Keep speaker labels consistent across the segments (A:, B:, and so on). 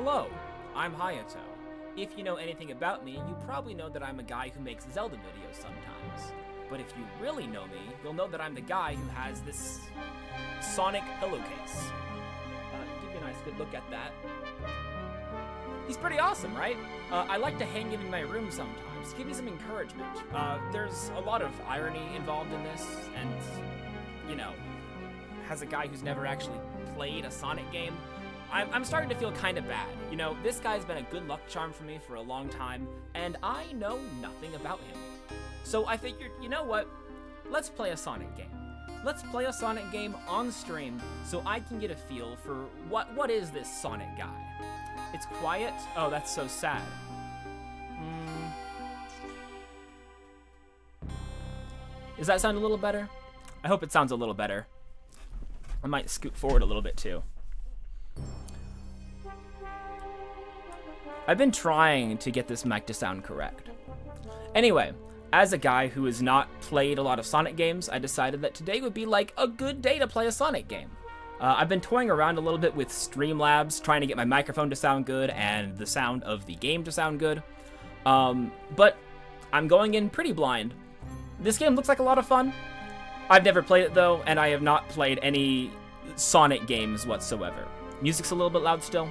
A: Hello, I'm Hayato. If you know anything about me, you probably know that I'm a guy who makes Zelda videos sometimes. But if you really know me, you'll know that I'm the guy who has this Sonic pillowcase. Give you a nice good look at that. He's pretty awesome, right? I like to hang him in my room sometimes, give me some encouragement. There's a lot of irony involved in this, and, you know, as a guy who's never actually played a Sonic game, I'm starting to feel kind of bad. You know, this guy's been a good luck charm for me for a long time, and I know nothing about him. So I figured, you know what? Let's play a Sonic game. Let's play a Sonic game on stream so I can get a feel for what is this Sonic guy. It's quiet. Oh, that's so sad. Does that sound a little better? I hope it sounds a little better. I might scoot forward a little bit too. I've been trying to get this mic to sound correct. Anyway, as a guy who has not played a lot of Sonic games, I decided that today would be like a good day to play a Sonic game. I've been toying around a little bit with Streamlabs, trying to get my microphone to sound good and the sound of the game to sound good. But I'm going in pretty blind. This game looks like a lot of fun. I've never played it though, and I have not played any Sonic games whatsoever. Music's a little bit loud still.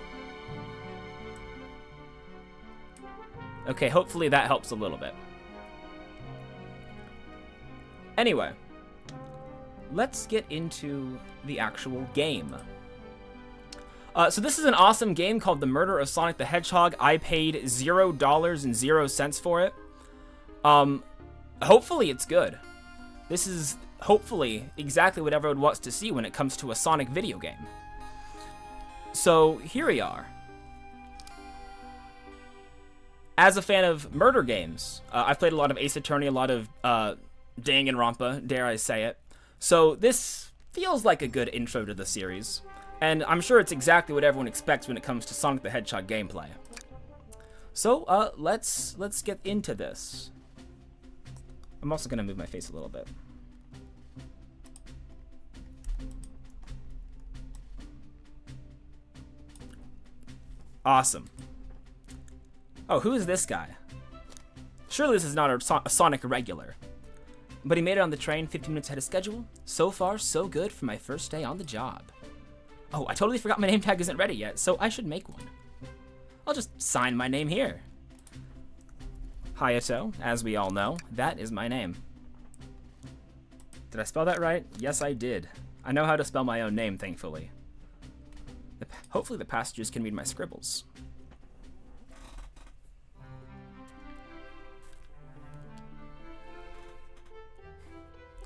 A: Okay, hopefully that helps a little bit. Anyway, let's get into the actual game. So this is an awesome game called The Murder of Sonic the Hedgehog. I paid $0.00 for it. Hopefully it's good. This is hopefully exactly what everyone wants to see when it comes to a Sonic video game. So here we are. As a fan of murder games, I've played a lot of Ace Attorney, a lot of Danganronpa, dare I say it. So this feels like a good intro to the series, and I'm sure it's exactly what everyone expects when it comes to Sonic the Hedgehog gameplay. So let's get into this. I'm also gonna move my face a little bit. Awesome. Oh, who is this guy? Surely this is not a Sonic regular. But he made it on the train 15 minutes ahead of schedule. So far, so good for my first day on the job. Oh, I totally forgot my name tag isn't ready yet, so I should make one. I'll just sign my name here. Hayato, as we all know, that is my name. Did I spell that right? Yes, I did. I know how to spell my own name, thankfully. Hopefully the passengers can read my scribbles.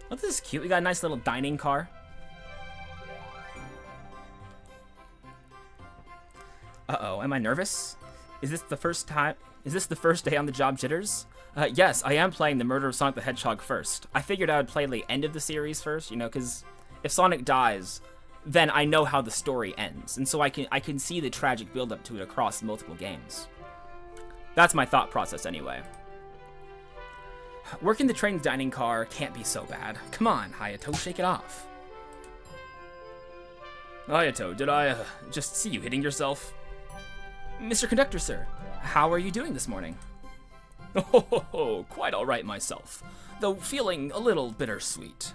A: Oh, this is cute. We got a nice little dining car. Uh-oh, am I nervous? Is this the first day on the job jitters? Yes, I am playing The Murder of Sonic the Hedgehog first. I figured I would play the end of the series first, you know, because if Sonic dies, then I know how the story ends, and so I can see the tragic build-up to it across multiple games. That's my thought process anyway. Working the train's dining car can't be so bad. Come on, Hayato, shake it off. Hayato, did I just see you hitting yourself? Mr. Conductor, sir, how are you doing this morning? Oh, quite all right myself, though feeling a little bittersweet.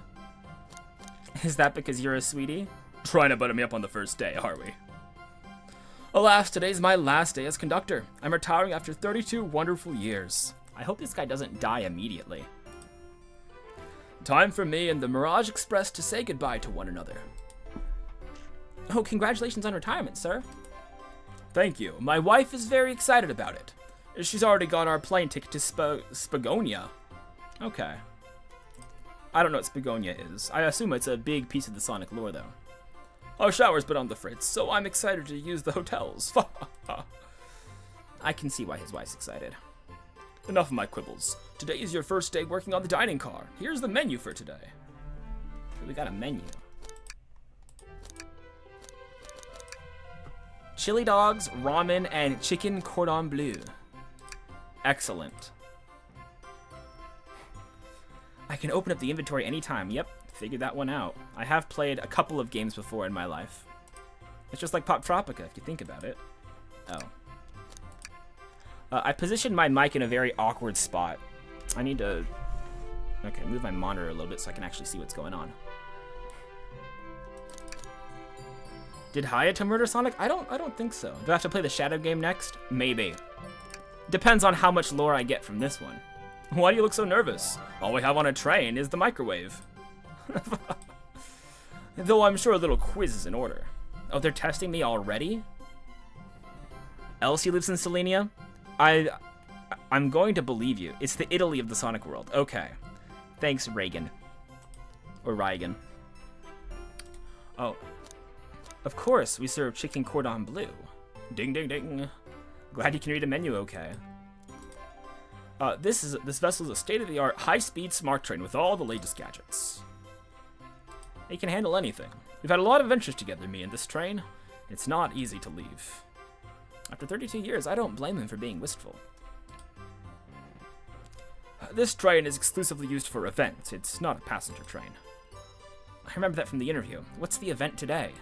A: Is that because you're a sweetie? Trying to butter me up on the first day, are we? Alas, today's my last day as conductor. I'm retiring after 32 wonderful years. I hope this guy doesn't die immediately. Time for me and the Mirage Express to say goodbye to one another. Oh, congratulations on retirement, sir. Thank you. My wife is very excited about it. She's already got our plane ticket to Spagonia. Okay. I don't know what Spagonia is. I assume it's a big piece of the Sonic lore, though. Our shower's been on the fritz, so I'm excited to use the hotels. I can see why his wife's excited. Enough of my quibbles. Today is your first day working on the dining car. Here's the menu for today. We got a menu. Chili dogs, ramen, and chicken cordon bleu. Excellent. I can open up the inventory anytime. Yep, figured that one out. I have played a couple of games before in my life. It's just like Pop Tropica, if you think about it. Oh. I positioned my mic in a very awkward spot. I need to... Okay, move my monitor a little bit so I can actually see what's going on. Did Hayato murder Sonic? I don't think so. Do I have to play the Shadow game next? Maybe. Depends on how much lore I get from this one. Why do you look so nervous? All we have on a train is the microwave. Though I'm sure a little quiz is in order. Oh, they're testing me already? Elsie lives in Selenia? I'm going to believe you. It's the Italy of the Sonic world. Okay. Thanks, Reagan. Or Reagan. Oh. Of course, we serve chicken cordon bleu. Ding, ding, ding. Glad you can read a menu okay. This vessel is a state-of-the-art, high-speed smart train with all the latest gadgets. It can handle anything. We've had a lot of adventures together, me and this train. It's not easy to leave. After 32 years, I don't blame him for being wistful. This train is exclusively used for events. It's not a passenger train. I remember that from the interview. What's the event today?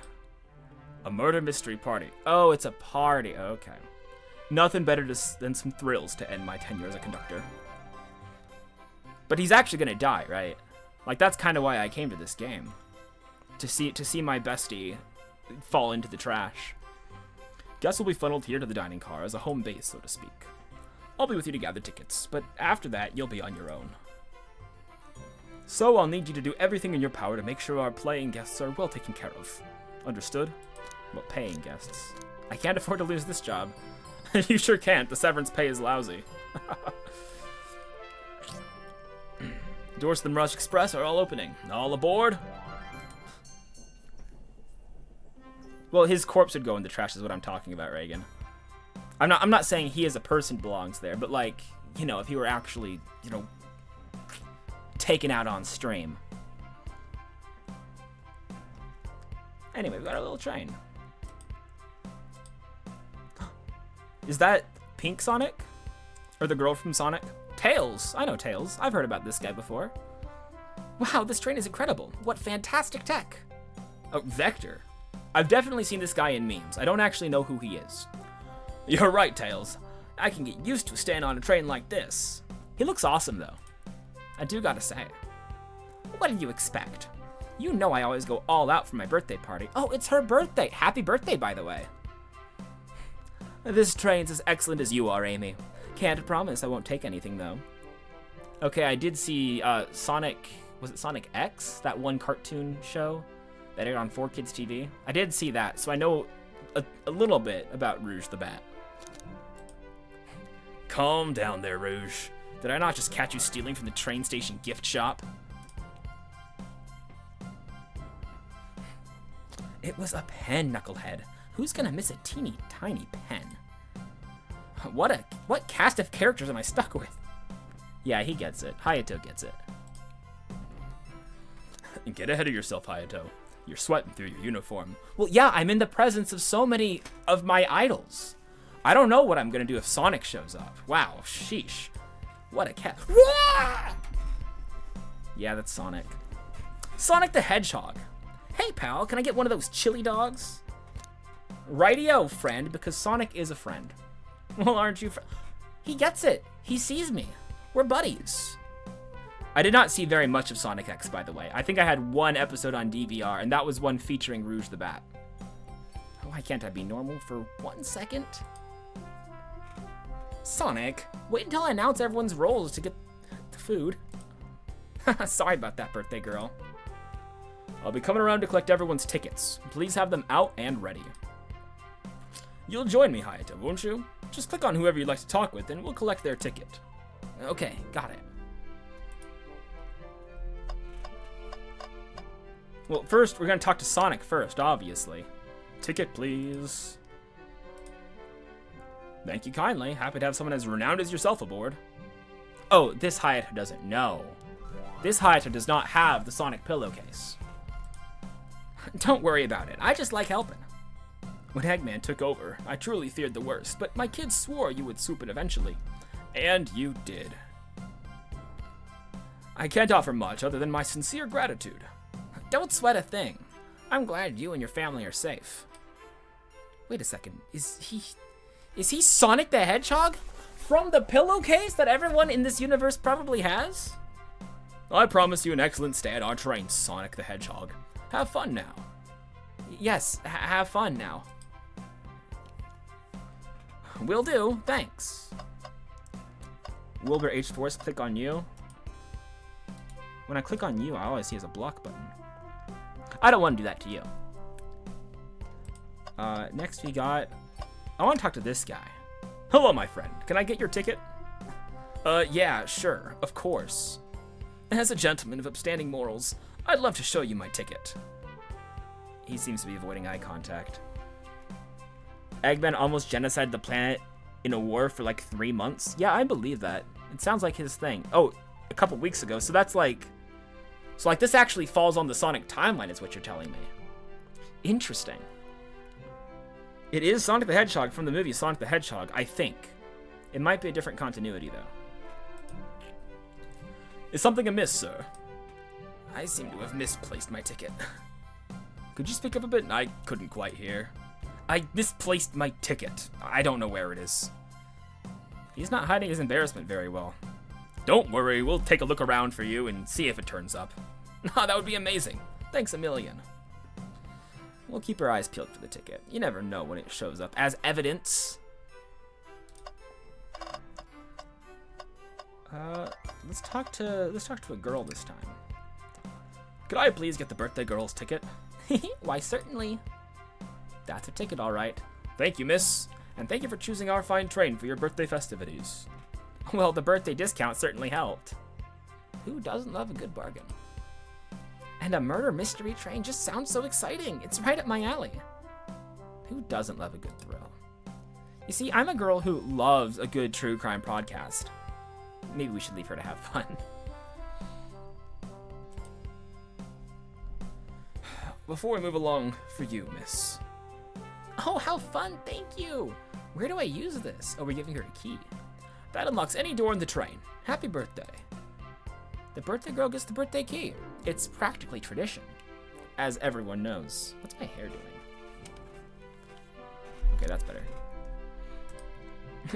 A: A murder mystery party. Oh, it's a party. Okay. Nothing better than some thrills to end my tenure as a conductor. But he's actually gonna die, right? Like, that's kind of why I came to this game. To see my bestie fall into the trash. Guests will be funneled here to the dining car as a home base, so to speak. I'll be with you to gather tickets, but after that, you'll be on your own. So I'll need you to do everything in your power to make sure our playing guests are well taken care of. Understood? Well, paying guests. I can't afford to lose this job. You sure can't. The severance pay is lousy. Doors to the Mirage Express are all opening. All aboard? Well, his corpse would go in the trash is what I'm talking about, Reagan. I'm not saying he as a person belongs there, but like, you know, if he were actually, you know, taken out on stream. Anyway, we got our little train. Is that Pink Sonic? Or the girl from Sonic? Tails! I know Tails. I've heard about this guy before. Wow, this train is incredible. What fantastic tech. Oh, Vector. I've definitely seen this guy in memes. I don't actually know who he is. You're right, Tails. I can get used to staying on a train like this. He looks awesome, though. I do gotta say. What did you expect? You know I always go all out for my birthday party. Oh, it's her birthday. Happy birthday, by the way. This train's as excellent as you are, Amy. Can't promise I won't take anything, though. Okay, I did see Sonic... Was it Sonic X? That one cartoon show that aired on 4Kids TV? I did see that, so I know a little bit about Rouge the Bat. Calm down there, Rouge. Did I not just catch you stealing from the train station gift shop? It was a pen, Knucklehead. Who's gonna miss a teeny tiny pen? What cast of characters am I stuck with? Yeah, he gets it. Hayato gets it. Get ahead of yourself, Hayato. You're sweating through your uniform. Well, yeah, I'm in the presence of so many of my idols. I don't know what I'm gonna do if Sonic shows up. Wow, sheesh. What a cat. Yeah, that's Sonic. Sonic the Hedgehog. Hey, pal, can I get one of those chili dogs? Rightio, friend, because Sonic is a friend. Well, aren't you He gets it. He sees me. We're buddies. I did not see very much of Sonic X, by the way. I think I had one episode on DVR, and that was one featuring Rouge the Bat. Why can't I be normal for 1 second? Sonic, wait until I announce everyone's roles to get the food. Sorry about that, birthday girl. I'll be coming around to collect everyone's tickets. Please have them out and ready. You'll join me, Hayato, won't you? Just click on whoever you'd like to talk with, and we'll collect their ticket. Okay, got it. Well, first, we're gonna talk to Sonic first, obviously. Ticket, please. Thank you kindly. Happy to have someone as renowned as yourself aboard. Oh, this Hayato doesn't know. This Hayato does not have the Sonic pillowcase. Don't worry about it. I just like helping. When Eggman took over, I truly feared the worst, but my kids swore you would swoop it eventually. And you did. I can't offer much other than my sincere gratitude. Don't sweat a thing. I'm glad you and your family are safe. Wait a second. Is Is he Sonic the Hedgehog? From the pillowcase that everyone in this universe probably has? I promise you an excellent stay at our train, Sonic the Hedgehog. Have fun now. Yes, have fun now. Will do, thanks. Wilbur H. Force, click on you. When I click on you, all I see is a block button. I don't want to do that to you. Next we got... I want to talk to this guy. Hello, my friend. Can I get your ticket? Yeah, sure. Of course. As a gentleman of upstanding morals, I'd love to show you my ticket. He seems to be avoiding eye contact. Eggman almost genocided the planet in a war for like 3 months. Yeah, I believe that. It sounds like his thing. Oh, a couple weeks ago. So that's like... So like this actually falls on the Sonic timeline is what you're telling me. Interesting. It is Sonic the Hedgehog from the movie Sonic the Hedgehog, I think. It might be a different continuity, though. Is something amiss, sir? I seem to have misplaced my ticket. Could you speak up a bit? I couldn't quite hear. I misplaced my ticket. I don't know where it is. He's not hiding his embarrassment very well. Don't worry, we'll take a look around for you and see if it turns up. That would be amazing. Thanks a million. We'll keep our eyes peeled for the ticket. You never know when it shows up as evidence. Let's talk to a girl this time. Could I please get the birthday girl's ticket? Why, certainly. That's a ticket, all right. Thank you, miss. And thank you for choosing our fine train for your birthday festivities. Well, the birthday discount certainly helped. Who doesn't love a good bargain? And a murder mystery train just sounds so exciting. It's right up my alley. Who doesn't love a good thrill? You see, I'm a girl who loves a good true crime podcast. Maybe we should leave her to have fun. Before we move along, for you, miss. Oh, how fun, thank you. Where do I use this? Oh, we're giving her a key. That unlocks any door in the train. Happy birthday. The birthday girl gets the birthday key. It's practically tradition, as everyone knows. What's my hair doing? Okay, that's better.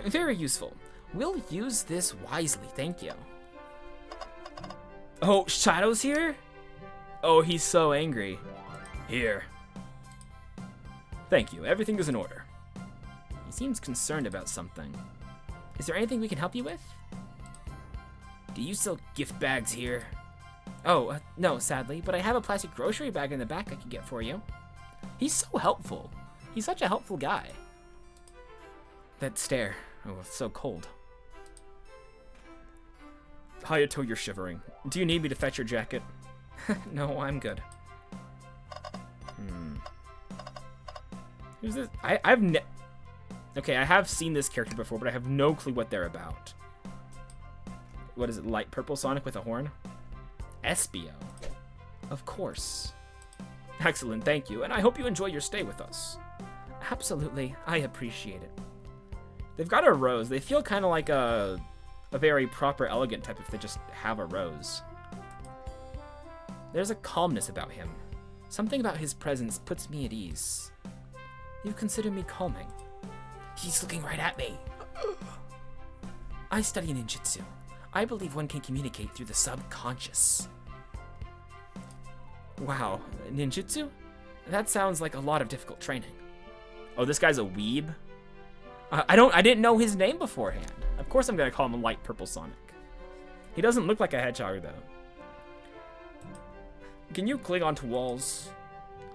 A: Very useful. We'll use this wisely, thank you. Oh, Shadow's here? Oh, he's so angry. Here. Thank you, everything is in order. He seems concerned about something. Is there anything we can help you with? Do you sell gift bags here? Oh, no, sadly, but I have a plastic grocery bag in the back I could get for you. He's so helpful. He's such a helpful guy. That stare. Oh, it's so cold. Hayato, you're shivering. Do you need me to fetch your jacket? No, I'm good. Who's this? Okay, I have seen this character before, but I have no clue what they're about. What is it, light purple Sonic with a horn? Espio. Of course. Excellent, thank you, and I hope you enjoy your stay with us. Absolutely, I appreciate it. They've got a rose. They feel kind of like a very proper, elegant type if they just have a rose. There's a calmness about him. Something about his presence puts me at ease. You consider me calming. He's looking right at me. I study ninjutsu. I believe one can communicate through the subconscious. Wow, ninjutsu? That sounds like a lot of difficult training. Oh, this guy's a weeb? I didn't know his name beforehand. Of course I'm gonna call him Light Purple Sonic. He doesn't look like a hedgehog though. Can you cling onto walls?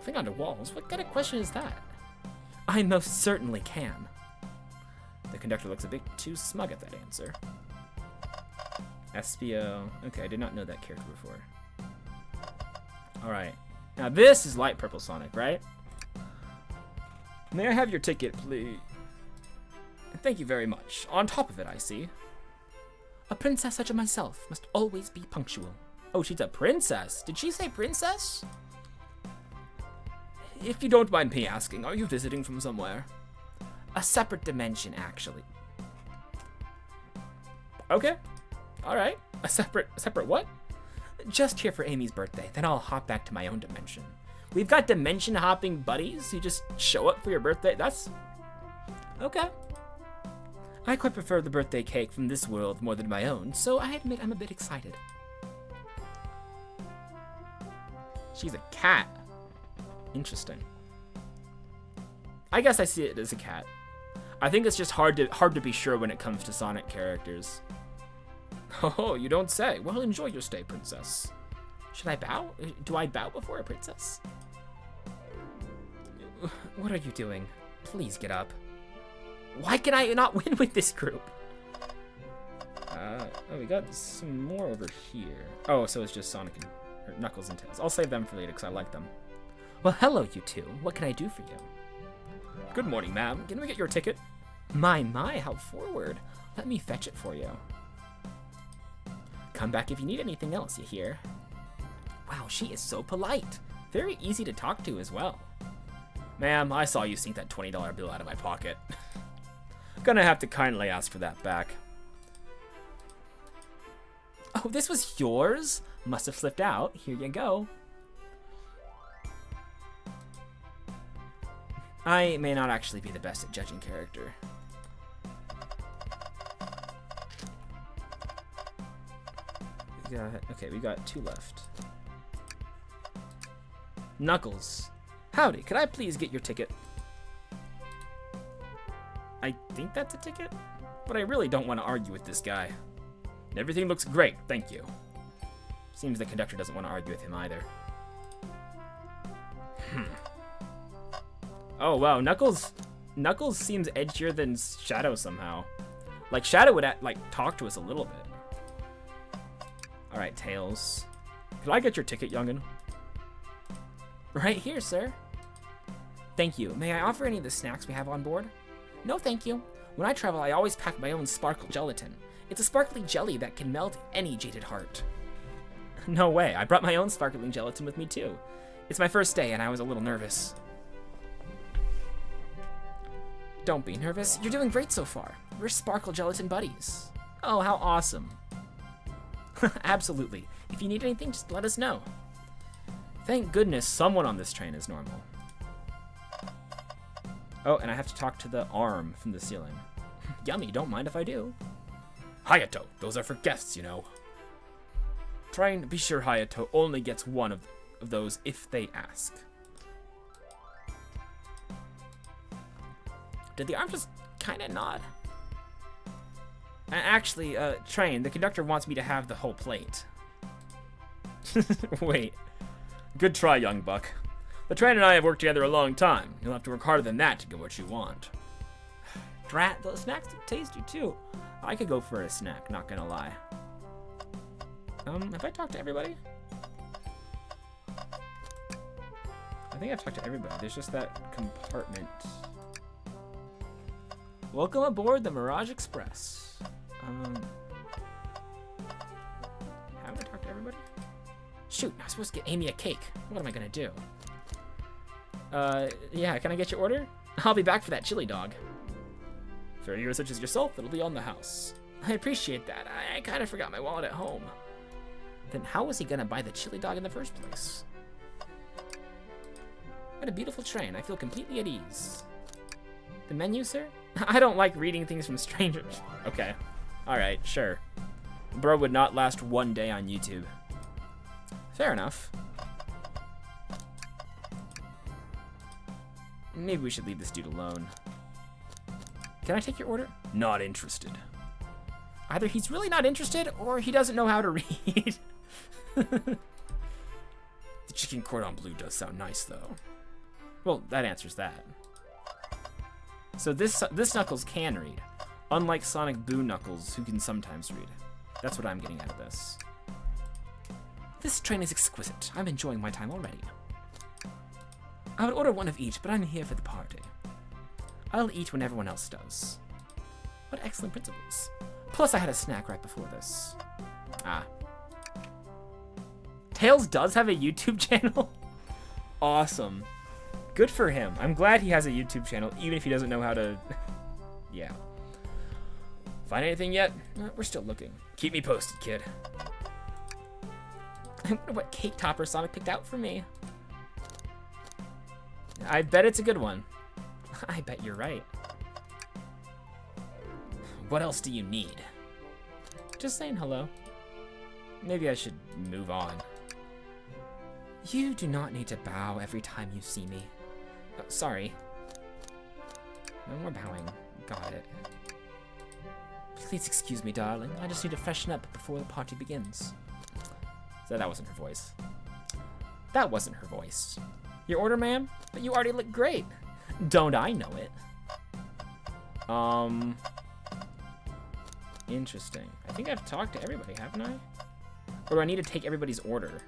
A: Cling onto walls? What kind of question is that? I most certainly can. The conductor looks a bit too smug at that answer. Espio. Okay, I did not know that character before. Alright. Now this is Light Purple Sonic, right? May I have your ticket, please? Thank you very much. On top of it, I see. A princess such as myself must always be punctual. Oh, she's a princess. Did she say princess? If you don't mind me asking, are you visiting from somewhere? A separate dimension, actually. Okay. Alright. A separate what? Just here for Amy's birthday, then I'll hop back to my own dimension. We've got dimension hopping buddies who just show up for your birthday. That's... okay. I quite prefer the birthday cake from this world more than my own, so I admit I'm a bit excited. She's a cat. Interesting. I guess I see it as a cat. I think it's just hard to be sure when it comes to Sonic characters. Oh, you don't say. Well, enjoy your stay, princess. Should I bow? Do I bow before a princess? What are you doing? Please get up. Why can I not win with this group? Oh, we got some more over here. Oh, so it's just Sonic and or Knuckles and Tails. I'll save them for later because I like them. Well, hello, you two. What can I do for you? Good morning, ma'am. Can we get your ticket? My, how forward. Let me fetch it for you. Come back if you need anything else, you hear? Wow, she is so polite. Very easy to talk to as well. Ma'am, I saw you sink that $20 bill out of my pocket. Gonna have to kindly ask for that back. Oh, this was yours? Must have slipped out. Here you go. I may not actually be the best at judging character. We got 2 left. Knuckles. Howdy, could I please get your ticket? I think that's a ticket, but I really don't want to argue with this guy. Everything looks great, thank you. Seems the conductor doesn't want to argue with him either. Oh wow, Knuckles seems edgier than Shadow somehow. Like Shadow would talk to us a little bit. All right, Tails. Could I get your ticket, youngin? Right here, sir. Thank you. May I offer any of the snacks we have on board? No, thank you. When I travel, I always pack my own sparkle gelatin. It's a sparkly jelly that can melt any jaded heart. No way. I brought my own sparkling gelatin with me, too. It's my first day, and I was a little nervous. Don't be nervous. You're doing great so far. We're sparkle gelatin buddies. Oh, how awesome. Absolutely. If you need anything, just let us know. Thank goodness someone on this train is normal. Oh, and I have to talk to the arm from the ceiling. Yummy, don't mind if I do. Hayato, those are for guests, you know. Try and be sure Hayato only gets one of those if they ask. Did the arm just kind of nod? Actually, train, the conductor wants me to have the whole plate. Wait. Good try, young buck. The train and I have worked together a long time. You'll have to work harder than that to get what you want. Drat, those snacks look tasty too. I could go for a snack, not gonna lie. Have I talked to everybody? I think I've talked to everybody. There's just that compartment. Welcome aboard the Mirage Express. Haven't I talked to everybody? Shoot, I'm supposed to get Amy a cake. What am I gonna do? Yeah, can I get your order? I'll be back for that chili dog. For heroes such as yourself, it'll be on the house. I appreciate that. I kind of forgot my wallet at home. Then how was he gonna buy the chili dog in the first place? What a beautiful train. I feel completely at ease. The menu, sir? I don't like reading things from strangers. Okay. Alright, sure. Bro would not last one day on YouTube. Fair enough. Maybe we should leave this dude alone. Can I take your order? Not interested. Either he's really not interested, or he doesn't know how to read. The chicken cordon bleu does sound nice, though. Well, that answers that. So this Knuckles can read, unlike Sonic Boo Knuckles, who can sometimes read. That's what I'm getting out of this. This train is exquisite. I'm enjoying my time already. I would order one of each, but I'm here for the party. I'll eat when everyone else does. What excellent principles. Plus, I had a snack right before this. Ah. Tails does have a YouTube channel? Awesome. Good for him. I'm glad he has a YouTube channel, even if he doesn't know how to... Yeah. Find anything yet? We're still looking. Keep me posted, kid. I wonder what cake topper Sonic picked out for me. I bet it's a good one. I bet you're right. What else do you need? Just saying hello. Maybe I should move on. You do not need to bow every time you see me. Oh, sorry. No more bowing. Got it. Please excuse me, darling. I just need to freshen up before the party begins. So that wasn't her voice. That wasn't her voice. Your order, ma'am? But you already look great. Don't I know it? Interesting. I think I've talked to everybody, haven't I? Or do I need to take everybody's order?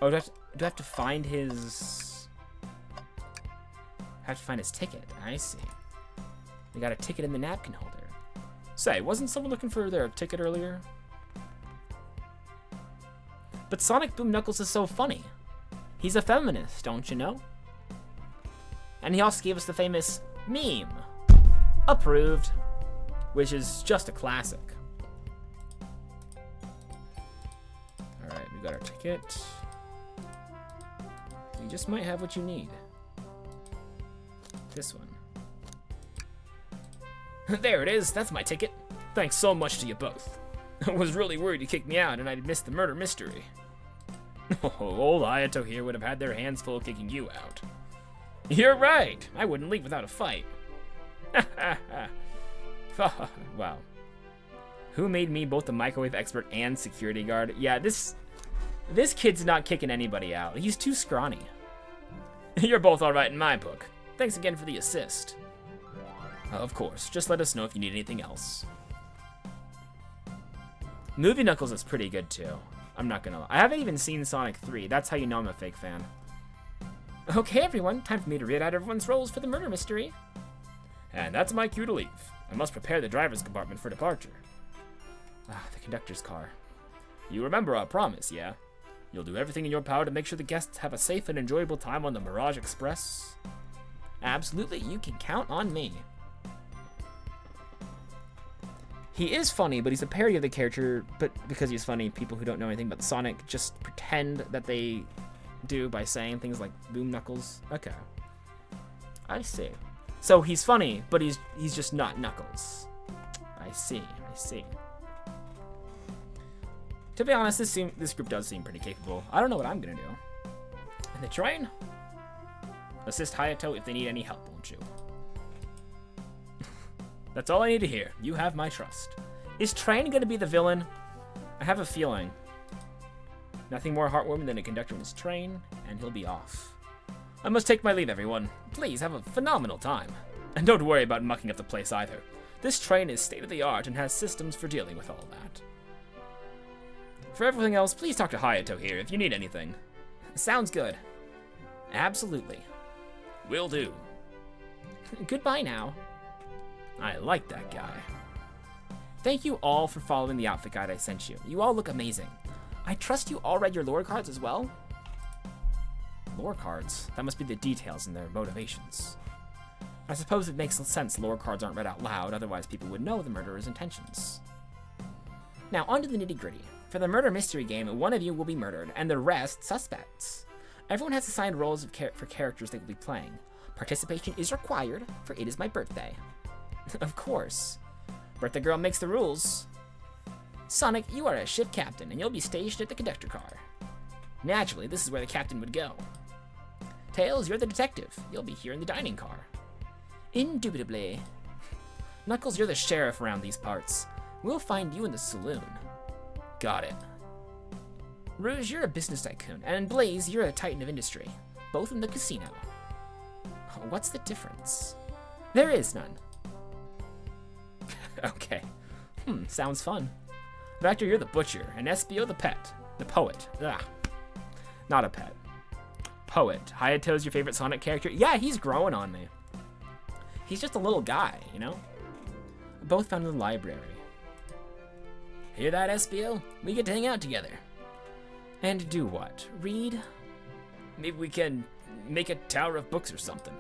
A: Oh, do I have to find his... I have to find his ticket. I see. We got a ticket in the napkin holder. Say, wasn't someone looking for their ticket earlier? But Sonic Boom Knuckles is so funny. He's a feminist, don't you know? And he also gave us the famous meme. Approved. Which is just a classic. Alright, we got our ticket. You just might have what you need. This one. There it is, that's my ticket. Thanks so much to you both. I was really worried you kicked me out and I'd missed the murder mystery. Oh, old Hayato here would have had their hands full kicking you out. You're right, I wouldn't leave without a fight. Wow. Who made me both the microwave expert and security guard? Yeah, this kid's not kicking anybody out. He's too scrawny. You're both alright in my book. Thanks again for the assist. Of course, just let us know if you need anything else. Movie Knuckles is pretty good too. I'm not gonna lie. I haven't even seen Sonic 3. That's how you know I'm a fake fan. Okay, everyone, time for me to read out everyone's roles for the murder mystery. And that's my cue to leave. I must prepare the driver's compartment for departure. Ah, the conductor's car. You remember our promise, yeah? You'll do everything in your power to make sure the guests have a safe and enjoyable time on the Mirage Express? Absolutely, you can count on me. He is funny, but he's a parody of the character, but because he's funny, people who don't know anything about Sonic just pretend that they do by saying things like Boom Knuckles. Okay. I see. So he's funny, but he's just not Knuckles. I see. To be honest, this group does seem pretty capable. I don't know what I'm gonna do. In the train? Assist Hayato if they need any help, won't you? That's all I need to hear. You have my trust. Is Train gonna be the villain? I have a feeling. Nothing more heartwarming than a conductor in his train, and he'll be off. I must take my leave, everyone. Please have a phenomenal time. And don't worry about mucking up the place either. This train is state-of-the-art and has systems for dealing with all that. For everything else, please talk to Hayato here if you need anything. Sounds good. Absolutely. Will do. Goodbye now. I like that guy. Thank you all for following the outfit guide I sent you. You all look amazing. I trust you all read your lore cards as well? Lore cards? That must be the details and their motivations. I suppose it makes sense lore cards aren't read out loud, otherwise people would know the murderer's intentions. Now on to the nitty-gritty. For the murder mystery game, one of you will be murdered, and the rest suspects. Everyone has assigned roles for characters they will be playing. Participation is required, for it is my birthday. Of course. Birthday girl makes the rules. Sonic, you are a shift captain, and you'll be stationed at the conductor car. Naturally, this is where the captain would go. Tails, you're the detective. You'll be here in the dining car. Indubitably. Knuckles, you're the sheriff around these parts. We'll find you in the saloon. Got it. Rouge, you're a business tycoon, and Blaze, you're a titan of industry. Both in the casino. What's the difference? There is none. Okay. Sounds fun. Vector, you're the butcher, and Espio the pet. The poet. Ugh. Not a pet. Poet. Hayato's your favorite Sonic character? Yeah, he's growing on me. He's just a little guy, you know? Both found in the library. Hear that, Espio? We get to hang out together. And do what? Read? Maybe we can make a tower of books or something.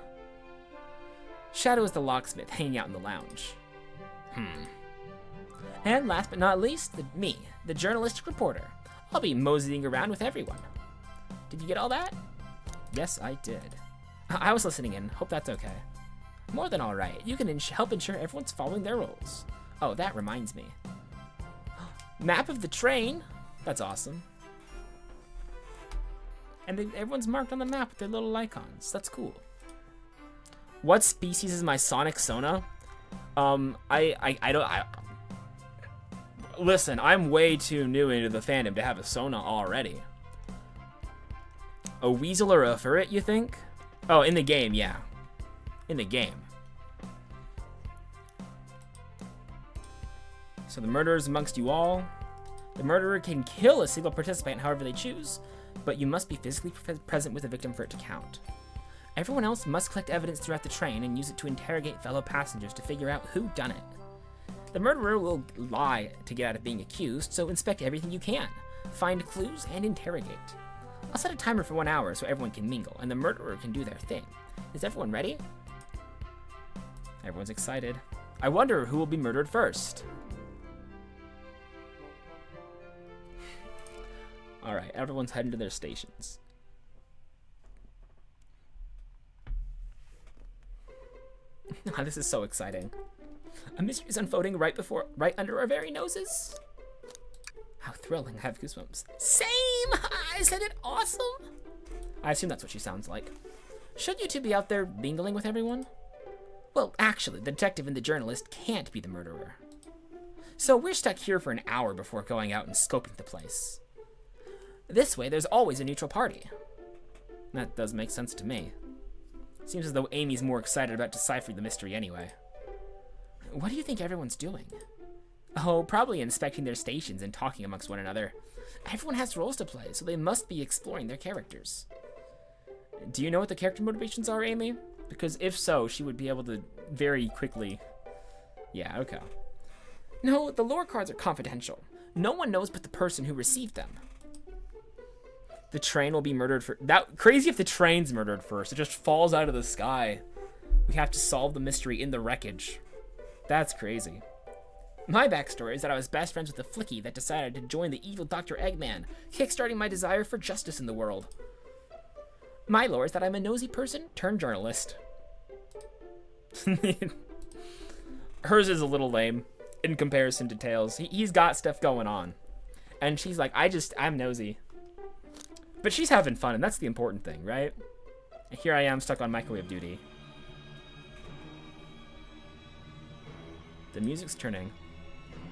A: Shadow is the locksmith hanging out in the lounge. And last but not least, me, the journalistic reporter. I'll be moseying around with everyone. Did you get all that? Yes, I did. I was listening in. Hope that's okay. More than alright. You can help ensure everyone's following their rules. Oh, that reminds me. Map of the train. That's awesome. And everyone's marked on the map with their little icons. That's cool. What species is my Sonic Sona? Listen, I'm way too new into the fandom to have a Sona already. A weasel or a ferret, you think? Oh, in the game, yeah. In the game. So the murderers amongst you all. The murderer can kill a single participant however they choose, but you must be physically present with the victim for it to count. Everyone else must collect evidence throughout the train and use it to interrogate fellow passengers to figure out who done it. The murderer will lie to get out of being accused, so inspect everything you can. Find clues and interrogate. I'll set a timer for 1 hour so everyone can mingle, and the murderer can do their thing. Is everyone ready? Everyone's excited. I wonder who will be murdered first. Alright, everyone's heading to their stations. This is so exciting. A mystery is unfolding right under our very noses. How thrilling, I have goosebumps. Same! Isn't it awesome? I assume that's what she sounds like. Should you two be out there mingling with everyone? Well, actually, the detective and the journalist can't be the murderer. So we're stuck here for an hour before going out and scoping the place. This way, there's always a neutral party. That does make sense to me. Seems as though Amy's more excited about deciphering the mystery anyway. What do you think everyone's doing? Oh, probably inspecting their stations and talking amongst one another. Everyone has roles to play, so they must be exploring their characters. Do you know what the character motivations are, Amy? Because if so, she would be able to very quickly... Yeah, okay. No, the lore cards are confidential. No one knows but the person who received them. The train will be murdered for... Crazy if the train's murdered first. It just falls out of the sky. We have to solve the mystery in the wreckage. That's crazy. My backstory is that I was best friends with a flicky that decided to join the evil Dr. Eggman, kickstarting my desire for justice in the world. My lore is that I'm a nosy person turned journalist. Hers is a little lame in comparison to Tails. He's got stuff going on. And she's like, I'm nosy. But she's having fun, and that's the important thing, right? And here I am stuck on microwave duty. The music's turning.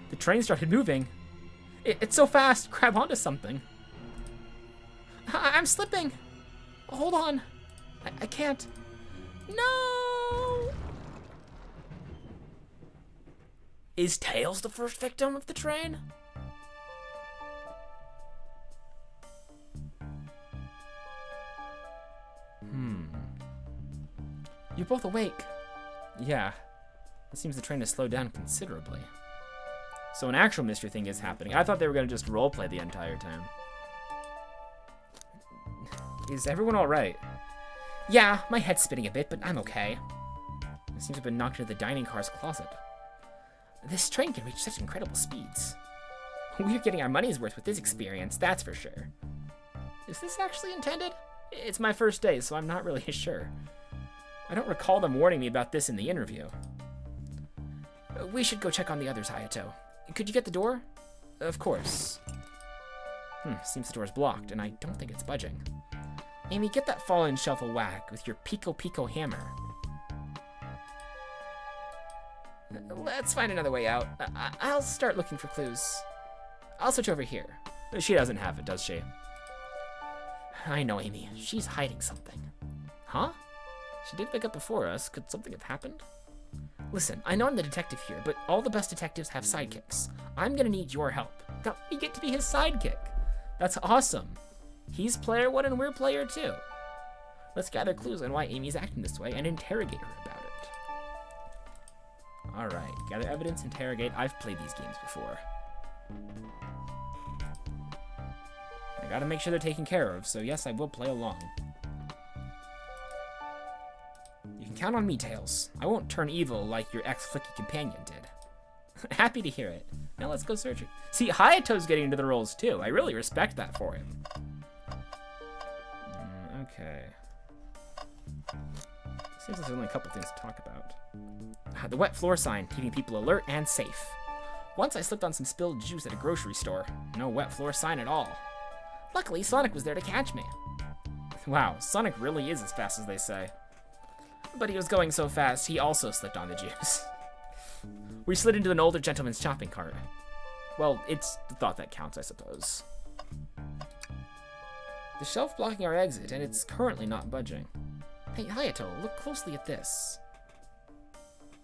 A: The train started moving. It's so fast. Grab onto something. I'm slipping. Hold on. I can't. No! Is Tails the first victim of the train? You're both awake. Yeah. It seems the train has slowed down considerably. So an actual mystery thing is happening. I thought they were going to just roleplay the entire time. Is everyone alright? Yeah, my head's spinning a bit, but I'm okay. I seem to have been knocked into the dining car's closet. This train can reach such incredible speeds. We're getting our money's worth with this experience, that's for sure. Is this actually intended? It's my first day, so I'm not really sure. I don't recall them warning me about this in the interview. We should go check on the others, Hayato. Could you get the door? Of course. Seems the door's blocked, and I don't think it's budging. Amy, get that fallen shelf a whack with your Pico Pico hammer. Let's find another way out. I'll start looking for clues. I'll switch over here. She doesn't have it, does she? I know, Amy. She's hiding something. Huh? She did pick up before us. Could something have happened? Listen, I know I'm the detective here, but all the best detectives have sidekicks. I'm gonna need your help. Now, you get to be his sidekick. That's awesome. He's player 1 and we're player 2. Let's gather clues on why Amy's acting this way and interrogate her about it. Alright, gather evidence, interrogate. I've played these games before. I gotta make sure they're taken care of, so yes, I will play along. You can count on me, Tails. I won't turn evil like your ex-flicky companion did. Happy to hear it. Now let's go search it. See, Hayato's getting into the roles too. I really respect that for him. Okay. Seems like there's only a couple things to talk about. The wet floor sign, keeping people alert and safe. Once I slipped on some spilled juice at a grocery store. No wet floor sign at all. Luckily, Sonic was there to catch me. Wow, Sonic really is as fast as they say. But he was going so fast, he also slipped on the juice. We slid into an older gentleman's shopping cart. Well, it's the thought that counts, I suppose. The shelf blocking our exit, and it's currently not budging. Hey, Hayato, look closely at this.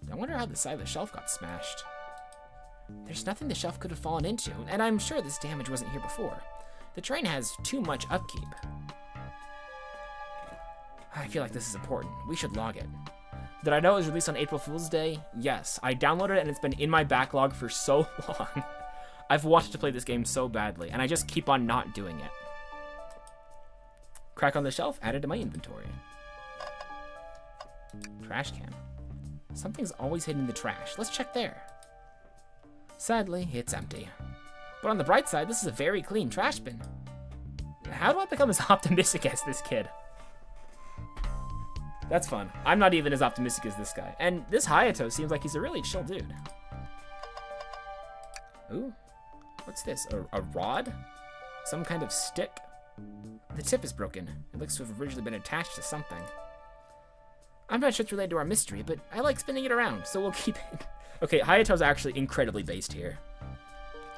A: I wonder how the side of the shelf got smashed. There's nothing the shelf could have fallen into, and I'm sure this damage wasn't here before. The train has too much upkeep. I feel like this is important. We should log it. Did I know it was released on April Fool's Day? Yes. I downloaded it and it's been in my backlog for so long. I've wanted to play this game so badly, and I just keep on not doing it. Crack on the shelf added to my inventory. Trash can. Something's always hidden in the trash. Let's check there. Sadly, it's empty. But on the bright side, this is a very clean trash bin. How do I become as optimistic as this kid? That's fun. I'm not even as optimistic as this guy. And this Hayato seems like he's a really chill dude. Ooh. What's this? A rod? Some kind of stick? The tip is broken. It looks to have originally been attached to something. I'm not sure it's related to our mystery, but I like spinning it around, so we'll keep it. Okay, Hayato's actually incredibly based here.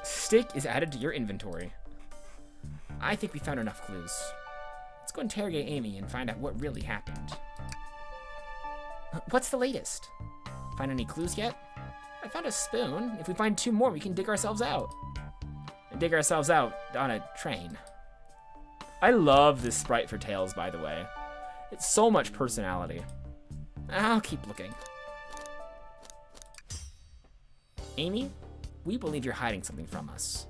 A: Stick is added to your inventory. I think we found enough clues. Let's go interrogate Amy and find out what really happened. What's the latest? Find any clues yet? I found a spoon. If we find 2 more, we can dig ourselves out. And dig ourselves out on a train. I love this sprite for Tails, by the way. It's so much personality. I'll keep looking. Amy, we believe you're hiding something from us.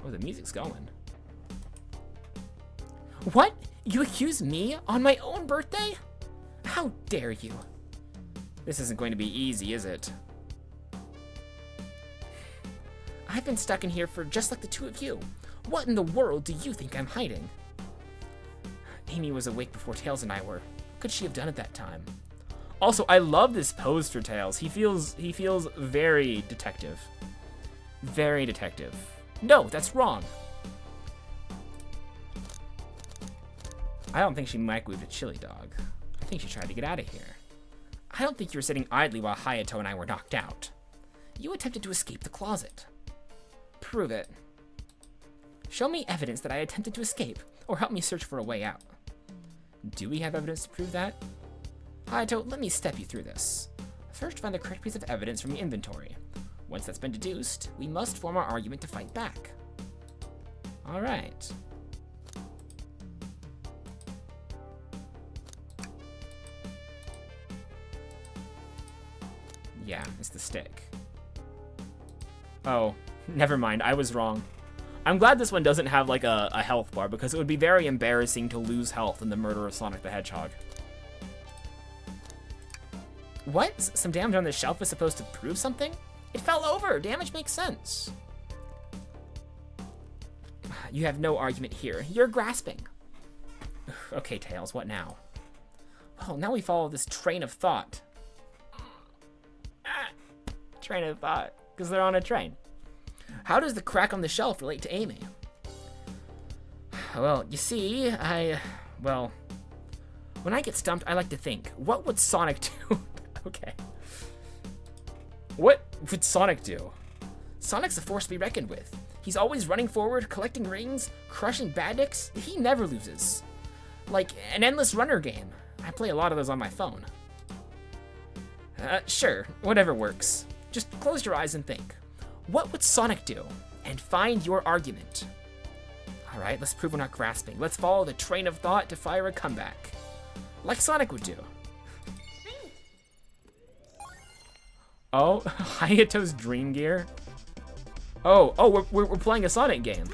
A: Oh, the music's going. What? You accuse me on my own birthday? How dare you? This isn't going to be easy, is it? I've been stuck in here for just like the 2 of you. What in the world do you think I'm hiding? Amy was awake before Tails and I were. What could she have done at that time? Also, I love this pose for Tails. He feels very detective. Very detective. No, that's wrong. I don't think she microwaved a chili dog. I think she tried to get out of here. I don't think you were sitting idly while Hayato and I were knocked out. You attempted to escape the closet. Prove it. Show me evidence that I attempted to escape, or help me search for a way out. Do we have evidence to prove that? Hayato, let me step you through this. First, find the correct piece of evidence from your inventory. Once that's been deduced, we must form our argument to fight back. All right. Yeah, it's the stick. Oh, never mind, I was wrong. I'm glad this one doesn't have like a health bar, because it would be very embarrassing to lose health in the murder of Sonic the Hedgehog. What? Some damage on the shelf is supposed to prove something? It fell over! Damage makes sense. You have no argument here. You're grasping. Okay, Tails, what now? Well, now we follow this train of thought. Train of thought, because they're on a train. How does the crack on the shelf relate to Amy? Well, you see, well, when I get stumped, I like to think, what would Sonic do? Okay. What would Sonic do? Sonic's a force to be reckoned with. He's always running forward, collecting rings, crushing badniks. He never loses. Like an endless runner game. I play a lot of those on my phone. Sure, whatever works. Just close your eyes and think. What would Sonic do? And find your argument. All right, let's prove we're not grasping. Let's follow the train of thought to fire a comeback. Like Sonic would do. Oh, Hayato's Dream Gear? Oh, we're playing a Sonic game.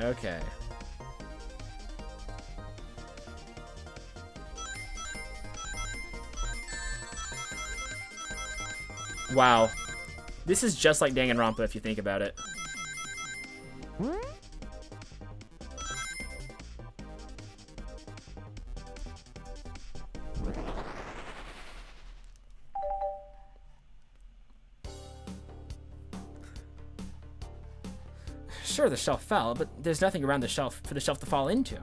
A: Okay. Wow. This is just like Danganronpa if you think about it. Sure, the shelf fell, but there's nothing around the shelf for the shelf to fall into.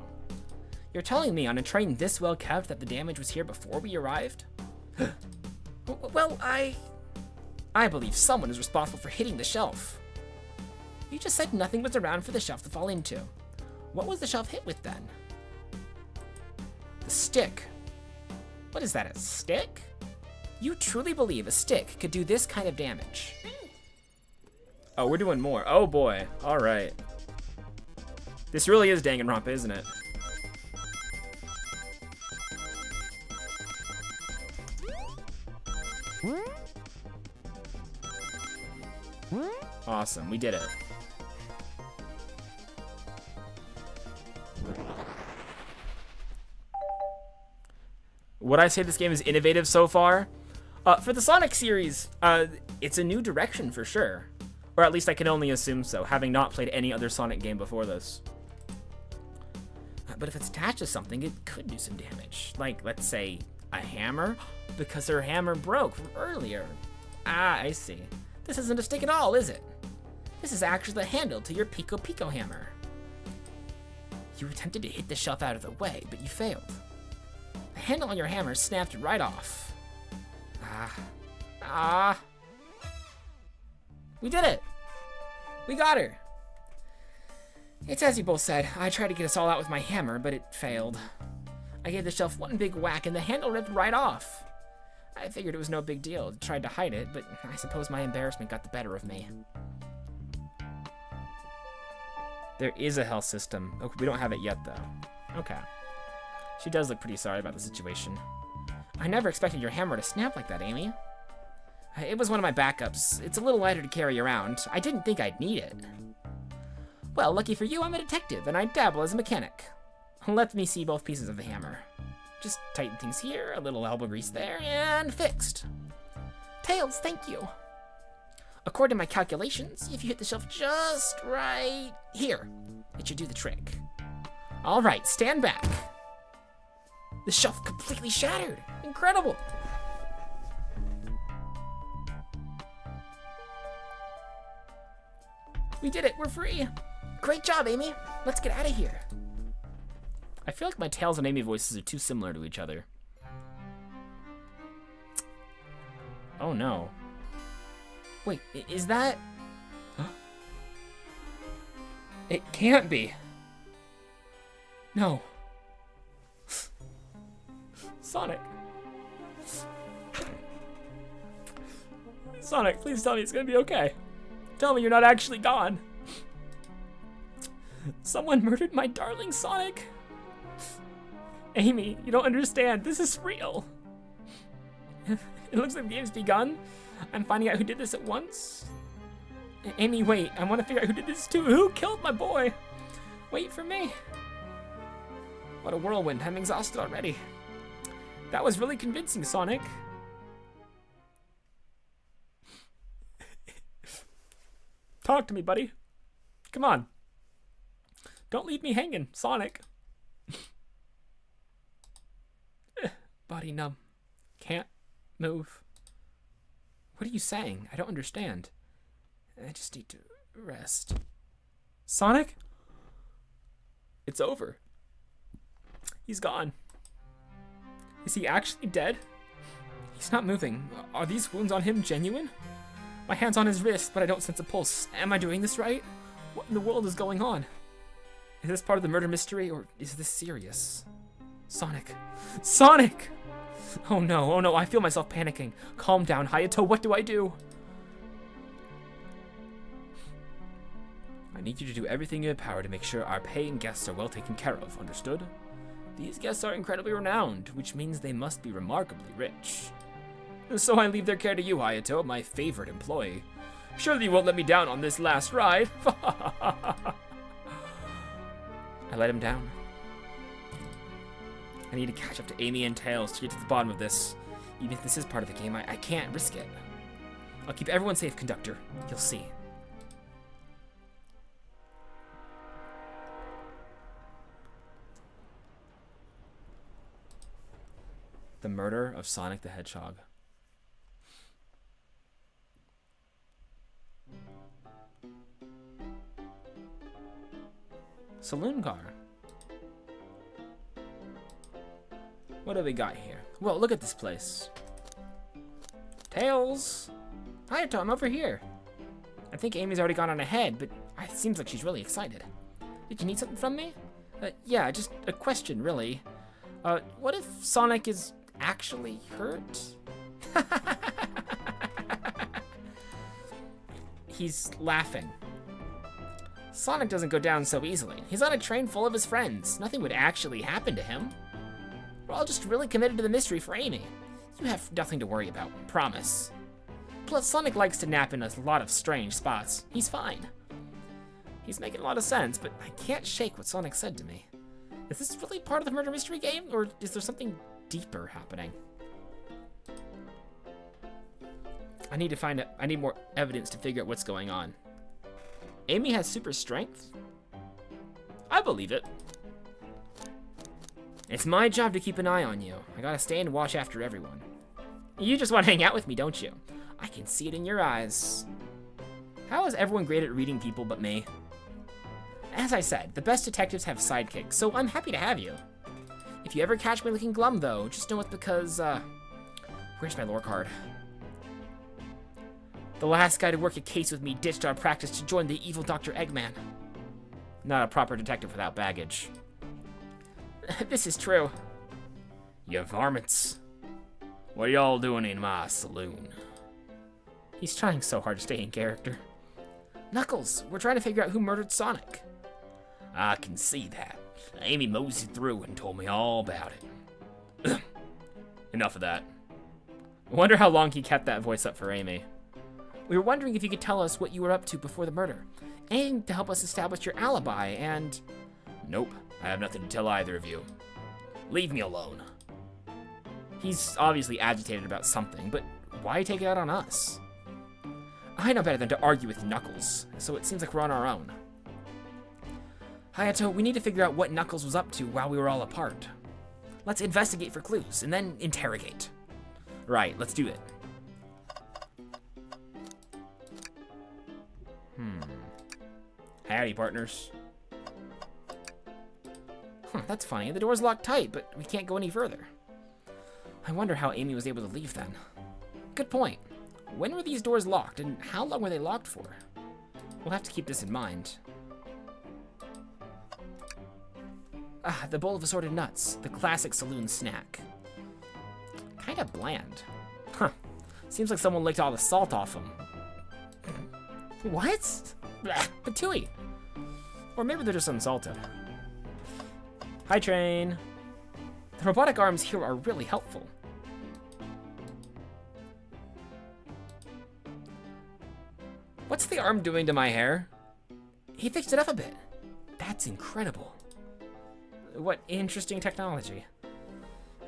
A: You're telling me on a train this well kept that the damage was here before we arrived? Well, I believe someone is responsible for hitting the shelf. You just said nothing was around for the shelf to fall into. What was the shelf hit with then? The stick. What is that, a stick? You truly believe a stick could do this kind of damage? Oh, we're doing more. Oh boy. All right. This really is Danganronpa, isn't it? Awesome, we did it. Would I say this game is innovative so far? For the Sonic series, it's a new direction for sure. Or at least I can only assume so, having not played any other Sonic game before this. But if it's attached to something, it could do some damage. Like, let's say, a hammer? Because her hammer broke from earlier. Ah, I see. This isn't a stick at all, is it? This is actually the handle to your Pico Pico hammer. You attempted to hit the shelf out of the way, but you failed. The handle on your hammer snapped right off. We did it! We got her! It's as you both said, I tried to get us all out with my hammer, but it failed. I gave the shelf one big whack and the handle ripped right off. I figured it was no big deal, tried to hide it, but I suppose my embarrassment got the better of me. There is a health system. Okay, we don't have it yet, though. Okay. She does look pretty sorry about the situation. I never expected your hammer to snap like that, Amy. It was one of my backups. It's a little lighter to carry around. I didn't think I'd need it. Well, lucky for you, I'm a detective, and I dabble as a mechanic. Let me see both pieces of the hammer. Just tighten things here, a little elbow grease there, and fixed. Tails, thank you. According to my calculations, if you hit the shelf just right here, it should do the trick. All right, stand back. The shelf completely shattered. Incredible. We did it, we're free. Great job, Amy. Let's get out of here. I feel like my Tails and Amy voices are too similar to each other. Oh no. Wait, is that... It can't be. No. Sonic. Sonic, please tell me it's gonna be okay. Tell me you're not actually gone. Someone murdered my darling Sonic. Amy, you don't understand. This is real. It looks like the game's begun. I'm finding out who did this at once. Amy, wait. I want to figure out who did this too. Who killed my boy? Wait for me. What a whirlwind. I'm exhausted already. That was really convincing, Sonic. Talk to me, buddy. Come on. Don't leave me hanging, Sonic. Body numb. Can't move. What are you saying? I don't understand. I just need to rest. Sonic? It's over. He's gone. Is he actually dead? He's not moving. Are these wounds on him genuine? My hand's on his wrist, but I don't sense a pulse. Am I doing this right? What in the world is going on? Is this part of the murder mystery, or is this serious? Sonic. Sonic! Oh no, I feel myself panicking. Calm down, Hayato, what do I do? I need you to do everything in your power to make sure our paying guests are well taken care of, understood? These guests are incredibly renowned, which means they must be remarkably rich. So I leave their care to you, Hayato, my favorite employee. Surely you won't let me down on this last ride. I let him down. I need to catch up to Amy and Tails to get to the bottom of this. Even if this is part of the game, I can't risk it. I'll keep everyone safe, Conductor. You'll see. The murder of Sonic the Hedgehog. Saloon car. What do we got here? Well, look at this place. Tails! Hi, Tom, over here. I think Amy's already gone on ahead, but it seems like she's really excited. Did you need something from me? Yeah, just a question, really. What if Sonic is actually hurt? He's laughing. Sonic doesn't go down so easily. He's on a train full of his friends. Nothing would actually happen to him. We're all just really committed to the mystery for Amy. You have nothing to worry about, promise. Plus, Sonic likes to nap in a lot of strange spots. He's fine. He's making a lot of sense, but I can't shake what Sonic said to me. Is this really part of the murder mystery game, or is there something deeper happening? I need more evidence to figure out what's going on. Amy has super strength? I believe it. It's my job to keep an eye on you. I gotta stay and watch after everyone. You just want to hang out with me, don't you? I can see it in your eyes. How is everyone great at reading people but me? As I said, the best detectives have sidekicks, so I'm happy to have you. If you ever catch me looking glum, though, just know it's because, where's my lore card? The last guy to work a case with me ditched our practice to join the evil Dr. Eggman. Not a proper detective without baggage. This is true. You varmints. What are y'all doing in my saloon? He's trying so hard to stay in character. Knuckles, we're trying to figure out who murdered Sonic. I can see that. Amy moseyed through and told me all about it. Enough of that. I wonder how long he kept that voice up for Amy. We were wondering if you could tell us what you were up to before the murder. And to help us establish your alibi, and... Nope, I have nothing to tell either of you. Leave me alone. He's obviously agitated about something, but why take it out on us? I know better than to argue with Knuckles, so it seems like we're on our own. Hayato, we need to figure out what Knuckles was up to while we were all apart. Let's investigate for clues, and then interrogate. Right, let's do it. Howdy, partners. That's funny. The door's locked tight, but we can't go any further. I wonder how Amy was able to leave then. Good point. When were these doors locked, and how long were they locked for? We'll have to keep this in mind. Ah, the bowl of assorted nuts. The classic saloon snack. Kinda bland. Huh. Seems like someone licked all the salt off them. What? Blah, patooey. Or maybe they're just unsalted. Hi, train. The robotic arms here are really helpful. What's the arm doing to my hair? He fixed it up a bit. That's incredible. What interesting technology.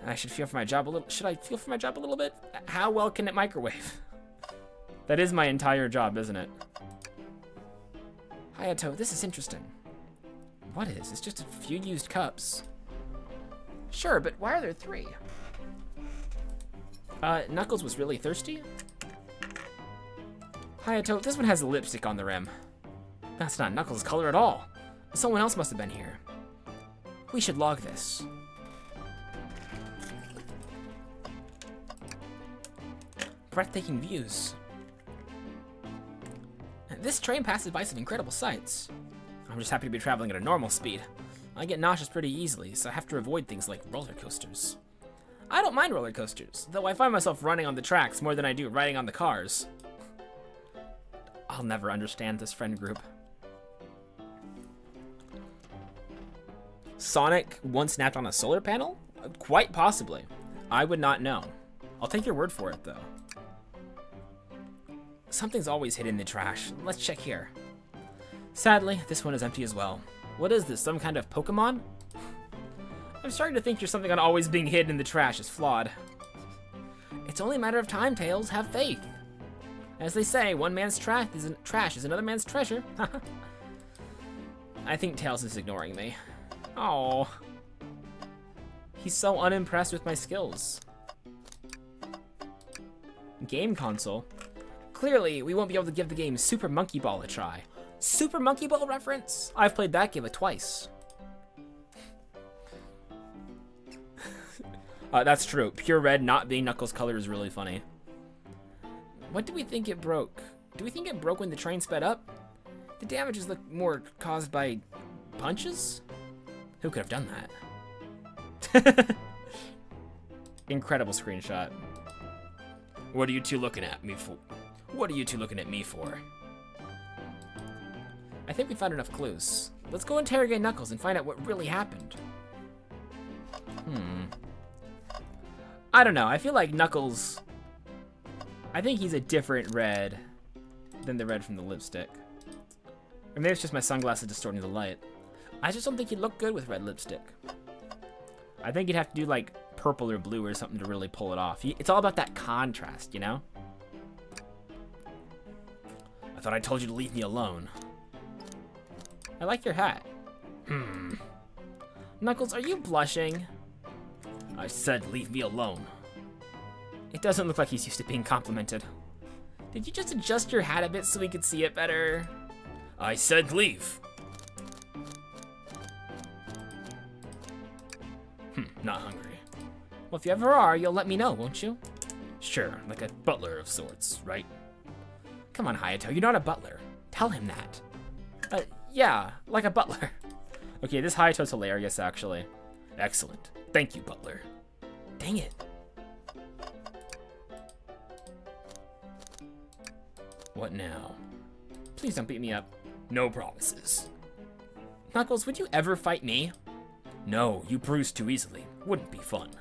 A: I should feel for my job a little. Should I feel for my job a little bit? How well can it microwave? That is my entire job, isn't it? Hayato, this is interesting. What is? It's just a few used cups. Sure, but why are there 3? Knuckles was really thirsty? Hayato, this one has lipstick on the rim. That's not Knuckles' color at all. Someone else must have been here. We should log this. Breathtaking views. This train passes by some incredible sights. I'm just happy to be traveling at a normal speed. I get nauseous pretty easily, so I have to avoid things like roller coasters. I don't mind roller coasters, though I find myself running on the tracks more than I do riding on the cars. I'll never understand this friend group. Sonic once snapped on a solar panel? Quite possibly. I would not know. I'll take your word for it, though. Something's always hidden in the trash. Let's check here. Sadly, this one is empty as well. What is this, some kind of Pokemon? I'm starting to think your something on always being hidden in the trash is flawed. It's only a matter of time, Tails. Have faith. As they say, one man's trash is another man's treasure. I think Tails is ignoring me. Oh, he's so unimpressed with my skills. Game console? Clearly, we won't be able to give the game Super Monkey Ball a try. Super Monkey Ball reference? I've played that game twice. That's true. Pure red not being Knuckles' color is really funny. What do we think it broke? Do we think it broke when the train sped up? The damages look more caused by punches? Who could have done that? Incredible screenshot. What are you two looking at me for? What are you two looking at me for? I think we found enough clues. Let's go interrogate Knuckles and find out what really happened. I don't know. I feel like Knuckles... I think he's a different red than the red from the lipstick. Or maybe it's just my sunglasses distorting the light. I just don't think he'd look good with red lipstick. I think he'd have to do like purple or blue or something to really pull it off. It's all about that contrast, you know? I thought I told you to leave me alone. I like your hat. Knuckles, are you blushing? I said leave me alone. It doesn't look like he's used to being complimented. Did you just adjust your hat a bit so we could see it better? I said leave. Not hungry. Well, if you ever are, you'll let me know, won't you? Sure, like a butler of sorts, right? Come on, Hayato, you're not a butler. Tell him that. Yeah, like a butler. Okay, this Hayato's hilarious, actually. Excellent. Thank you, butler. Dang it. What now? Please don't beat me up. No promises. Knuckles, would you ever fight me? No, you bruise too easily. Wouldn't be fun.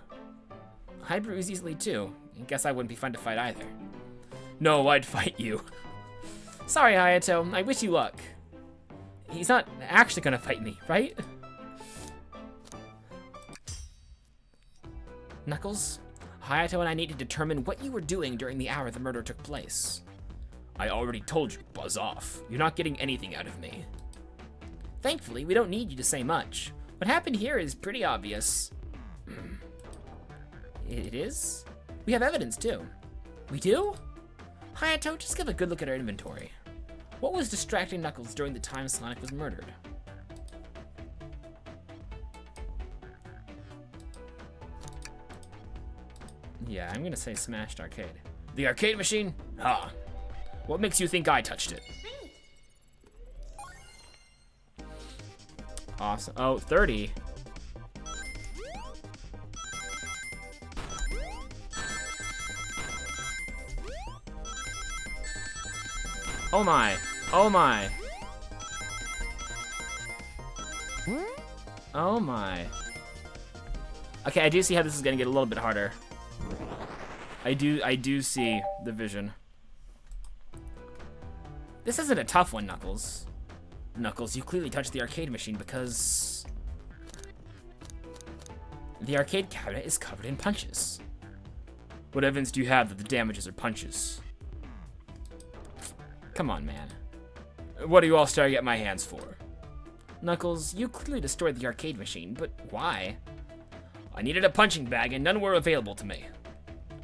A: I bruise easily too. I guess I wouldn't be fun to fight either. No, I'd fight you. Sorry, Hayato. I wish you luck. He's not actually gonna fight me, right? Knuckles, Hayato and I need to determine what you were doing during the hour the murder took place. I already told you, buzz off. You're not getting anything out of me. Thankfully, we don't need you to say much. What happened here is pretty obvious. It is? We have evidence, too. We do? Hayato, just give a good look at our inventory. What was distracting Knuckles during the time Sonic was murdered? Yeah, I'm gonna say smashed arcade. The arcade machine? Ha! What makes you think I touched it? Awesome. Oh, 30. Oh my. Oh my. Oh my. Okay, I do see how this is gonna get a little bit harder. I do see the vision. This isn't a tough one, Knuckles. Knuckles, you clearly touched the arcade machine because... the arcade cabinet is covered in punches. What evidence do you have that the damages are punches? Come on, man. What are you all staring at my hands for? Knuckles, you clearly destroyed the arcade machine, but why? I needed a punching bag and none were available to me.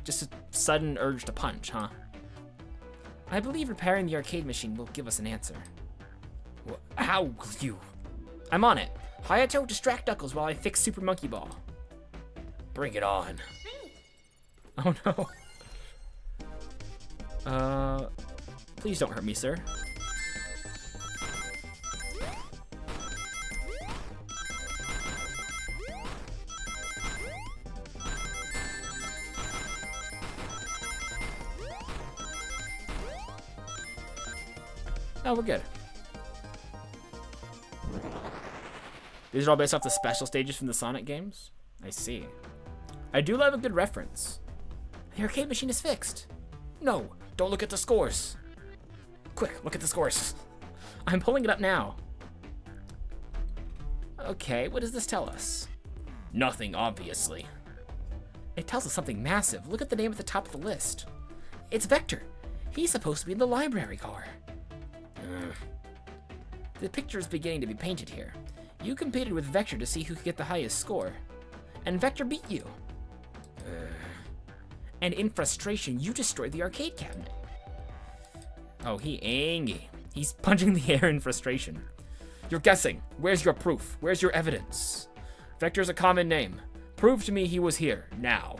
A: Just a sudden urge to punch, huh? I believe repairing the arcade machine will give us an answer. How will you? I'm on it. Hayato, distract Knuckles while I fix Super Monkey Ball. Bring it on. Oh no. Please don't hurt me, sir. Oh, we're good. These are all based off the special stages from the Sonic games? I see. I do love a good reference. The arcade machine is fixed. No, don't look at the scores. Quick, look at the scores. I'm pulling it up now. Okay, what does this tell us? Nothing, obviously. It tells us something massive. Look at the name at the top of the list. It's Vector. He's supposed to be in the library car. The picture is beginning to be painted here. You competed with Vector to see who could get the highest score. And Vector beat you. And in frustration, you destroyed the arcade cabinet. Oh, he angry. He's punching the air in frustration. You're guessing. Where's your proof? Where's your evidence? Vector's a common name. Prove to me he was here, now.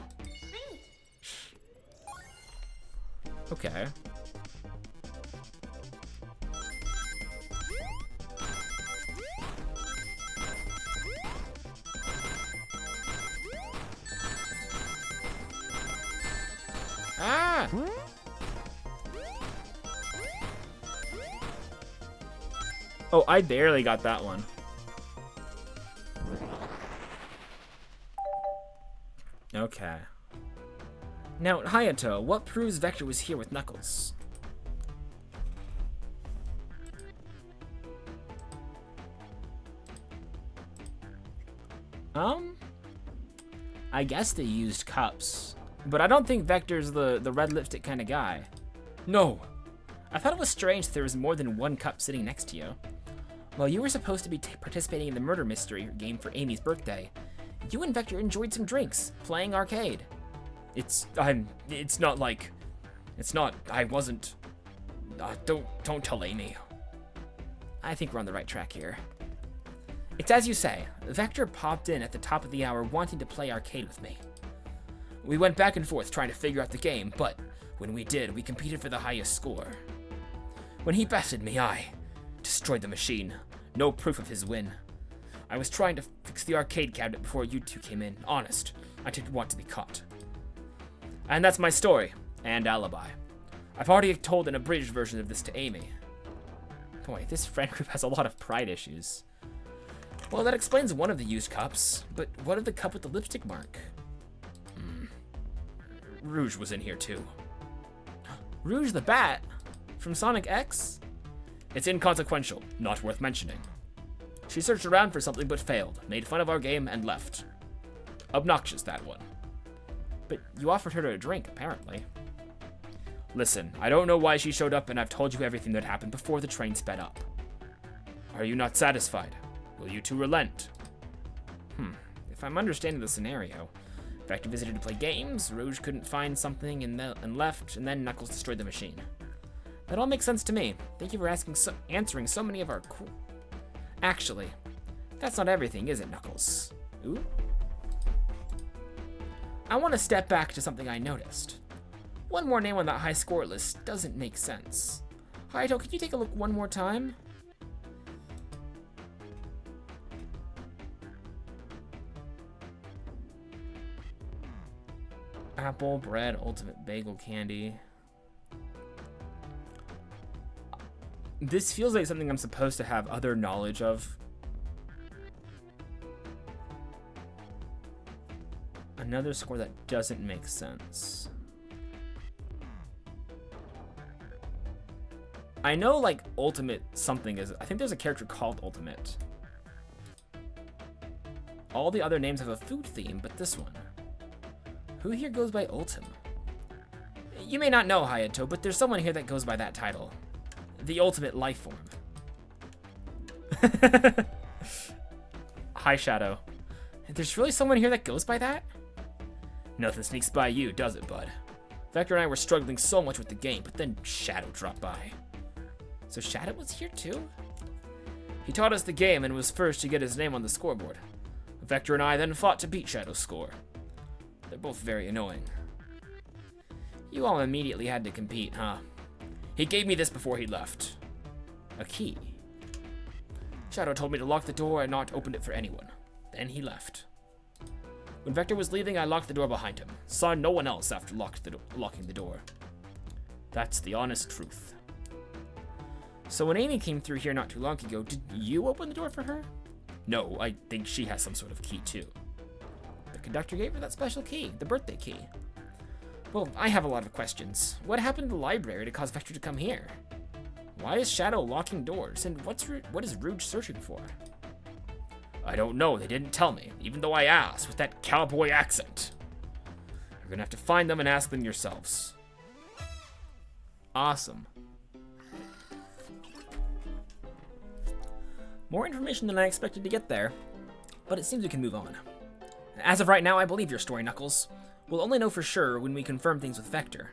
A: Okay. Ah! Oh, I barely got that one. Okay. Now, Hayato, what proves Vector was here with Knuckles? I guess they used cups. But I don't think Vector's the red lipstick kind of guy. No. I thought it was strange that there was more than one cup sitting next to you. While you were supposed to be participating in the murder mystery game for Amy's birthday, you and Vector enjoyed some drinks, playing arcade. I wasn't. Don't tell Amy. I think we're on the right track here. It's as you say, Vector popped in at the top of the hour wanting to play arcade with me. We went back and forth trying to figure out the game, but when we did, we competed for the highest score. When he bested me, I destroyed the machine. No proof of his win. I was trying to fix the arcade cabinet before you two came in. Honest, I didn't want to be caught. And that's my story, and alibi. I've already told an abridged version of this to Amy. Boy, this friend group has a lot of pride issues. Well, that explains one of the used cups, but what of the cup with the lipstick mark? Rouge was in here too. Rouge the Bat? From Sonic X? It's inconsequential, not worth mentioning. She searched around for something but failed, made fun of our game, and left. Obnoxious, that one. But you offered her a drink, apparently. Listen, I don't know why she showed up, and I've told you everything that happened before the train sped up. Are you not satisfied? Will you two relent? If I'm understanding the scenario, Vector visited to play games, Rouge couldn't find something and left, and then Knuckles destroyed the machine. That all makes sense to me. Thank you for answering so many of our cool... Actually, that's not everything, is it, Knuckles? Ooh. I want to step back to something I noticed. One more name on that high score list doesn't make sense. Hayato, could you take a look one more time? Apple, bread, ultimate bagel candy. This feels like something I'm supposed to have other knowledge of. Another score that doesn't make sense. I know, like, Ultimate something is... I think there's a character called Ultimate. All the other names have a food theme, but this one. Who here goes by Ultim? You may not know, Hayato, but there's someone here that goes by that title. The Ultimate Life Form. Hi, Shadow. There's really someone here that goes by that? Nothing sneaks by you, does it, bud? Vector and I were struggling so much with the game, but then Shadow dropped by. So Shadow was here too? He taught us the game and was first to get his name on the scoreboard. Vector and I then fought to beat Shadow's score. They're both very annoying. You all immediately had to compete, huh? He gave me this before he left. A key. Shadow told me to lock the door and not open it for anyone. Then he left. When Vector was leaving, I locked the door behind him. Saw no one else after locking the door. That's the honest truth. So when Amy came through here not too long ago, did you open the door for her? No, I think she has some sort of key too. The conductor gave her that special key, the birthday key. Well, I have a lot of questions. What happened to the library to cause Vector to come here? Why is Shadow locking doors, and what is Rouge searching for? I don't know, they didn't tell me, even though I asked with that cowboy accent. You're gonna have to find them and ask them yourselves. Awesome. More information than I expected to get there, but it seems we can move on. As of right now, I believe your story, Knuckles. We'll only know for sure when we confirm things with Vector.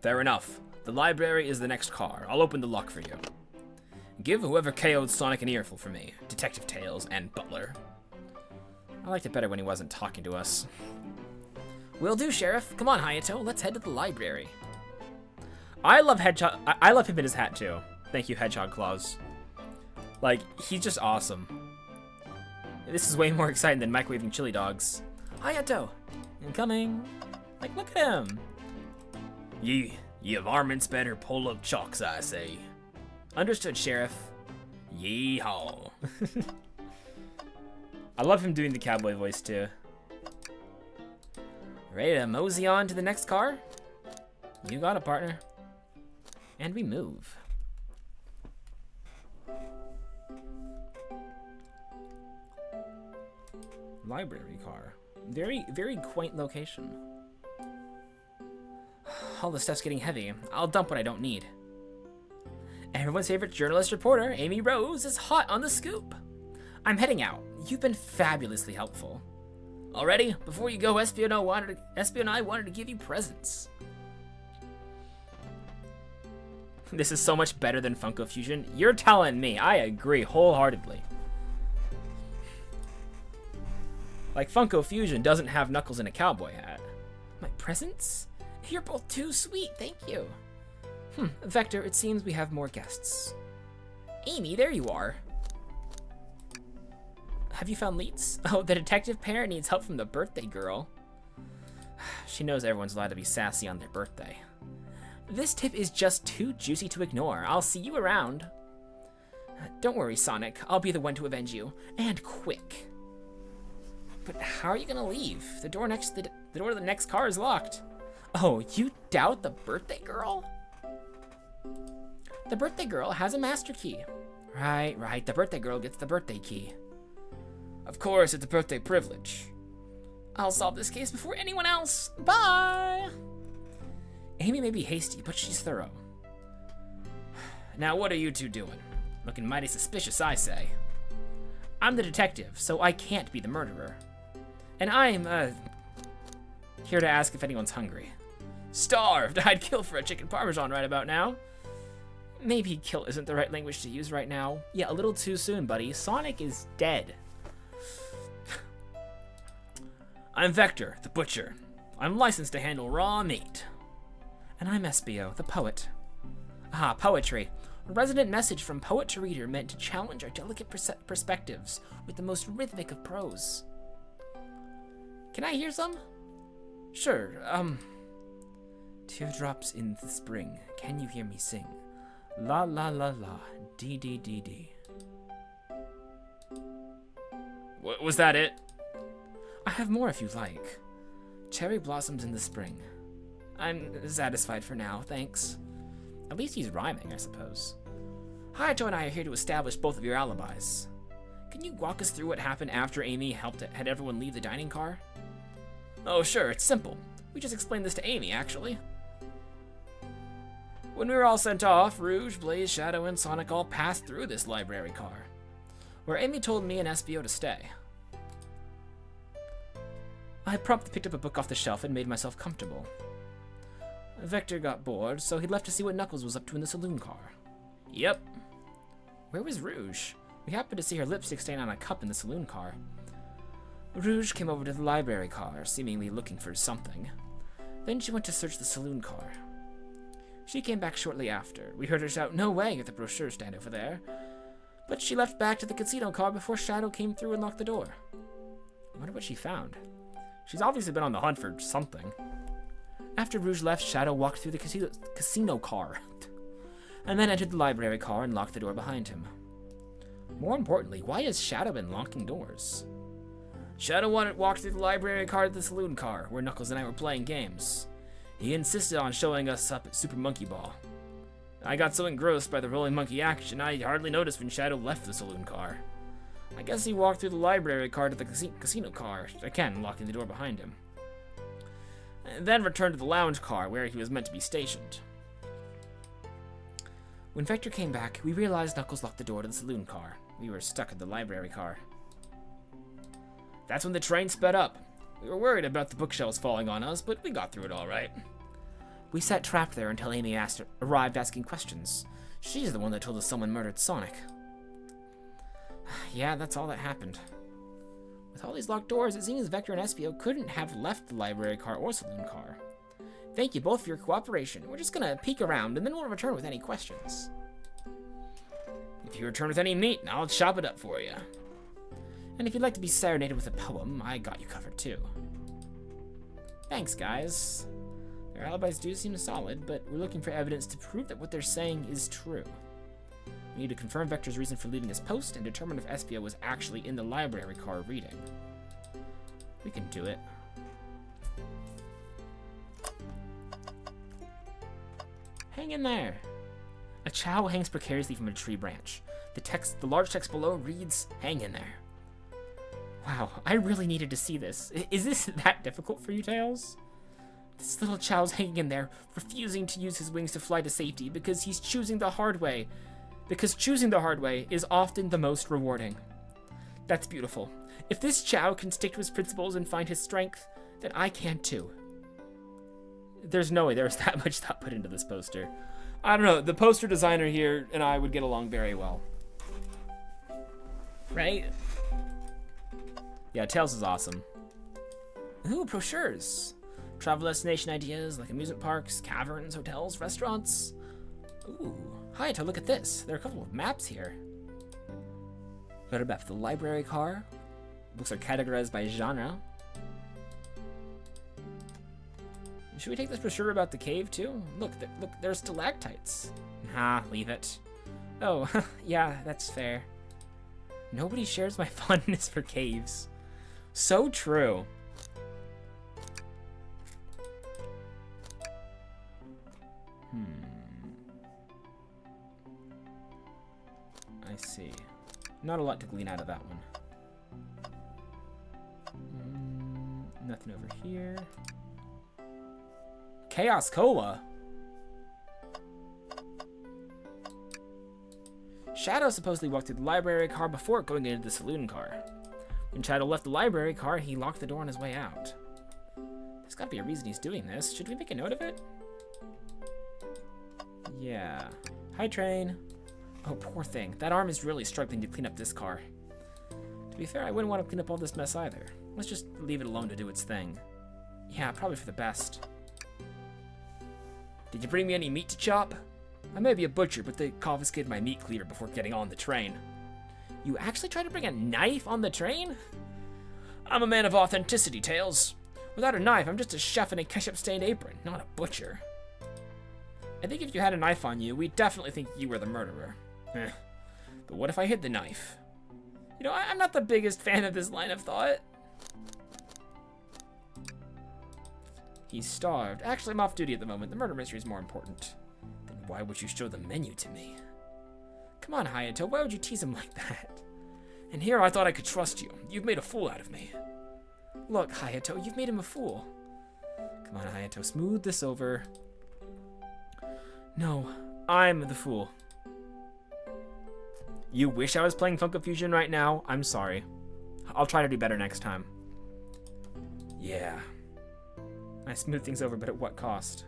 A: Fair enough. The library is the next car. I'll open the lock for you. Give whoever KO'd Sonic an earful for me, Detective Tails and Butler. I liked it better when he wasn't talking to us. Will do, Sheriff. Come on, Hayato. Let's head to the library. I love Hedgehog. I love him in his hat too. Thank you, Hedgehog Claus. Like, he's just awesome. This is way more exciting than microwaving chili dogs. Hayato, incoming. Like, look at him. Ye varmints better pull up chalks, I say. Understood, Sheriff. Yeehaw. I love him doing the cowboy voice too. Ready to mosey on to the next car? You got it, partner. And we move. Library car. Very, very quaint location. All the stuff's getting heavy. I'll dump what I don't need. Everyone's favorite journalist reporter, Amy Rose, is hot on the scoop. I'm heading out. You've been fabulously helpful. Already, before you go, Espio and I wanted to give you presents. This is so much better than Funko Fusion. You're telling me. I agree wholeheartedly. Like, Funko Fusion doesn't have Knuckles in a cowboy hat. My presents? You're both too sweet, thank you. Vector, it seems we have more guests. Amy, there you are. Have you found leads? Oh, the detective pair needs help from the birthday girl. She knows everyone's allowed to be sassy on their birthday. This tip is just too juicy to ignore. I'll see you around. Don't worry, Sonic. I'll be the one to avenge you. And quick. But how are you gonna leave? The door to the next car is locked. Oh, you doubt the birthday girl? The birthday girl has a master key. Right. The birthday girl gets the birthday key. Of course, it's a birthday privilege. I'll solve this case before anyone else. Bye! Amy may be hasty, but she's thorough. Now, what are you two doing? Looking mighty suspicious, I say. I'm the detective, so I can't be the murderer. And I'm, here to ask if anyone's hungry. Starved! I'd kill for a chicken parmesan right about now. Maybe kill isn't the right language to use right now. Yeah, a little too soon, buddy. Sonic is dead. I'm Vector, the butcher. I'm licensed to handle raw meat. And I'm Espio, the poet. Ah, poetry. A resonant message from poet to reader meant to challenge our delicate perspectives with the most rhythmic of prose. Can I hear some? Sure, Teardrops in the spring, can you hear me sing? La la la la, dee dee dee dee. Was that it? I have more if you like. Cherry blossoms in the spring. I'm satisfied for now, thanks. At least he's rhyming, I suppose. Hayato and I are here to establish both of your alibis. Can you walk us through what happened after Amy had everyone leave the dining car? Oh, sure, it's simple. We just explained this to Amy, actually. When we were all sent off, Rouge, Blaze, Shadow, and Sonic all passed through this library car, where Amy told me and Espio to stay. I promptly picked up a book off the shelf and made myself comfortable. Vector got bored, so he left to see what Knuckles was up to in the saloon car. Yep. Where was Rouge? We happened to see her lipstick stain on a cup in the saloon car. Rouge came over to the library car, seemingly looking for something. Then she went to search the saloon car. She came back shortly after. We heard her shout, "No way," at the brochure stand over there. But she left back to the casino car before Shadow came through and locked the door. I wonder what she found. She's obviously been on the hunt for something. After Rouge left, Shadow walked through the casino car, and then entered the library car and locked the door behind him. More importantly, why has Shadow been locking doors? Shadow walked through the library car to the saloon car, where Knuckles and I were playing games. He insisted on showing us up at Super Monkey Ball. I got so engrossed by the rolling monkey action, I hardly noticed when Shadow left the saloon car. I guess he walked through the library car to the casino car, again locking the door behind him. And then returned to the lounge car, where he was meant to be stationed. When Vector came back, we realized Knuckles locked the door to the saloon car. We were stuck in the library car. That's when the train sped up. We were worried about the bookshelves falling on us, but we got through it all right. We sat trapped there until Amy arrived asking questions. She's the one that told us someone murdered Sonic. Yeah, that's all that happened. With all these locked doors, it seems Vector and Espio couldn't have left the library car or saloon car. Thank you both for your cooperation. We're just gonna peek around, and then we'll return with any questions. If you return with any meat, I'll chop it up for you. And if you'd like to be serenaded with a poem, I got you covered too. Thanks, guys. Their alibis do seem solid, but we're looking for evidence to prove that what they're saying is true. We need to confirm Vector's reason for leaving his post and determine if Espio was actually in the library car reading. We can do it. Hang in there. A chow hangs precariously from a tree branch. The large text below reads, "Hang in there." Wow, I really needed to see this. Is this that difficult for you, Tails? This little chow's hanging in there, refusing to use his wings to fly to safety because he's choosing the hard way. Because choosing the hard way is often the most rewarding. That's beautiful. If this chow can stick to his principles and find his strength, then I can too. There's no way there was that much thought put into this poster. I don't know, the poster designer here and I would get along very well. Right? Yeah, Tails is awesome. Ooh, brochures. Travel destination ideas like amusement parks, caverns, hotels, restaurants. Ooh, Hayato, look at this. There are a couple of maps here. Got a map of the library car. Books are categorized by genre. Should we take this brochure about the cave too? Look, there's stalactites. Nah, leave it. Oh, yeah, that's fair. Nobody shares my fondness for caves. So true. I see. Not a lot to glean out of that one. Nothing over here. Chaos Cola. Shadow supposedly walked through the library car before going into the saloon car. When Shadow left the library car, he locked the door on his way out. There's gotta be a reason he's doing this. Should we make a note of it? Yeah. Hi, train. Oh, poor thing. That arm is really struggling to clean up this car. To be fair, I wouldn't want to clean up all this mess either. Let's just leave it alone to do its thing. Yeah, probably for the best. Did you bring me any meat to chop? I may be a butcher, but they confiscated my meat cleaver before getting on the train. You actually tried to bring a knife on the train? I'm a man of authenticity, Tails. Without a knife, I'm just a chef in a ketchup-stained apron, not a butcher. I think if you had a knife on you, we'd definitely think you were the murderer. But what if I hid the knife? You know, I'm not the biggest fan of this line of thought. He's starved. Actually, I'm off duty at the moment. The murder mystery is more important. Then why would you show the menu to me? Come on, Hayato. Why would you tease him like that? And here I thought I could trust you. You've made a fool out of me. Look, Hayato, you've made him a fool. Come on, Hayato. Smooth this over. No, I'm the fool. You wish I was playing Funko Fusion right now? I'm sorry. I'll try to do better next time. Yeah. I smooth things over, but at what cost?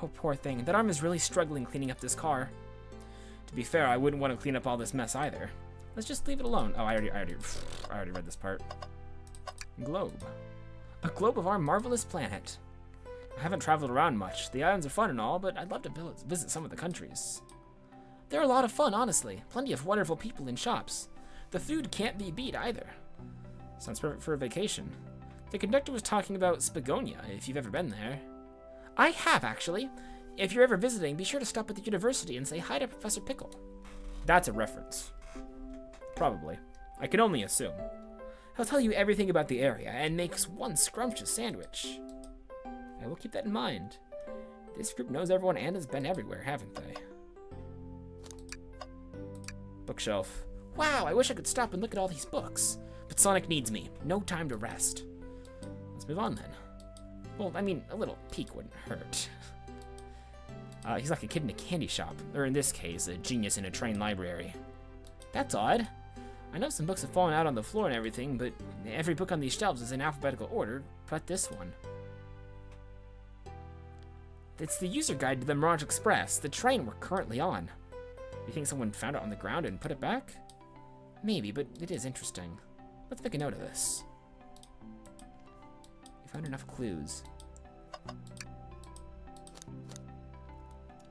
A: Oh, poor thing. That arm is really struggling cleaning up this car. To be fair, I wouldn't want to clean up all this mess either. Let's just leave it alone. Oh, I already read this part. Globe. A globe of our marvelous planet. I haven't traveled around much. The islands are fun and all, but I'd love to visit some of the countries. They're a lot of fun, honestly. Plenty of wonderful people and shops. The food can't be beat either. Sounds perfect for a vacation. The conductor was talking about Spagonia, if you've ever been there. I have, actually. If you're ever visiting, be sure to stop at the university and say hi to Professor Pickle. That's a reference. Probably. I can only assume. He'll tell you everything about the area and makes one scrumptious sandwich. I will keep that in mind. This group knows everyone and has been everywhere, haven't they? Bookshelf. Wow, I wish I could stop and look at all these books. But Sonic needs me. No time to rest. Let's move on then. Well, I mean, a little peek wouldn't hurt. He's like a kid in a candy shop. Or in this case, a genius in a train library. That's odd. I know some books have fallen out on the floor and everything, but every book on these shelves is in alphabetical order, but this one. It's the user guide to the Mirage Express, the train we're currently on. You think someone found it on the ground and put it back? Maybe, but it is interesting. Let's make a note of this. We found enough clues.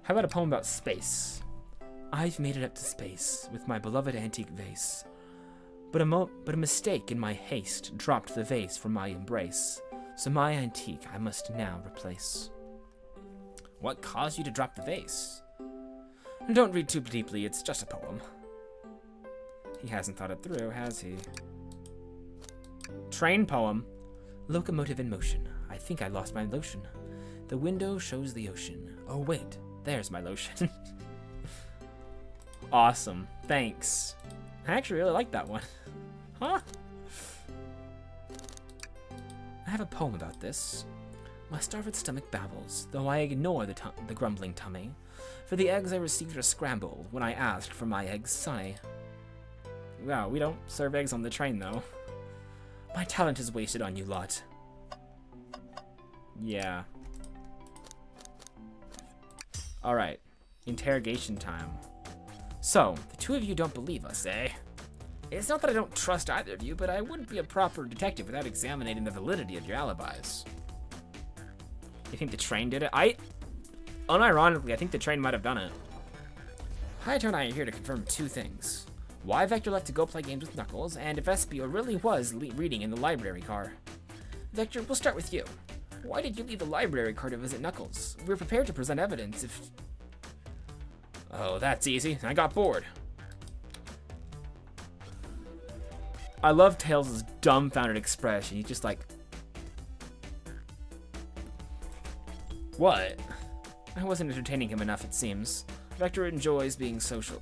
A: How about a poem about space? I've made it up to space with my beloved antique vase. But a mistake in my haste dropped the vase from my embrace. So my antique I must now replace. What caused you to drop the vase? Don't read too deeply, it's just a poem. He hasn't thought it through, has he? Train poem. Locomotive in motion. I think I lost my lotion. The window shows the ocean. Oh wait, there's my lotion. Awesome, thanks. I actually really like that one. Huh? I have a poem about this. My starved stomach babbles, though I ignore the grumbling tummy. For the eggs I received are scrambled when I asked for my eggs sunny. Wow, we don't serve eggs on the train, though. My talent is wasted on you lot. Yeah. Alright. Interrogation time. So, the two of you don't believe us, eh? It's not that I don't trust either of you, but I wouldn't be a proper detective without examining the validity of your alibis. You think the train did it? Unironically, I think the train might have done it. Hayato and I are here to confirm two things. Why Vector left to go play games with Knuckles, and if Espio really was reading in the library car. Vector, we'll start with you. Why did you leave the library car to visit Knuckles? We're prepared to present evidence if... Oh, that's easy. I got bored. I love Tails' dumbfounded expression. He's just like... What? I wasn't entertaining him enough, it seems. Vector enjoys being social.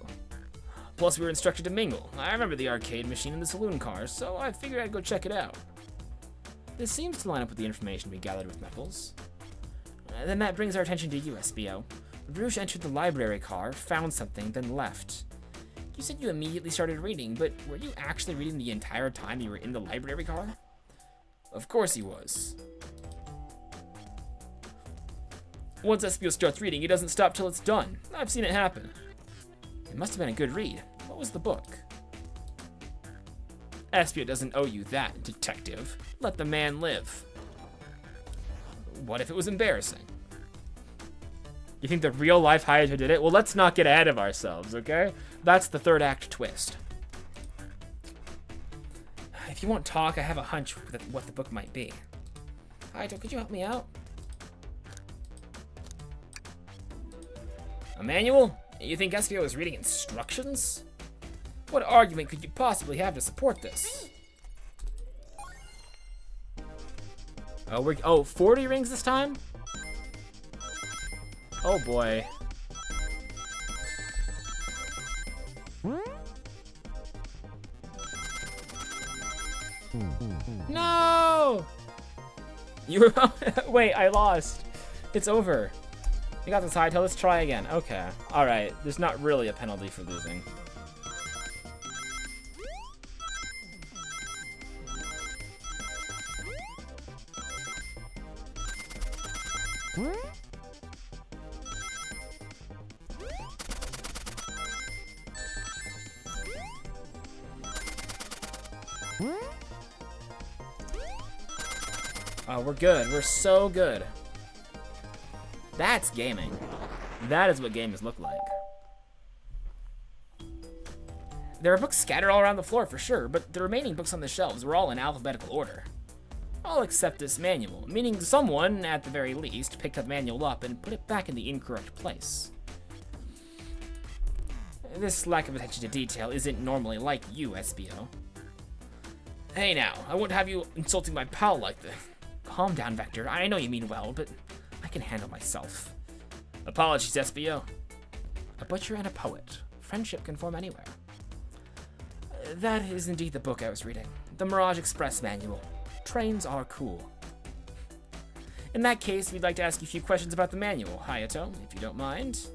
A: Plus, we were instructed to mingle. I remember the arcade machine and the saloon car, so I figured I'd go check it out. This seems to line up with the information we gathered with Knuckles. Then that brings our attention to you, Espio. Rouge entered the library car, found something, then left. You said you immediately started reading, but were you actually reading the entire time you were in the library car? Of course he was. Once Espio starts reading, he doesn't stop till it's done. I've seen it happen. It must have been a good read. What was the book? Espio doesn't owe you that, detective. Let the man live. What if it was embarrassing? You think the real-life Hayato did it? Well, let's not get ahead of ourselves, okay? That's the third act twist. If you won't talk, I have a hunch what the book might be. Hayato, could you help me out? A manual? You think Espio is reading instructions? What argument could you possibly have to support this? Oh, 40 rings this time? Oh boy. No! You were... Wait, I lost. It's over. You got this high tail, let's try again. Okay. Alright, there's not really a penalty for losing. Oh, we're good. We're so good. That's gaming. That is what games look like. There are books scattered all around the floor for sure, but the remaining books on the shelves were all in alphabetical order. All except this manual, meaning someone, at the very least, picked the manual up and put it back in the incorrect place. This lack of attention to detail isn't normally like you, Espio. Hey now, I won't have you insulting my pal like this. Calm down, Vector. I know you mean well, but I can handle myself. Apologies, Espio. A butcher and a poet. Friendship can form anywhere. That is indeed the book I was reading. The Mirage Express Manual. Trains are cool. In that case, we'd like to ask you a few questions about the manual, Hayato, if you don't mind.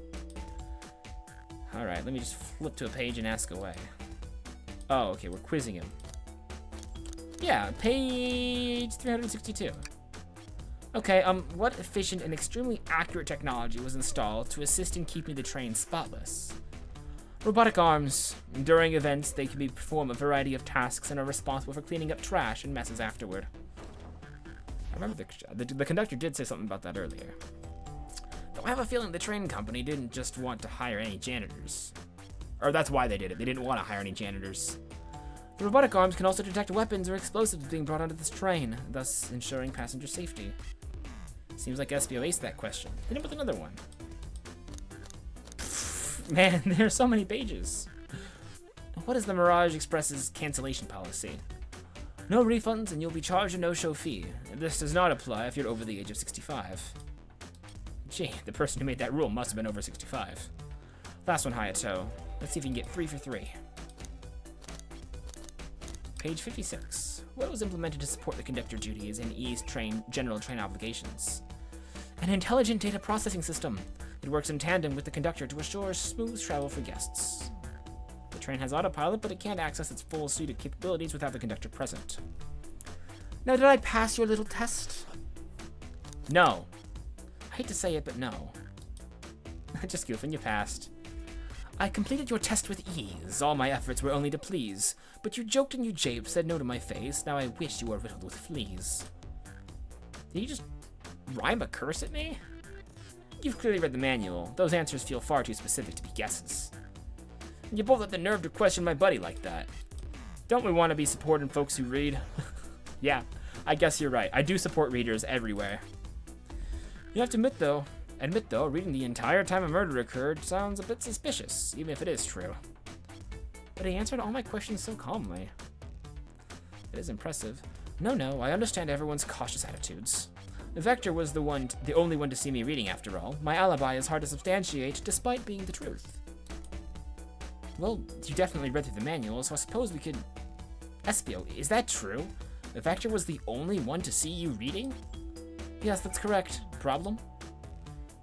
A: Alright, let me just flip to a page and ask away. Oh, okay, we're quizzing him. Yeah, page 362. Okay, what efficient and extremely accurate technology was installed to assist in keeping the train spotless? Robotic arms. During events, they can perform a variety of tasks and are responsible for cleaning up trash and messes afterward. I remember the conductor did say something about that earlier. Though I have a feeling the train company didn't just want to hire any janitors. Or that's why they did it. They didn't want to hire any janitors. The robotic arms can also detect weapons or explosives being brought onto this train, thus ensuring passenger safety. Seems like SBO aced that question. Hit him with another one. Man, there are so many pages. What is the Mirage Express's cancellation policy? No refunds and you'll be charged a no-show fee. This does not apply if you're over the age of 65. Gee, the person who made that rule must have been over 65. Last one, Hayato. Let's see if you can get 3 for 3. Page 56. What was implemented to support the conductor duties and ease general train obligations? An intelligent data processing system. It works in tandem with the conductor to assure smooth travel for guests. The train has autopilot, but it can't access its full suite of capabilities without the conductor present. Now, did I pass your little test? No. I hate to say it, but no. Just goofing, you passed. I completed your test with ease. All my efforts were only to please. But you joked and you japed, said no to my face. Now I wish you were riddled with fleas. Did you just rhyme a curse at me? You've clearly read the manual. Those answers feel far too specific to be guesses. You both have the nerve to question my buddy like that. Don't we want to be supporting folks who read? Yeah, I guess you're right. I do support readers everywhere. You have to admit though, reading the entire time a murder occurred sounds a bit suspicious, even if it is true. But he answered all my questions so calmly. It is impressive. No, I understand everyone's cautious attitudes. Vector was the only one to see me reading after all. My alibi is hard to substantiate, despite being the truth. Well, you definitely read through the manual, so I suppose we could... Espio, is that true? Vector was the only one to see you reading? Yes, that's correct. Problem?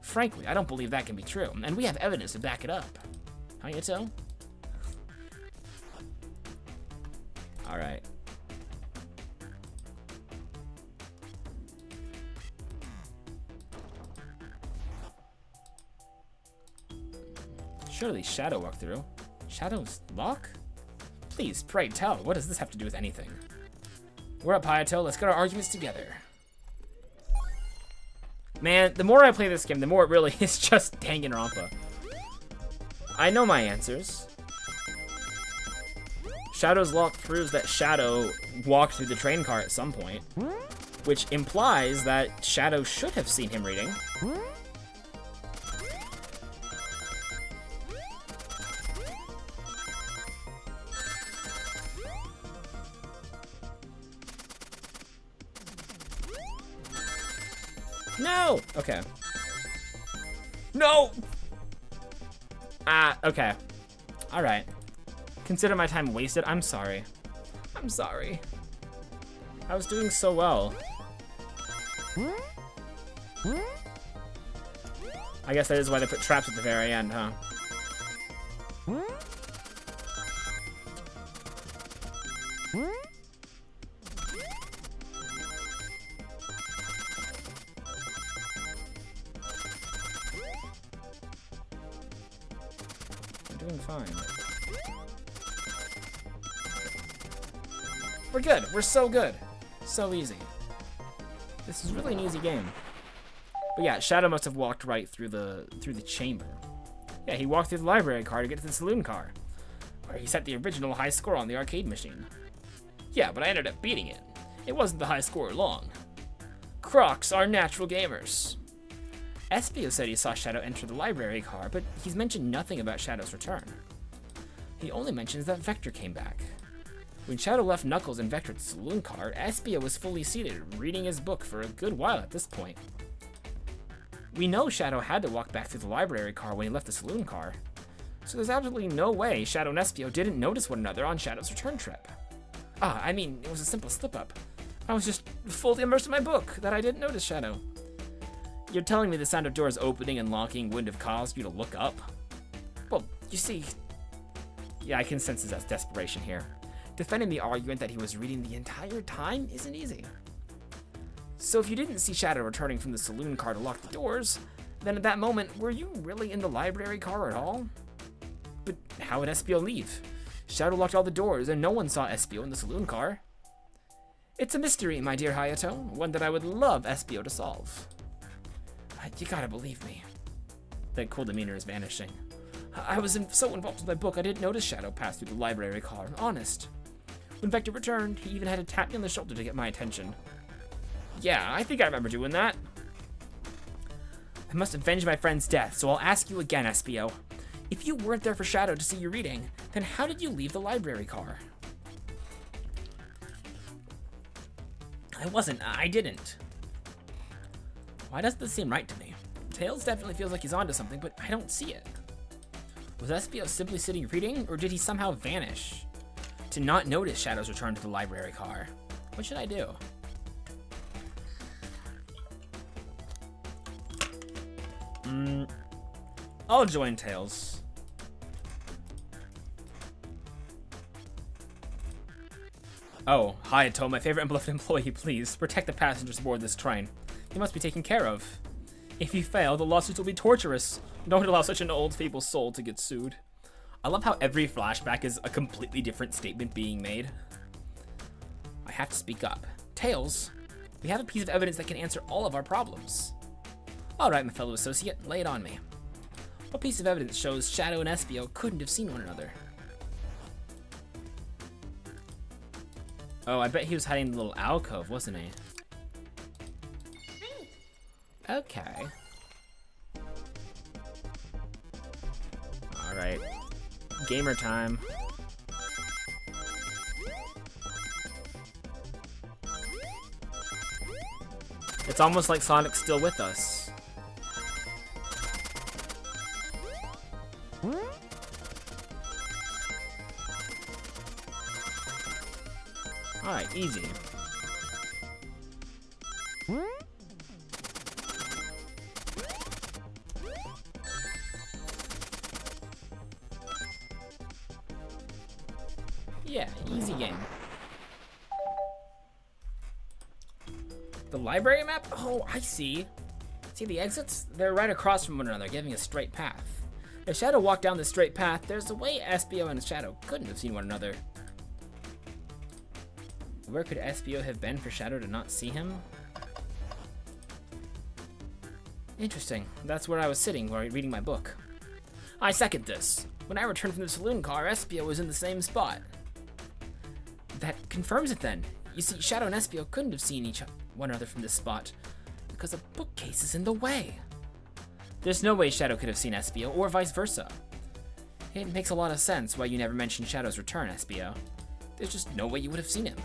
A: Frankly, I don't believe that can be true, and we have evidence to back it up. Hayato? Alright. Surely Shadow walked through. Shadow's lock? Please, pray tell, what does this have to do with anything? We're up, Hayato, let's get our arguments together. Man, the more I play this game, the more it really is just Danganronpa. I know my answers. Shadow's lock proves that Shadow walked through the train car at some point, which implies that Shadow should have seen him reading. No! Okay. No! Okay. Alright. Consider my time wasted. I'm sorry. I'm sorry. I was doing so well. I guess that is why they put traps at the very end, huh? I'm doing fine. We're good. We're so good. So easy. This is really an easy game. But yeah, Shadow must have walked right through the chamber. Yeah, he walked through the library car to get to the saloon car, where he set the original high score on the arcade machine. Yeah, but I ended up beating it. It wasn't the high score long. Crocs are natural gamers. Espio said he saw Shadow enter the library car, but he's mentioned nothing about Shadow's return. He only mentions that Vector came back. When Shadow left Knuckles and Vector at the saloon car, Espio was fully seated, reading his book for a good while at this point. We know Shadow had to walk back through the library car when he left the saloon car. So there's absolutely no way Shadow and Espio didn't notice one another on Shadow's return trip. I mean, it was a simple slip-up. I was just fully immersed in my book that I didn't notice Shadow. You're telling me the sound of doors opening and locking wouldn't have caused you to look up? Well, you see... Yeah, I can sense his desperation here. Defending the argument that he was reading the entire time isn't easy. So if you didn't see Shadow returning from the saloon car to lock the doors, then at that moment, were you really in the library car at all? But how would Espio leave? Shadow locked all the doors, and no one saw Espio in the saloon car. It's a mystery, my dear Hayato, one that I would love Espio to solve. You gotta believe me. That cool demeanor is vanishing. I was so involved with my book, I didn't notice Shadow pass through the library car, honest. When Vector returned, he even had to tap me on the shoulder to get my attention. Yeah, I think I remember doing that. I must avenge my friend's death, so I'll ask you again, Espio. If you weren't there for Shadow to see you reading, then how did you leave the library car? I didn't. Why doesn't this seem right to me? Tails definitely feels like he's onto something, but I don't see it. Was Espio simply sitting reading, or did he somehow vanish? To not notice Shadow's return to the library car. What should I do? I'll join Tails. Oh, Hayato, my favorite and beloved employee, please. Protect the passengers aboard this train. They must be taken care of. If you fail, the lawsuits will be torturous. Don't allow such an old, feeble soul to get sued. I love how every flashback is a completely different statement being made. I have to speak up. Tails, we have a piece of evidence that can answer all of our problems. Alright, my fellow associate, lay it on me. What piece of evidence shows Shadow and Espio couldn't have seen one another? Oh, I bet he was hiding in the little alcove, wasn't he? Okay. Alright. Gamer time. It's almost like Sonic's still with us. Alright, easy. Yeah, easy game. The library map? Oh, I see. See the exits? They're right across from one another, giving a straight path. If Shadow walked down this straight path, there's a way Espio and Shadow couldn't have seen one another. Where could Espio have been for Shadow to not see him? Interesting. That's where I was sitting while reading my book. I second this. When I returned from the saloon car, Espio was in the same spot. That confirms it then. You see, Shadow and Espio couldn't have seen one another from this spot because a bookcase is in the way. There's no way Shadow could have seen Espio, or vice versa. It makes a lot of sense why you never mentioned Shadow's return, Espio. There's just no way you would have seen him.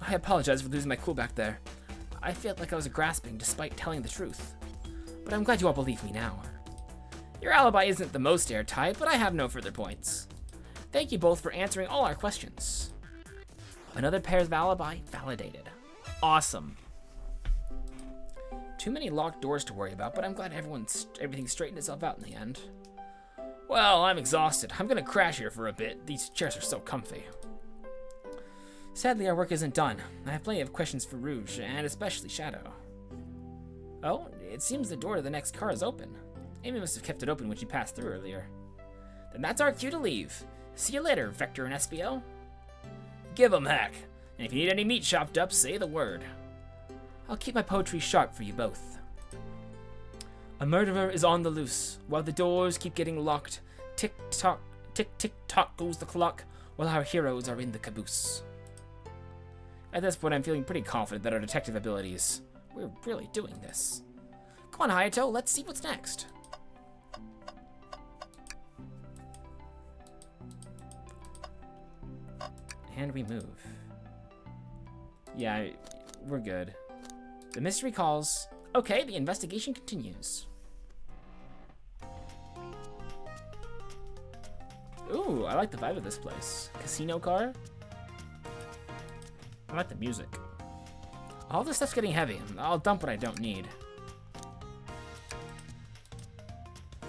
A: I apologize for losing my cool back there. I felt like I was grasping despite telling the truth. But I'm glad you all believe me now. Your alibi isn't the most airtight, but I have no further points. Thank you both for answering all our questions. Another pair of alibi validated. Awesome. Too many locked doors to worry about, but I'm glad everything straightened itself out in the end. Well, I'm exhausted. I'm gonna crash here for a bit. These chairs are so comfy. Sadly, our work isn't done. I have plenty of questions for Rouge, and especially Shadow. Oh, it seems the door to the next car is open. Amy must have kept it open when she passed through earlier. Then that's our cue to leave. See you later, Vector and Espio. Give 'em heck. And if you need any meat chopped up, say the word. I'll keep my poetry sharp for you both. A murderer is on the loose, while the doors keep getting locked. Tick-tock, tick-tick-tock goes the clock, while our heroes are in the caboose. At this point, I'm feeling pretty confident that our detective abilities, we're really doing this. Come on, Hayato, let's see what's next. And we move. Yeah, we're good. The mystery calls. Okay, the investigation continues. Ooh, I like the vibe of this place. Casino car? I like the music. All this stuff's getting heavy. I'll dump what I don't need.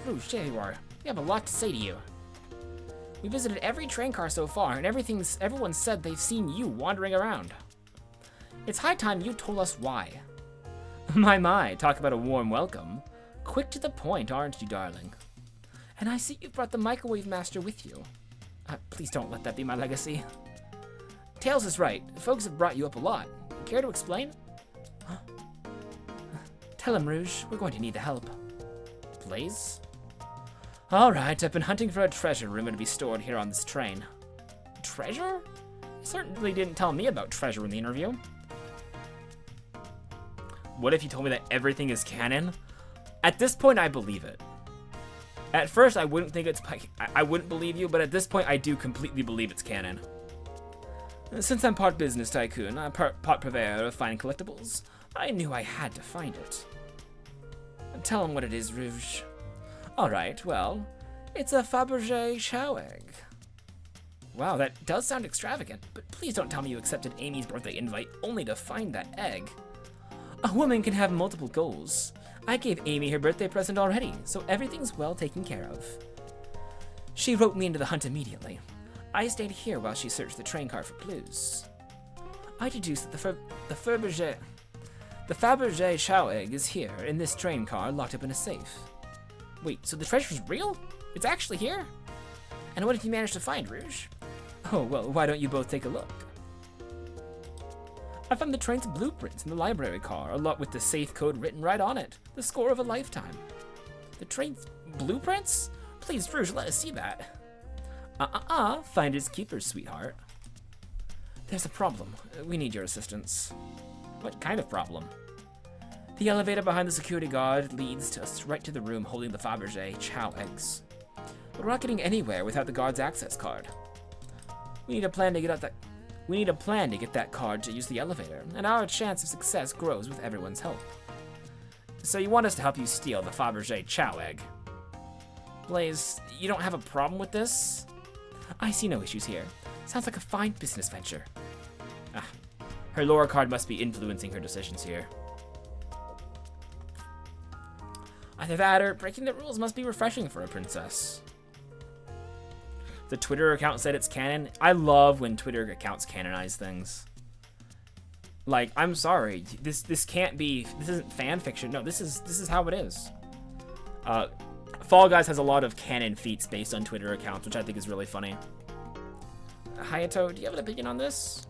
A: Rouge, there you are. We have a lot to say to you. We visited every train car so far, and everyone said they've seen you wandering around. It's high time you told us why. My, talk about a warm welcome. Quick to the point, aren't you, darling? And I see you've brought the Microwave Master with you. Please don't let that be my legacy. Tails is right. Folks have brought you up a lot. Care to explain? Huh? Tell him, Rouge. We're going to need the help. Blaze? Alright, I've been hunting for a treasure rumored to be stored here on this train. Treasure? You certainly didn't tell me about treasure in the interview. What if you told me that everything is canon? At this point, I believe it. At first, I wouldn't believe you, but at this point, I do completely believe it's canon. Since I'm part business tycoon, I'm part purveyor of fine collectibles, I knew I had to find it. Tell him what it is, Rouge. Alright, well, it's a Fabergé Chow egg. Wow, that does sound extravagant, but please don't tell me you accepted Amy's birthday invite only to find that egg. A woman can have multiple goals. I gave Amy her birthday present already, so everything's well taken care of. She roped me into the hunt immediately. I stayed here while she searched the train car for clues. I deduced that the Fabergé Chow egg is here in this train car locked up in a safe. Wait, so the treasure's real? It's actually here? And what did you manage to find, Rouge? Oh, well, why don't you both take a look? I found the train's blueprints in the library car, along with the safe code written right on it. The score of a lifetime. The train's blueprints? Please, Rouge, let us see that. Finders keepers, sweetheart. There's a problem. We need your assistance. What kind of problem? The elevator behind the security guard leads us right to the room holding the Fabergé Chow eggs. But we're not getting anywhere without the guard's access card. We need a plan to get that card to use the elevator, and our chance of success grows with everyone's help. So you want us to help you steal the Fabergé Chow egg? Blaze, you don't have a problem with this? I see no issues here. Sounds like a fine business venture. Her lore card must be influencing her decisions here. Either that or breaking the rules must be refreshing for a princess. The Twitter account said it's canon. I love when Twitter accounts canonize things. Like, I'm sorry, this can't be. This isn't fan fiction. No, this is how it is. Fall Guys has a lot of canon feats based on Twitter accounts, which I think is really funny. Hayato, do you have an opinion on this?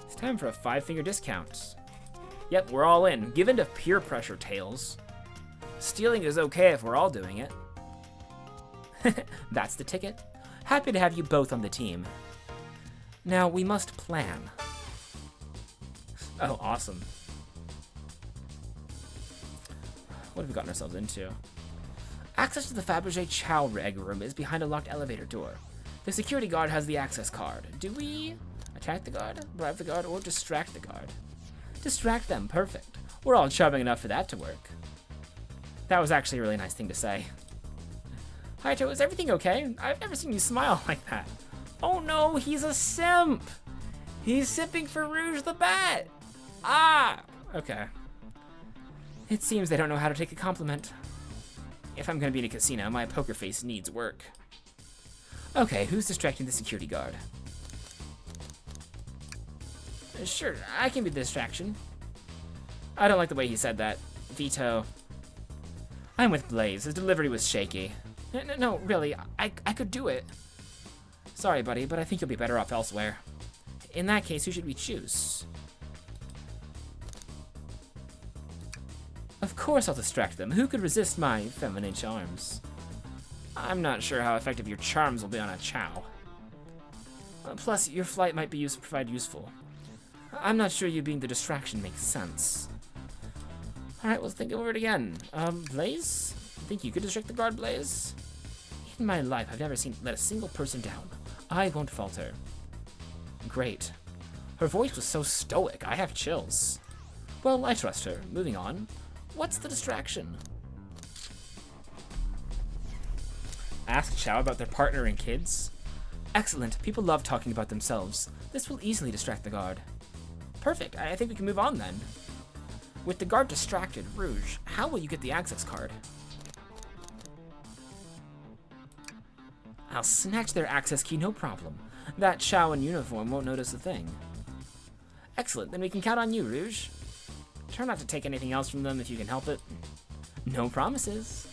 A: It's time for a 5-finger discount. Yep, we're all in. Give in to peer pressure, Tails. Stealing is okay if we're all doing it. That's the ticket. Happy to have you both on the team. Now, we must plan. Oh, awesome. What have we gotten ourselves into? Access to the Fabergé Chow egg room is behind a locked elevator door. The security guard has the access card. Do we attack the guard, bribe the guard, or distract the guard? Distract them, perfect. We're all charming enough for that to work. That was actually a really nice thing to say. Hayato, is everything okay? I've never seen you smile like that. Oh no, he's a simp! He's simping for Rouge the Bat! Okay. It seems they don't know how to take a compliment. If I'm gonna be in a casino, my poker face needs work. Okay, who's distracting the security guard? Sure, I can be the distraction. I don't like the way he said that. Veto. I'm with Blaze. His delivery was shaky. No, really, I could do it. Sorry, buddy, but I think you'll be better off elsewhere. In that case, who should we choose? Of course I'll distract them. Who could resist my feminine charms? I'm not sure how effective your charms will be on a Chow. Plus, your flight might be provide useful. I'm not sure you being the distraction makes sense. Alright, let's think over it again. Blaze? You think you could distract the guard, Blaze? In my life, I've never let a single person down. I won't falter. Great. Her voice was so stoic, I have chills. Well, I trust her. Moving on. What's the distraction? Ask Chow about their partner and kids. Excellent. People love talking about themselves. This will easily distract the guard. Perfect. I think we can move on then. With the guard distracted, Rouge, how will you get the access card? I'll snatch their access key, no problem. That Chow in uniform won't notice a thing. Excellent. Then we can count on you, Rouge. Try not to take anything else from them if you can help it. No promises.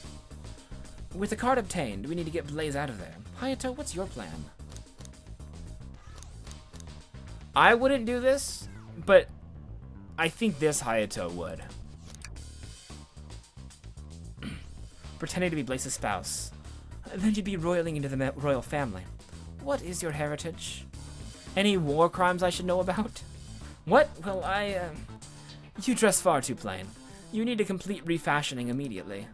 A: With the card obtained, we need to get Blaze out of there. Hayato, what's your plan? I wouldn't do this, but I think this Hayato would. Pretending to be Blaze's spouse. Then you'd be roiling into the royal family. What is your heritage? Any war crimes I should know about? What? Well, You dress far too plain. You need a complete refashioning immediately.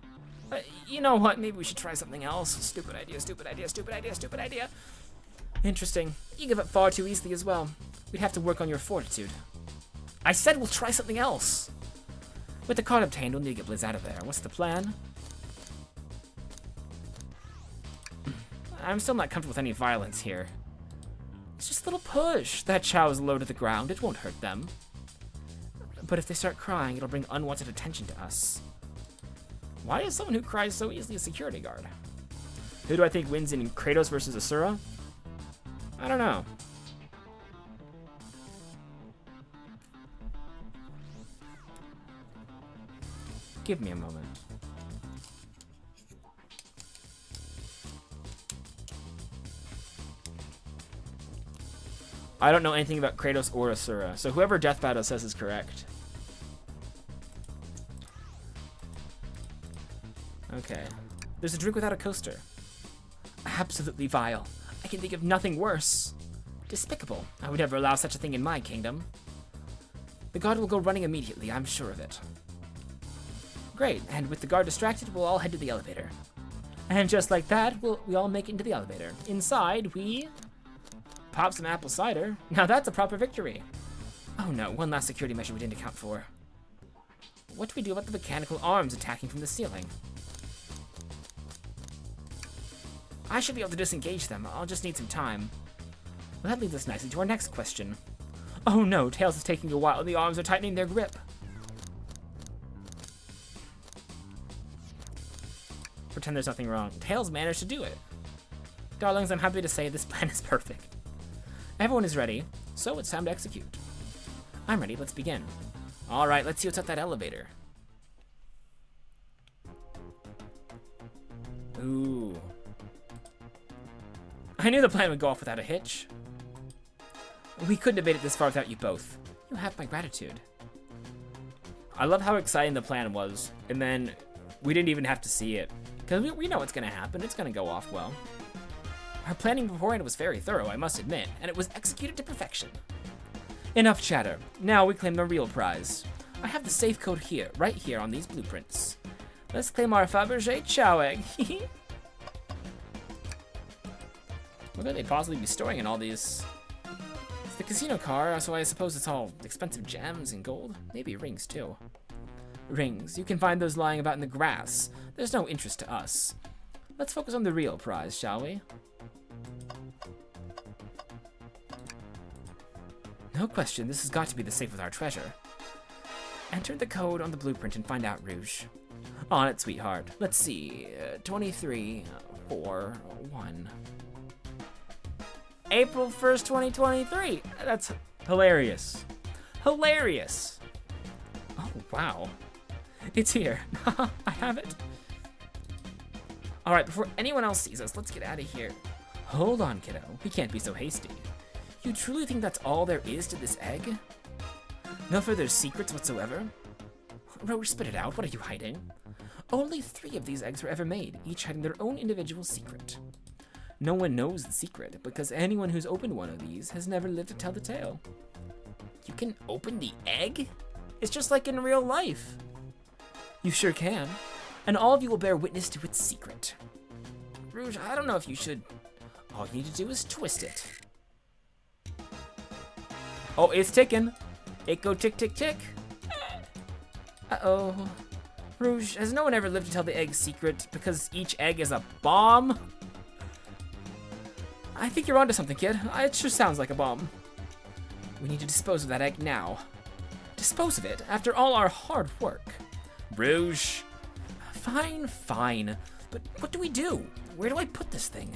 A: You know what? Maybe we should try something else. Stupid idea, stupid idea, stupid idea, stupid idea. Interesting. You give up far too easily as well. We'd have to work on your fortitude. I said we'll try something else. With the card obtained, we'll need to get Blizz out of there. What's the plan? I'm still not comfortable with any violence here. It's just a little push. That Chow is low to the ground. It won't hurt them. But if they start crying, it'll bring unwanted attention to us. Why is someone who cries so easily a security guard? Who do I think wins in Kratos versus Asura? I don't know. Give me a moment. I don't know anything about Kratos or Asura, so whoever Death Battle says is correct. Okay. There's a drink without a coaster. Absolutely vile. I can think of nothing worse. Despicable. I would never allow such a thing in my kingdom. The guard will go running immediately, I'm sure of it. Great, and with the guard distracted, we'll all head to the elevator. And just like that, we all make it into the elevator. Inside, we pop some apple cider. Now that's a proper victory. Oh no, one last security measure we didn't account for. What do we do about the mechanical arms attacking from the ceiling? I should be able to disengage them. I'll just need some time. Well, that leads us nicely to our next question. Oh no, Tails is taking a while and the arms are tightening their grip. Pretend there's nothing wrong. Tails managed to do it. Darlings, I'm happy to say this plan is perfect. Everyone is ready, so it's time to execute. I'm ready, let's begin. Alright, let's see what's up that elevator. Ooh. I knew the plan would go off without a hitch. We couldn't have made it this far without you both. You have my gratitude. I love how exciting the plan was, and then we didn't even have to see it. Because we know what's going to happen, it's going to go off well. Our planning beforehand was very thorough, I must admit, and it was executed to perfection. Enough chatter. Now we claim the real prize. I have the safe code here, right here on these blueprints. Let's claim our Fabergé Chow egg. What could they possibly be storing in all these? It's the casino car, so I suppose it's all expensive gems and gold. Maybe rings too. Rings. You can find those lying about in the grass. There's no interest to us. Let's focus on the real prize, shall we? No question, this has got to be the safe with our treasure. Enter the code on the blueprint and find out, Rouge. On it, sweetheart. Let's see. 2341. April 1st, 2023. That's hilarious. Hilarious. Oh, wow. It's here. I have it. Alright, before anyone else sees us, let's get out of here. Hold on, kiddo. We can't be so hasty. You truly think that's all there is to this egg? No further secrets whatsoever? Roach, spit it out. What are you hiding? Only 3 of these eggs were ever made, each hiding their own individual secret. No one knows the secret, because anyone who's opened one of these has never lived to tell the tale. You can open the egg? It's just like in real life. You sure can, and all of you will bear witness to its secret. Rouge, I don't know if you should. All you need to do is twist it. Oh, it's ticking. It go tick, tick, tick. Uh-oh. Rouge, has no one ever lived to tell the egg's secret because each egg is a bomb? I think you're onto something, kid. It sure sounds like a bomb. We need to dispose of that egg now. Dispose of it after all our hard work. Rouge. Fine, fine. But what do we do? Where do I put this thing?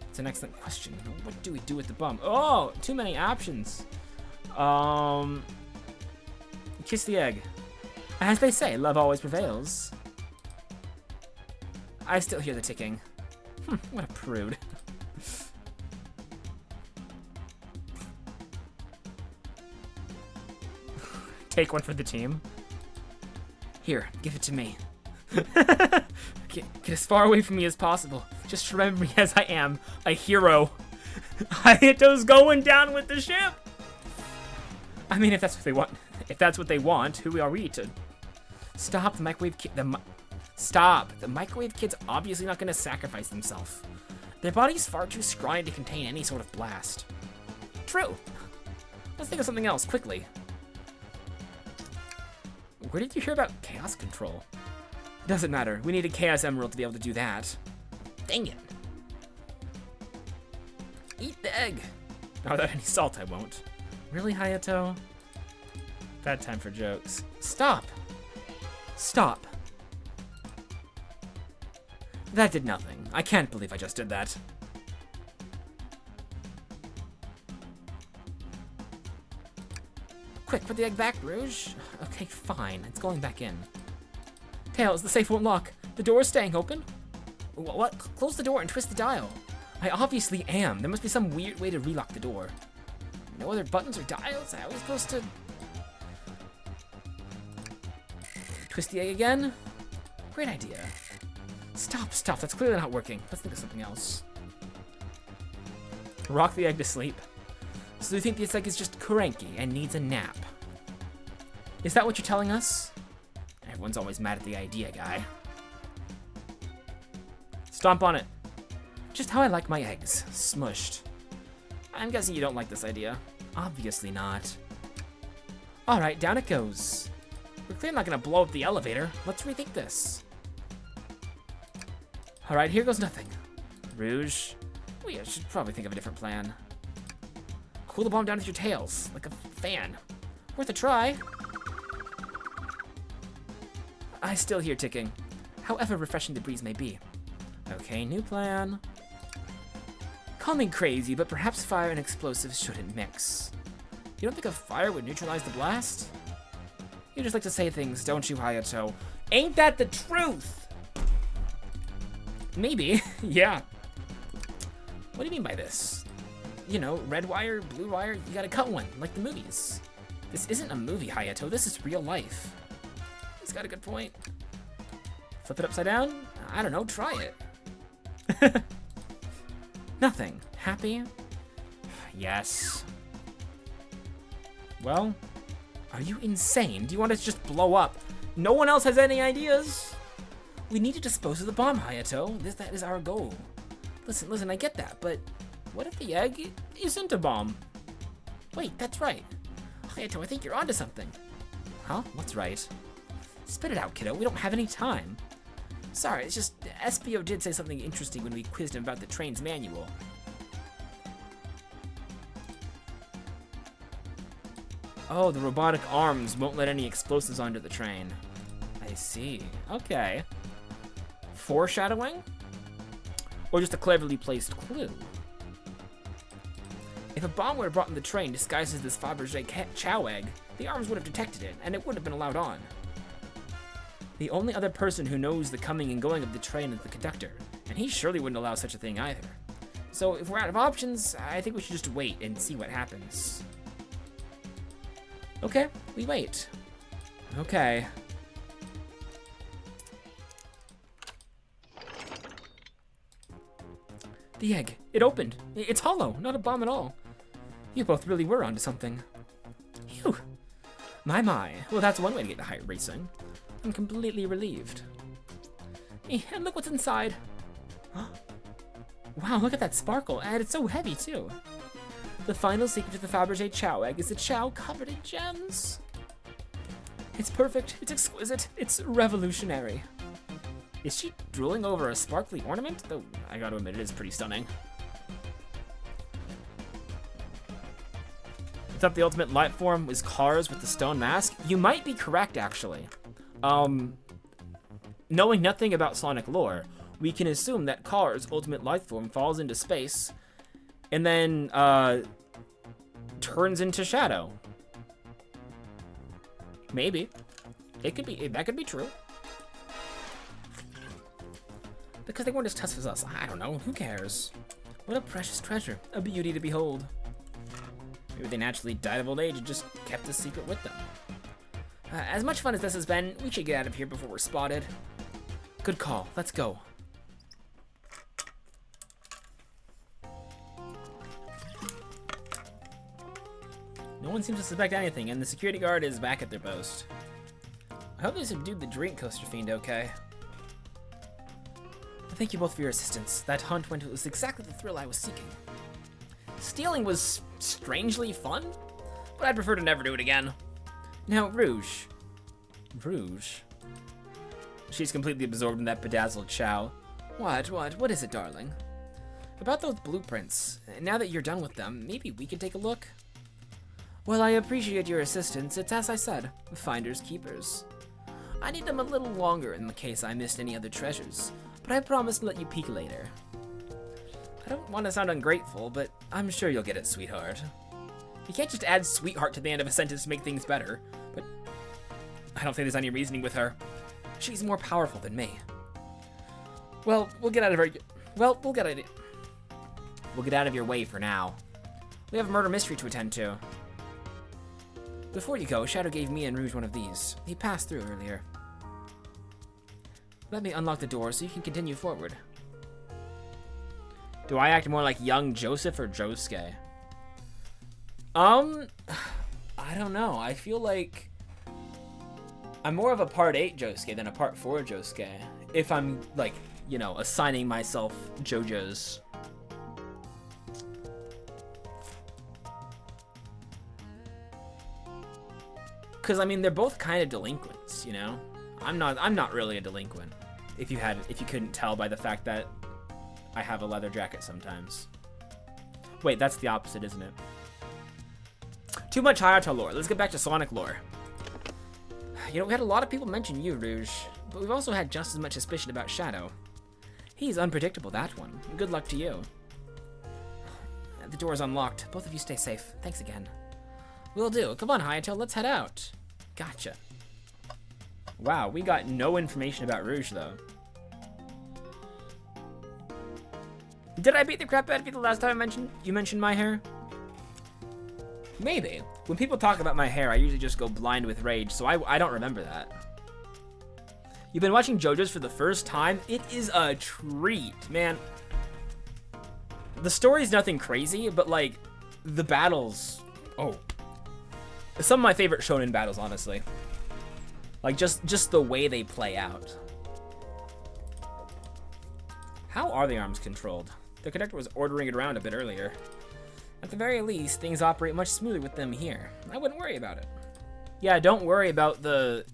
A: It's an excellent question. What do we do with the bomb? Oh, too many options. Kiss the egg. As they say, love always prevails. I still hear the ticking. What a prude. Take one for the team. Here, give it to me. Get as far away from me as possible. Just remember me as I am, a hero. Hayato's going down with the ship. I mean, if that's what they want. If that's what they want, who are we to stop the microwave kid? Stop. The microwave kid's obviously not going to sacrifice themselves. Their body's far too scrawny to contain any sort of blast. True. Let's think of something else quickly. Where did you hear about chaos control? Doesn't matter. We need a chaos emerald to be able to do that. Dang it. Eat the egg. Not without any salt, I won't. Really, Hayato? Bad time for jokes. Stop. Stop. That did nothing. I can't believe I just did that. Quick, put the egg back, Rouge. Okay, fine. It's going back in. Tails, the safe won't lock. The door is staying open? What? Close the door and twist the dial. I obviously am. There must be some weird way to relock the door. No other buttons or dials? I was supposed to... Twist the egg again? Great idea. Stop, stop. That's clearly not working. Let's think of something else. Rock the egg to sleep. So you think this egg is just cranky and needs a nap? Is that what you're telling us? Everyone's always mad at the idea, guy. Stomp on it. Just how I like my eggs, smushed. I'm guessing you don't like this idea. Obviously not. Alright, down it goes. We're clearly not gonna blow up the elevator. Let's rethink this. Alright, here goes nothing. Rouge. We should probably think of a different plan. Cool the bomb down with your tails, like a fan. Worth a try. I still hear ticking, however refreshing the breeze may be. Okay, new plan. Call me crazy, but perhaps fire and explosives shouldn't mix. You don't think a fire would neutralize the blast? You just like to say things, don't you, Hayato? Ain't that the truth? Maybe, yeah. What do you mean by this? You know, red wire, blue wire, you gotta cut one, like the movies. This isn't a movie, Hayato, this is real life. He's got a good point. Flip it upside down? I don't know, try it. Nothing. Happy? Yes. Well, are you insane? Do you want it to just blow up? No one else has any ideas. We need to dispose of the bomb, Hayato. That is our goal. Listen, I get that, but what if the egg isn't a bomb? Wait, that's right. Hayato, I think you're onto something. Huh? What's right? Spit it out, kiddo. We don't have any time. Sorry, it's just SPO did say something interesting when we quizzed him about the train's manual. Oh, the robotic arms won't let any explosives onto the train. I see. Okay. Foreshadowing? Or just a cleverly placed clue? If a bomb were brought in the train disguised as this Fabergé Chow egg, the arms would have detected it, and it wouldn't have been allowed on. The only other person who knows the coming and going of the train is the conductor, and he surely wouldn't allow such a thing either. So if we're out of options, I think we should just wait and see what happens. Okay, we wait. Okay. The egg, it opened. It's hollow, not a bomb at all. You both really were onto something. Phew. My. Well, that's one way to get to higher racing. I'm completely relieved. And look what's inside. Wow, look at that sparkle, and it's so heavy too. The final secret to the Fabergé Chow egg is a chow covered in gems. It's perfect, it's exquisite, it's revolutionary. Is she drooling over a sparkly ornament? Though, I gotta admit, it is pretty stunning. thought the ultimate life form was Cars with the stone mask? You might be correct, actually. Knowing nothing about Sonic lore, we can assume that Cars' ultimate life form falls into space and then turns into Shadow. Maybe. It could be, that could be true. Because they weren't as tough as us. I don't know, who cares? What a precious treasure, a beauty to behold. Maybe they naturally died of old age and just kept this secret with them. As much fun as this has been, we should get out of here before we're spotted. Good call, let's go. No one seems to suspect anything, and the security guard is back at their post. I hope they subdued the drink coaster fiend okay. Thank you both for your assistance. That hunt was exactly the thrill I was seeking. Stealing was strangely fun, but I'd prefer to never do it again. Now, Rouge. Rouge? She's completely absorbed in that bedazzled chow. What is it, darling? About those blueprints. Now that you're done with them, maybe we could take a look? Well, I appreciate your assistance. It's as I said, finders keepers. I need them a little longer in the case I missed any other treasures, but I promise to let you peek later. I don't want to sound ungrateful, but I'm sure you'll get it, sweetheart. You can't just add sweetheart to the end of a sentence to make things better, but I don't think there's any reasoning with her. She's more powerful than me. Well, we'll get out of your way for now. We have a murder mystery to attend to. Before you go, Shadow gave me and Rouge one of these. He passed through earlier. Let me unlock the door so you can continue forward. Do I act more like young Joseph or Josuke? I don't know. I feel like I'm more of a part 8 Josuke than a part 4 Josuke. If I'm, like, you know, assigning myself JoJo's. Because, I mean, they're both kind of delinquents, you know? I'm not really a delinquent. If you couldn't tell by the fact that I have a leather jacket sometimes. Wait, that's the opposite, isn't it? Too much Hayato lore. Let's get back to Sonic lore. You know, we had a lot of people mention you, Rouge, but we've also had just as much suspicion about Shadow. He's unpredictable, that one. Good luck to you. The door is unlocked. Both of you stay safe. Thanks again. Will do. Come on, Hayato, let's head out. Gotcha. Wow, we got no information about Rouge, though. Did I beat the crap out of you the last time you mentioned my hair? Maybe. When people talk about my hair, I usually just go blind with rage, so I don't remember that. You've been watching JoJo's for the first time? It is a treat, man. The story's nothing crazy, but, like, the battles... Oh. Some of my favorite shonen battles, honestly. Like, just the way they play out. How are the arms controlled? The conductor was ordering it around a bit earlier. At the very least, things operate much smoother with them here. I wouldn't worry about it. Yeah, don't worry about the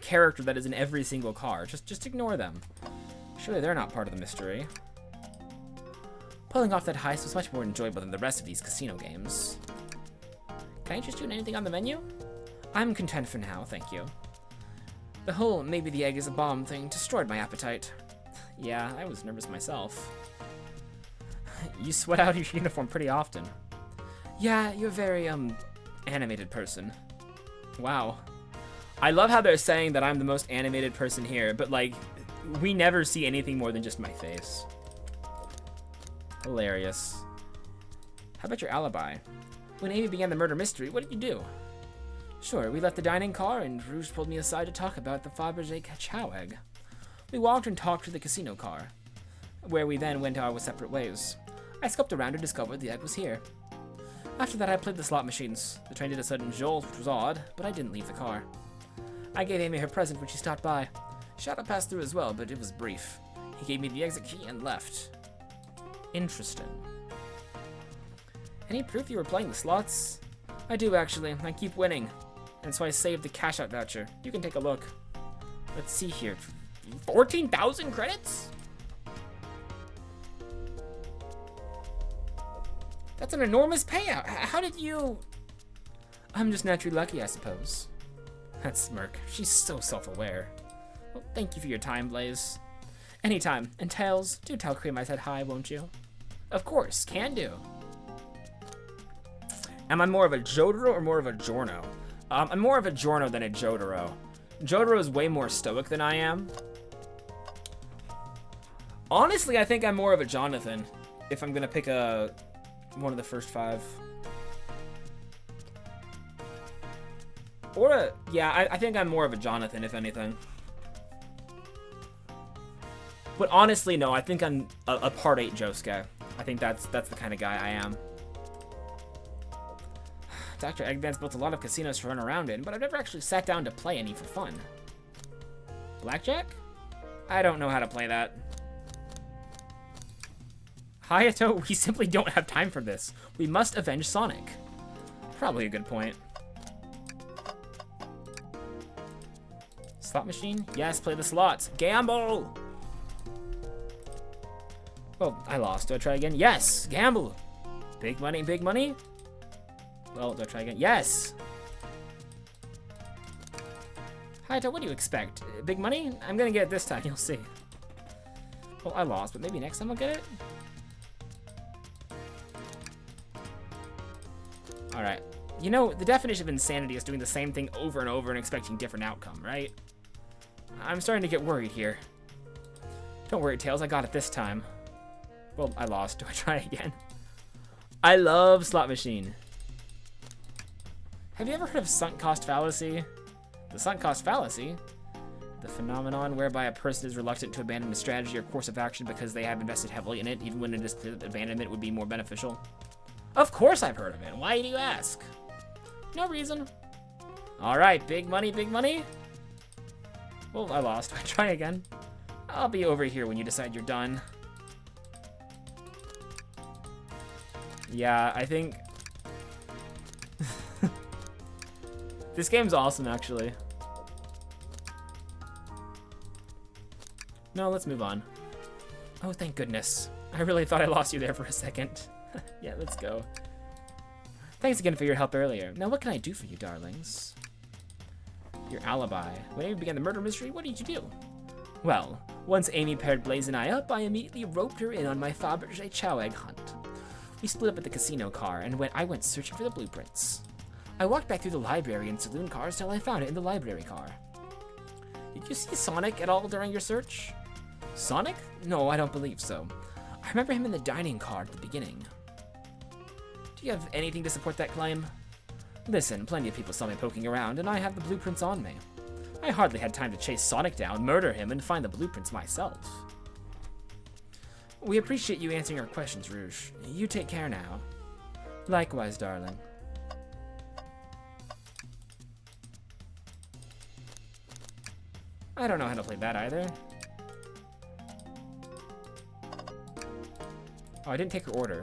A: character that is in every single car. Just ignore them. Surely they're not part of the mystery. Pulling off that heist was much more enjoyable than the rest of these casino games. Can I interest you in anything on the menu? I'm content for now, thank you. The whole maybe the egg is a bomb thing destroyed my appetite. Yeah, I was nervous myself. You sweat out your uniform pretty often. Yeah, you're a very, animated person. Wow. I love how they're saying that I'm the most animated person here, but, like, we never see anything more than just my face. Hilarious. How about your alibi? When Amy began the murder mystery, what did you do? Sure, we left the dining car, and Rouge pulled me aside to talk about the Fabergé chow egg. We walked and talked to the casino car, where we then went our separate ways. I scoped around and discovered the egg was here. After that, I played the slot machines. The train did a sudden jolt, which was odd, but I didn't leave the car. I gave Amy her present when she stopped by. Shadow passed through as well, but it was brief. He gave me the exit key and left. Interesting. Any proof you were playing the slots? I do, actually. I keep winning. And so I saved the cash-out voucher. You can take a look. Let's see here. 14,000 credits? That's an enormous payout. How did you... I'm just naturally lucky, I suppose. That smirk. She's so self-aware. Well, thank you for your time, Blaze. Anytime. And Tails, do tell Cream I said hi, won't you? Of course, can do. Am I more of a Jotaro or more of a Giorno? I'm more of a Giorno than a Jotaro. Jotaro is way more stoic than I am. Honestly, I think I'm more of a Jonathan, if I'm gonna pick one of the first 5. Or I think I'm more of a Jonathan, if anything. But honestly, no, I think I'm a part 8 Josuke. I think that's the kind of guy I am. Dr. Eggman's built a lot of casinos to run around in, but I've never actually sat down to play any for fun. Blackjack? I don't know how to play that. Hayato, we simply don't have time for this. We must avenge Sonic. Probably a good point. Slot machine? Yes, play the slots. Gamble! Well, I lost. Do I try again? Yes! Gamble! Big money, big money? Well, do I try again? Yes! Hayato, what do you expect? Big money? I'm gonna get it this time, you'll see. Well, I lost, but maybe next time I'll get it? Alright. You know, the definition of insanity is doing the same thing over and over and expecting different outcome, right? I'm starting to get worried here. Don't worry, Tails, I got it this time. Well, I lost. Do I try again? I love slot machine. Have you ever heard of sunk cost fallacy? The sunk cost fallacy? The phenomenon whereby a person is reluctant to abandon a strategy or course of action because they have invested heavily in it, even when it is clear that abandonment would be more beneficial. Of course I've heard of it. Why do you ask? No reason. Alright, big money, big money. Well, I lost. I try again. I'll be over here when you decide you're done. Yeah, I think... This game's awesome, actually. No, let's move on. Oh, thank goodness. I really thought I lost you there for a second. Yeah, let's go. Thanks again for your help earlier. Now, what can I do for you, darlings? Your alibi. When you began the murder mystery, what did you do? Well, once Amy paired Blaze and I up, I immediately roped her in on my Fabergé chow egg hunt. We split up at the casino car, and I went searching for the blueprints. I walked back through the library and saloon cars till I found it in the library car. Did you see Sonic at all during your search? Sonic? No, I don't believe so. I remember him in the dining car at the beginning. Do you have anything to support that claim? Listen, plenty of people saw me poking around, and I have the blueprints on me. I hardly had time to chase Sonic down, murder him, and find the blueprints myself. We appreciate you answering our questions, Rouge. You take care now. Likewise, darling. I don't know how to play that either. Oh, I didn't take her order.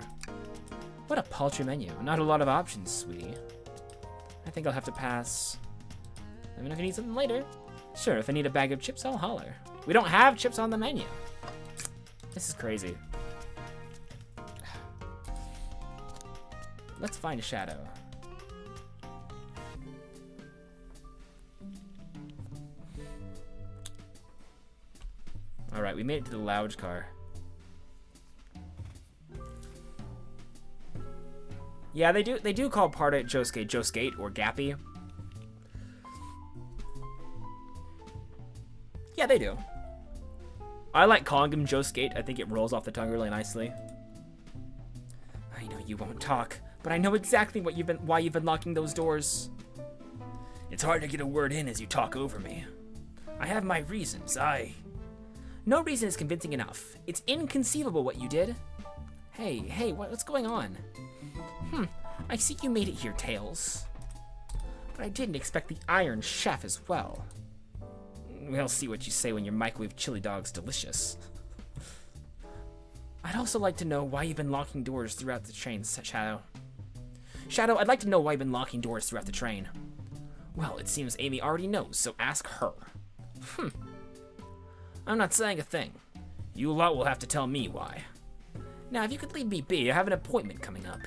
A: What a paltry menu. Not a lot of options, sweetie. I think I'll have to pass. Let me know if you need something later. Sure, if I need a bag of chips, I'll holler. We don't have chips on the menu. This is crazy. Let's find Shadow. Alright, we made it to the lounge car. Yeah, they do call part of Josuke Joskate or Gappy. Yeah, they do. I like calling him Joskate. I think it rolls off the tongue really nicely. I know you won't talk, but I know exactly why you've been locking those doors. It's hard to get a word in as you talk over me. I have my reasons. No reason is convincing enough. It's inconceivable what you did. Hey, what's going on? I see you made it here, Tails. But I didn't expect the iron chef as well. We'll see what you say when your microwave chili dog's delicious. I'd also like to know why you've been locking doors throughout the train, Shadow. Shadow, I'd like to know why you've been locking doors throughout the train. Well, it seems Amy already knows, so ask her. I'm not saying a thing. You lot will have to tell me why. Now, if you could leave me be, I have an appointment coming up.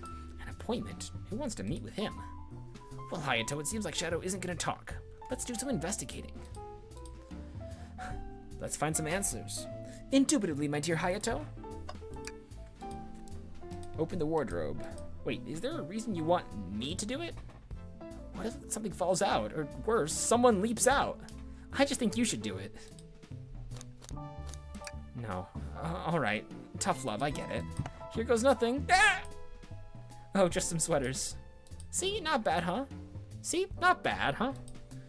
A: An appointment? Who wants to meet with him? Well, Hayato, it seems like Shadow isn't gonna talk. Let's do some investigating. Let's find some answers. Indubitably, my dear Hayato. Open the wardrobe. Wait, is there a reason you want me to do it? What if something falls out? Or worse, someone leaps out? I just think you should do it. No. Alright. Tough love, I get it. Here goes nothing. Ah! Oh, just some sweaters. See? Not bad, huh? See? Not bad, huh?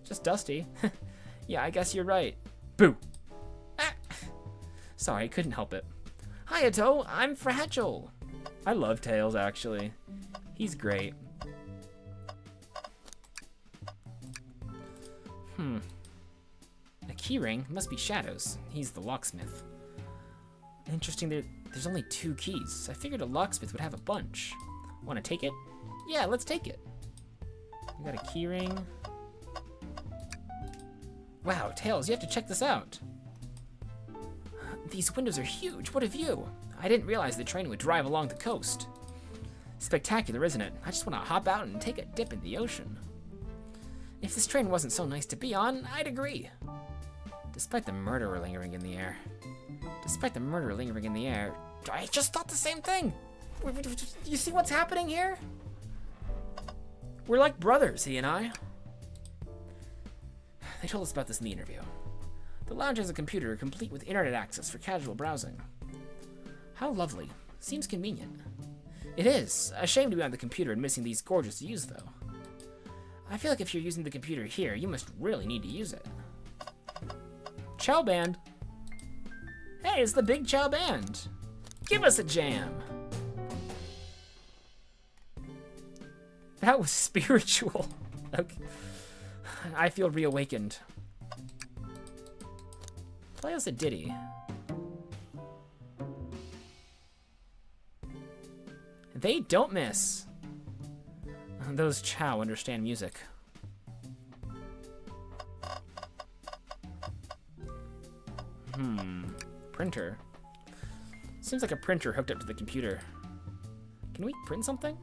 A: Just dusty. Yeah, I guess you're right. Boo! Ah! Sorry, couldn't help it. Hayato, I'm fragile. I love Tails, actually. He's great. A keyring must be Shadow's. He's the locksmith. Interesting, there's only 2 keys. I figured a locksmith would have a bunch. Want to take it? Yeah, let's take it. We got a keyring. Wow, Tails, you have to check this out. These windows are huge. What a view. I didn't realize the train would drive along the coast. Spectacular, isn't it? I just want to hop out and take a dip in the ocean. If this train wasn't so nice to be on, I'd agree. Despite the murder lingering in the air. I just thought the same thing. You see what's happening here? We're like brothers, he and I. They told us about this in the interview. The lounge has a computer complete with internet access for casual browsing. How lovely. Seems convenient. It is. A shame to be on the computer and missing these gorgeous views, though. I feel like if you're using the computer here, you must really need to use it. Chow Band. Hey, it's the Big Chow Band. Give us a jam. That was spiritual. Okay. I feel reawakened. Play us a ditty. They don't miss. Those Chow understand music. Printer. Seems like a printer hooked up to the computer. Can we print something?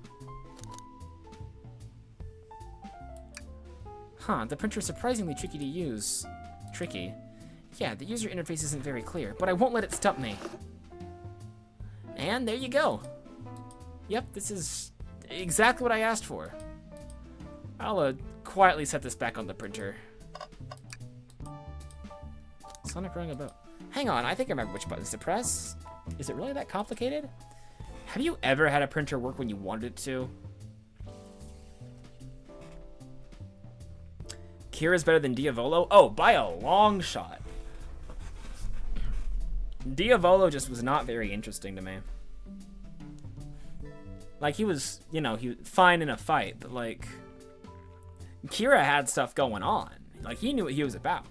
A: Huh, the printer is surprisingly tricky to use. Tricky. Yeah, the user interface isn't very clear, but I won't let it stump me. And there you go. Yep, this is exactly what I asked for. I'll quietly set this back on the printer. Sonic running about. Hang on, I think I remember which buttons to press. Is it really that complicated? Have you ever had a printer work when you wanted it to? Kira's better than Diavolo? Oh, by a long shot. Diavolo just was not very interesting to me. Like, he was, you know, he was fine in a fight, but, like, Kira had stuff going on. Like, he knew what he was about.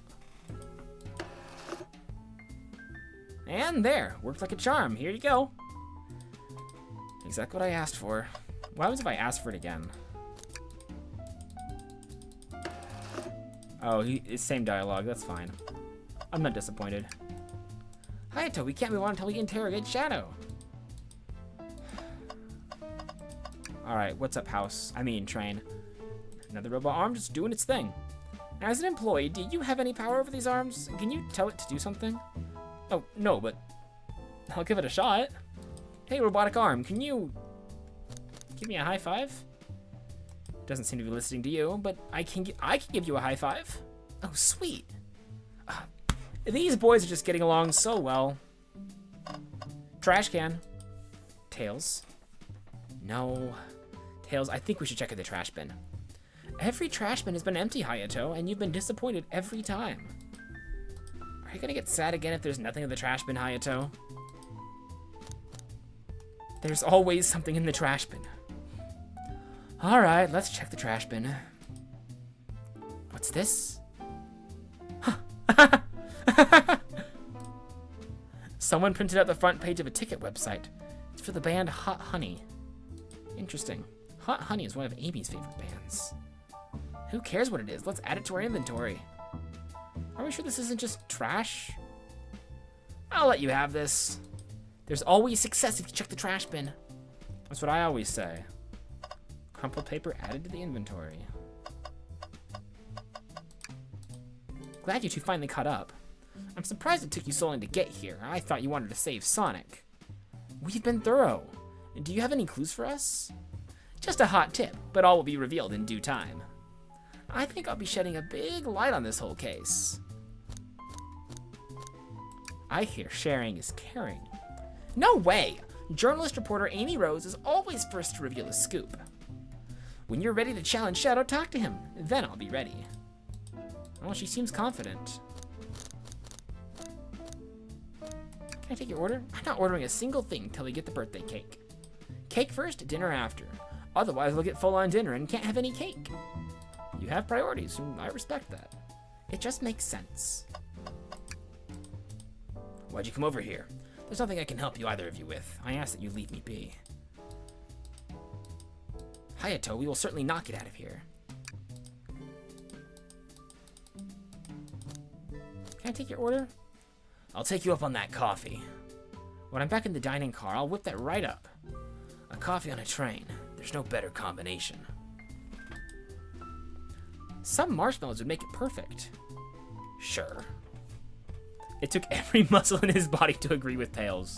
A: And there, worked like a charm. Here you go. Exactly what I asked for. What happens if I ask for it again? Oh, it's same dialogue. That's fine. I'm not disappointed. Hayato, we can't move on until we interrogate Shadow. Alright, what's up, house? I mean, train. Another robot arm just doing its thing. As an employee, do you have any power over these arms? Can you tell it to do something? Oh, no, but I'll give it a shot. Hey, robotic arm, can you give me a high five? Doesn't seem to be listening to you, but I can give you a high five. Oh, sweet. These boys are just getting along so well. Trash can. Tails. No. Tails, I think we should check in the trash bin. Every trash bin has been empty, Hayato, and you've been disappointed every time. Are you gonna get sad again if there's nothing in the trash bin, Hayato? There's always something in the trash bin. Alright, let's check the trash bin. What's this? Someone printed out the front page of a ticket website. It's for the band Hot Honey. Interesting. Hot Honey is one of Amy's favorite bands. Who cares what it is? Let's add it to our inventory. Are we sure this isn't just trash? I'll let you have this. There's always success if you check the trash bin. That's what I always say. Crumpled paper added to the inventory. Glad you two finally caught up. I'm surprised it took you so long to get here. I thought you wanted to save Sonic. We've been thorough. Do you have any clues for us? Just a hot tip, but all will be revealed in due time. I think I'll be shedding a big light on this whole case. I hear sharing is caring. No way! Journalist reporter Amy Rose is always first to reveal a scoop. When you're ready to challenge Shadow, talk to him. Then I'll be ready. Oh, she seems confident. Can I take your order? I'm not ordering a single thing till we get the birthday cake. Cake first, dinner after. Otherwise, we'll get full-on dinner and can't have any cake. You have priorities, and I respect that. It just makes sense. Why'd you come over here? There's nothing I can help you either of you with. I ask that you leave me be. Hayato, we will certainly not get out of here. Can I take your order? I'll take you up on that coffee. When I'm back in the dining car, I'll whip that right up. A coffee on a train. There's no better combination. Some marshmallows would make it perfect. Sure. It took every muscle in his body to agree with Tails.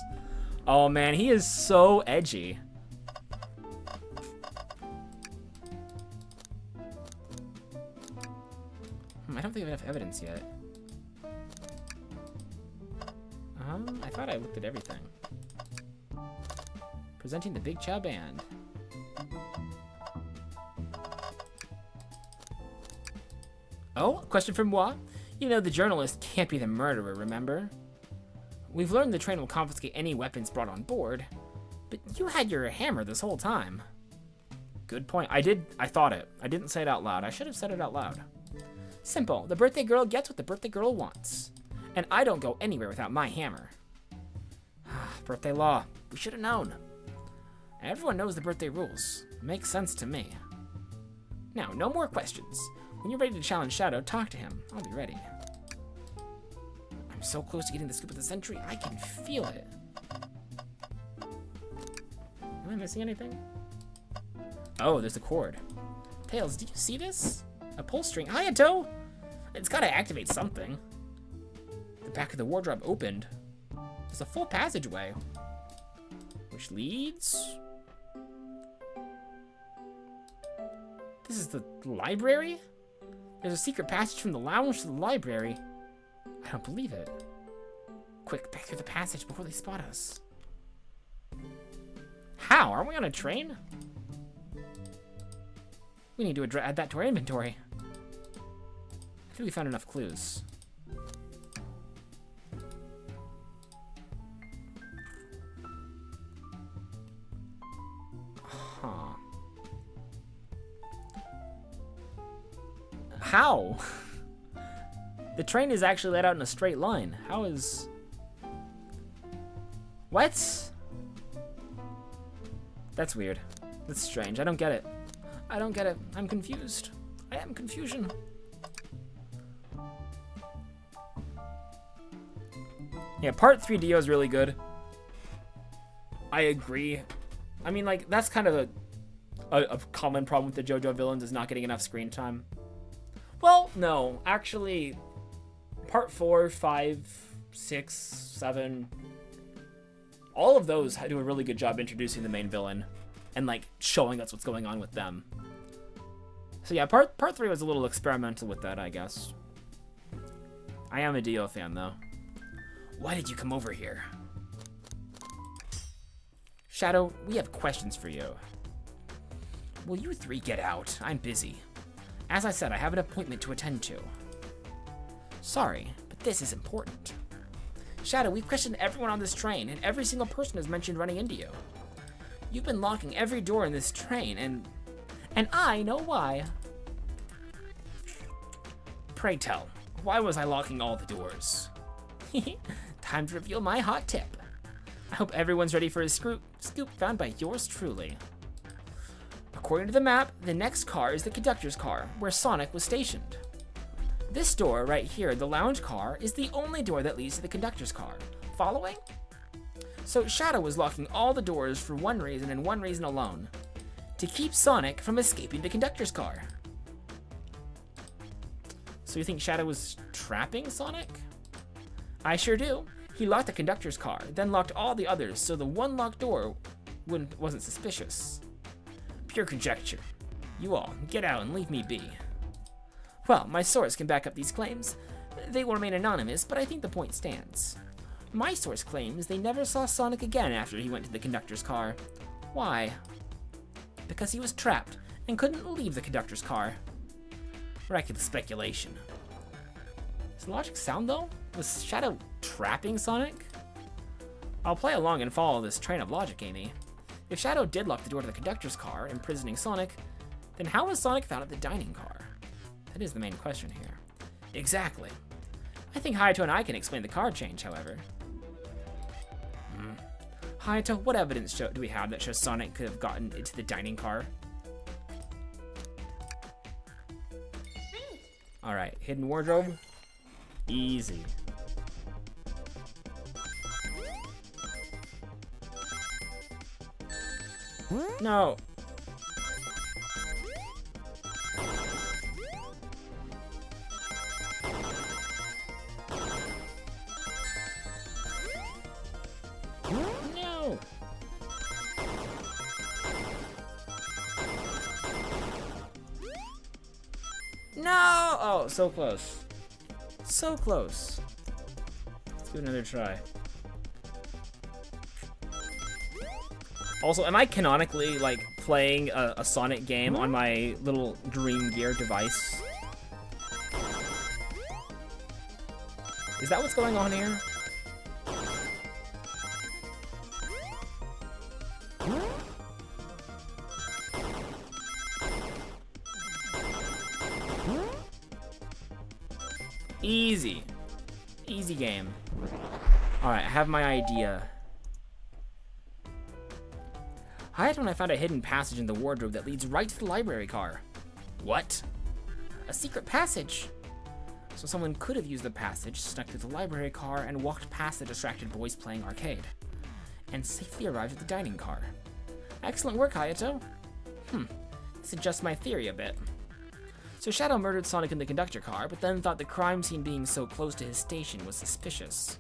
A: Oh man, he is so edgy. I don't think I have enough evidence yet. I thought I looked at everything. Presenting the Big Chow Band. Oh, question from moi. You know the journalist can't be the murderer, remember? We've learned the train will confiscate any weapons brought on board, but you had your hammer this whole time. Good point. I thought it. I didn't say it out loud. I should have said it out loud. Simple. The birthday girl gets what the birthday girl wants. And I don't go anywhere without my hammer. Birthday law. We should have known. Everyone knows the birthday rules. Makes sense to me. Now, no more questions. When you're ready to challenge Shadow, talk to him. I'll be ready. I'm so close to getting the scoop of the century, I can feel it. Am I missing anything? Oh, there's a cord. Tails, do you see this? A pull string. Hayato! It's gotta activate something. The back of the wardrobe opened. There's a full passageway. Which leads... This is the library? There's a secret passage from the lounge to the library. I don't believe it. Quick, back through the passage before they spot us. How? Aren't we on a train? We need to add that to our inventory. I think we found enough clues. Huh. How? The train is actually laid out in a straight line. How is... What? That's weird. That's strange. I don't get it. I don't get it. I'm confused. I am confusion. Yeah, part 3DO is really good. I agree. I mean, like, that's kind of a common problem with the JoJo villains, is not getting enough screen time. Well, no. Actually, part 4, 5, 6, 7... all of those do a really good job introducing the main villain and, like, showing us what's going on with them. So yeah, part 3 was a little experimental with that, I guess. I am a Dio fan, though. Why did you come over here? Shadow, we have questions for you. Will you three get out? I'm busy. As I said, I have an appointment to attend to. Sorry, but this is important. Shadow, we've questioned everyone on this train, and every single person has mentioned running into you. You've been locking every door in this train, and I know why. Pray tell, why was I locking all the doors? Time to reveal my hot tip. I hope everyone's ready for a scoop found by yours truly. According to the map, the next car is the conductor's car, where Sonic was stationed. This door right here, the lounge car, is the only door that leads to the conductor's car. Following? So Shadow was locking all the doors for one reason and one reason alone. To keep Sonic from escaping the conductor's car. So you think Shadow was trapping Sonic? I sure do. He locked the conductor's car, then locked all the others, so the one locked door wasn't suspicious. Pure conjecture. You all, get out and leave me be. Well, my source can back up these claims. They will remain anonymous, but I think the point stands. My source claims they never saw Sonic again after he went to the conductor's car. Why? Because he was trapped and couldn't leave the conductor's car. Miraculous speculation. Does logic sound though? Was Shadow trapping Sonic? I'll play along and follow this train of logic, Amy. If Shadow did lock the door to the conductor's car, imprisoning Sonic, then how was Sonic found at the dining car? That is the main question here. Exactly. I think Hayato and I can explain the car change, however. Hayato, what evidence do we have that shows Sonic could have gotten into the dining car? Alright, hidden wardrobe. Easy. No. No. No! Oh, so close. So close. Let's do another try. Also, am I canonically, like, playing a Sonic game on my little Dream Gear device? Is that what's going on here? Easy. Easy game. Alright, I have my idea. I had when I found a hidden passage in the wardrobe that leads right to the library car. What? A secret passage. So someone could have used the passage, snuck through the library car, and walked past the distracted boys playing arcade, and safely arrived at the dining car. Excellent work, Hayato. This adjusts my theory a bit. So Shadow murdered Sonic in the conductor car, but then thought the crime scene being so close to his station was suspicious.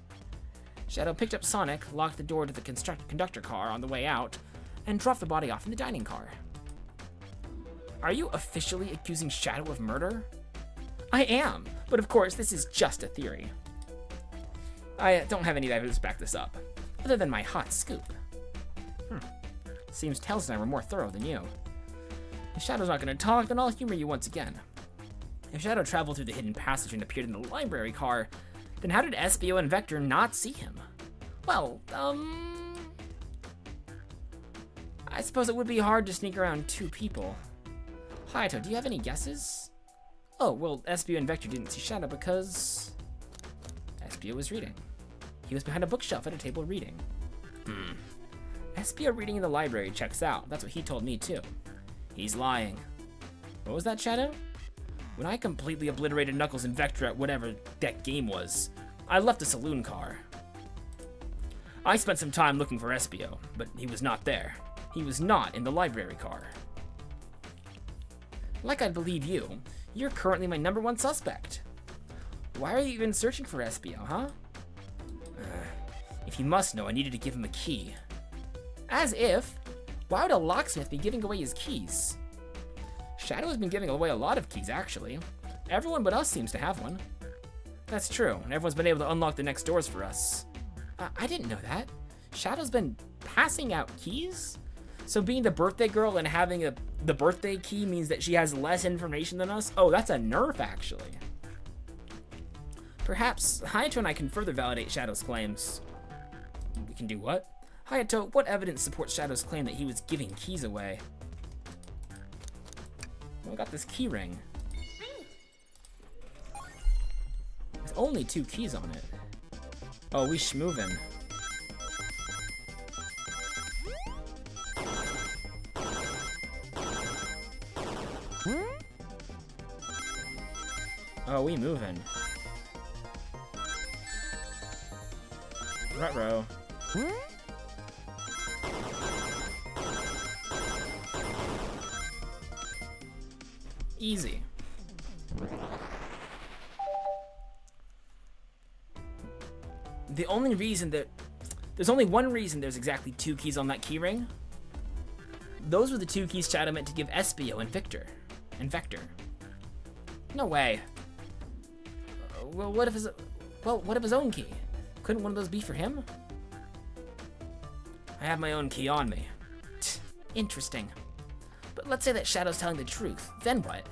A: Shadow picked up Sonic, locked the door to the conductor car on the way out, and dropped the body off in the dining car. Are you officially accusing Shadow of murder? I am, but of course this is just a theory. I don't have any evidence to back this up, other than my hot scoop. Seems Tails and I were more thorough than you. If Shadow's not going to talk, then I'll humor you once again. If Shadow traveled through the hidden passage and appeared in the library car, then how did Espio and Vector not see him? Well, I suppose it would be hard to sneak around two people. Hayato, do you have any guesses? Oh, well, Espio and Vector didn't see Shadow because Espio was reading. He was behind a bookshelf at a table reading. Espio reading in the library checks out. That's what he told me too. He's lying. What was that, Shadow? When I completely obliterated Knuckles and Vector at whatever that game was, I left a saloon car. I spent some time looking for Espio, but he was not there. He was not in the library car. Like I believe you, you're currently my #1 suspect. Why are you even searching for Espio, huh? If you must know, I needed to give him a key. As if? Why would a locksmith be giving away his keys? Shadow has been giving away a lot of keys, actually. Everyone but us seems to have one. That's true, and everyone's been able to unlock the next doors for us. I didn't know that. Shadow's been passing out keys? So being the birthday girl and having the birthday key means that she has less information than us? Oh, that's a nerf, actually. Perhaps Hayato and I can further validate Shadow's claims. We can do what? Hayato, what evidence supports Shadow's claim that he was giving keys away? Well, I got this key ring. There's only 2 keys on it. Oh, we schmoovin'. Oh, we moving. Ruh-roh. Easy. The only reason that... There's only one reason there's exactly 2 keys on that keyring. Those were the 2 keys Shadow meant to give Espio and Vector. No way. Well, what if his own key? Couldn't one of those be for him? I have my own key on me. Interesting. But let's say that Shadow's telling the truth. Then what?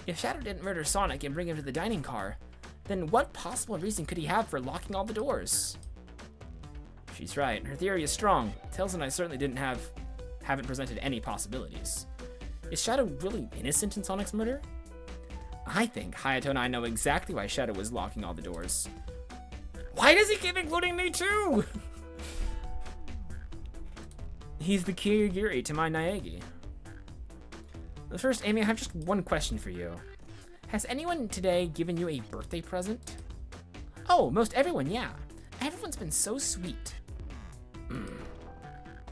A: If Shadow didn't murder Sonic and bring him to the dining car, then what possible reason could he have for locking all the doors? She's right. Her theory is strong. Tails and I certainly haven't presented any possibilities. Is Shadow really innocent in Sonic's murder? I think Hayato and I know exactly why Shadow was locking all the doors. Why does he keep including me too? He's the Kirigiri to my Naegi. First, Amy, I have just one question for you. Has anyone today given you a birthday present? Oh, most everyone, yeah. Everyone's been so sweet.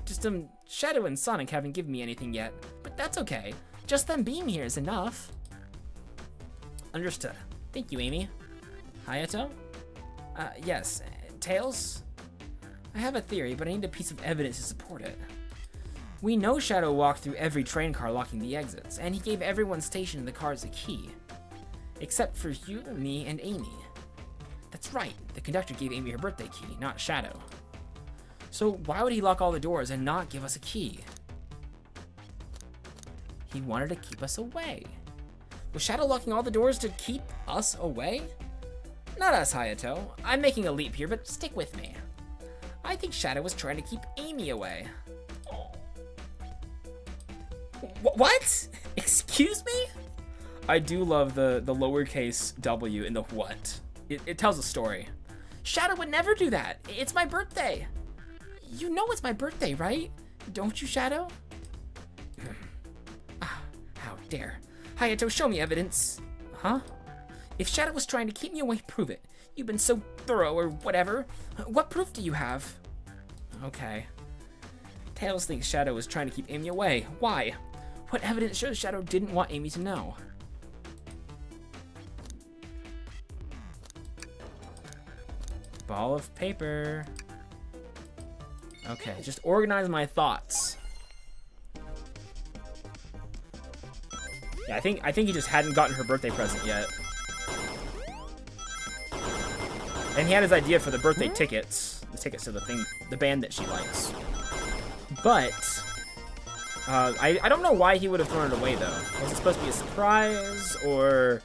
A: Just, Shadow and Sonic haven't given me anything yet, but that's okay. Just them being here is enough. Understood. Thank you, Amy. Hayato? Yes. Tails? I have a theory, but I need a piece of evidence to support it. We know Shadow walked through every train car locking the exits, and he gave everyone stationed in the cars a key. Except for you, me, and Amy. That's right, the conductor gave Amy her birthday key, not Shadow. So why would he lock all the doors and not give us a key? He wanted to keep us away. Was Shadow locking all the doors to keep us away? Not us, Hayato. I'm making a leap here, but stick with me. I think Shadow was trying to keep Amy away. What? Excuse me? I do love the lowercase W in the what. It tells a story. Shadow would never do that. It's my birthday. You know it's my birthday, right? Don't you, Shadow? How dare. Hayato, show me evidence. Huh? If Shadow was trying to keep me away, prove it. You've been so thorough or whatever. What proof do you have? Okay. Tails thinks Shadow was trying to keep Amy away. Why? What evidence shows Shadow didn't want Amy to know? Ball of paper. Okay, just organize my thoughts. Yeah, I think he just hadn't gotten her birthday present yet. And he had his idea for the birthday tickets. The tickets to the band that she likes. But I don't know why he would have thrown it away though. Was it supposed to be a surprise or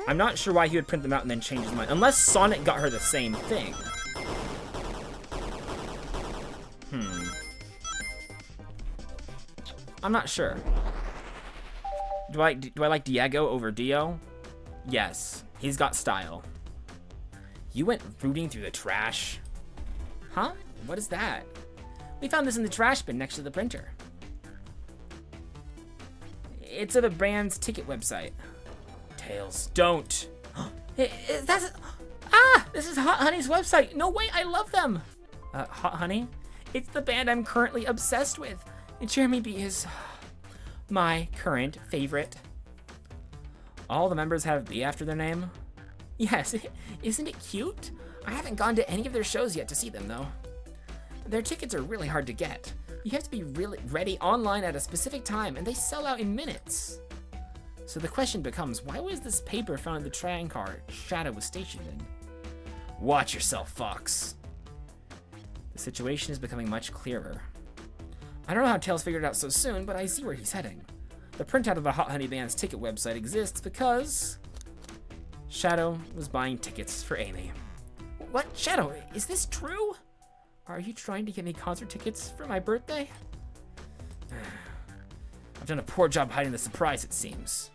A: I'm not sure why he would print them out and then change his mind. Unless Sonic got her the same thing. I'm not sure. Do I like Diego over Dio? Yes, he's got style. You went rooting through the trash. Huh? What is that? We found this in the trash bin next to the printer. It's of a brand's ticket website. Tails, don't. This is Hot Honey's website. No way, I love them. Hot Honey? It's the band I'm currently obsessed with. Jeremy B is my current favorite. All the members have B after their name? Yes, isn't it cute? I haven't gone to any of their shows yet to see them though. Their tickets are really hard to get. You have to be really ready online at a specific time and they sell out in minutes. So the question becomes, why was this paper found in the train car Shadow was stationed in? Watch yourself, Fox. The situation is becoming much clearer. I don't know how Tails figured it out so soon, but I see where he's heading. The printout of the Hot Honey Band's ticket website exists because Shadow was buying tickets for Amy. What? Shadow, is this true? Are you trying to get me concert tickets for my birthday? I've done a poor job hiding the surprise, it seems.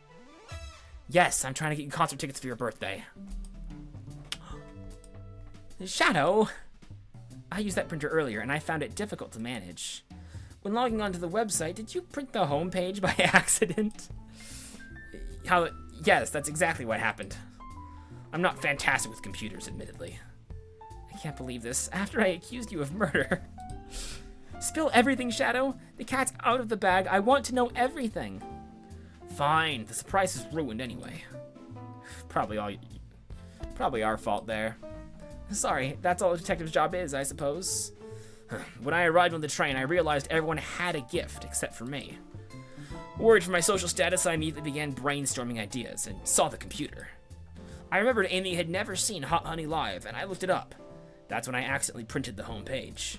A: Yes, I'm trying to get you concert tickets for your birthday. Shadow! I used that printer earlier and I found it difficult to manage. When logging onto the website, did you print the homepage by accident? Yes, that's exactly what happened. I'm not fantastic with computers, admittedly. I can't believe this. After I accused you of murder. Spill everything, Shadow. The cat's out of the bag. I want to know everything. Fine. The surprise is ruined anyway. Probably our fault there. Sorry, that's all a detective's job is, I suppose. When I arrived on the train, I realized everyone had a gift except for me. Worried for my social status, I immediately began brainstorming ideas and saw the computer. I remembered Amy had never seen Hot Honey live, and I looked it up. That's when I accidentally printed the home page.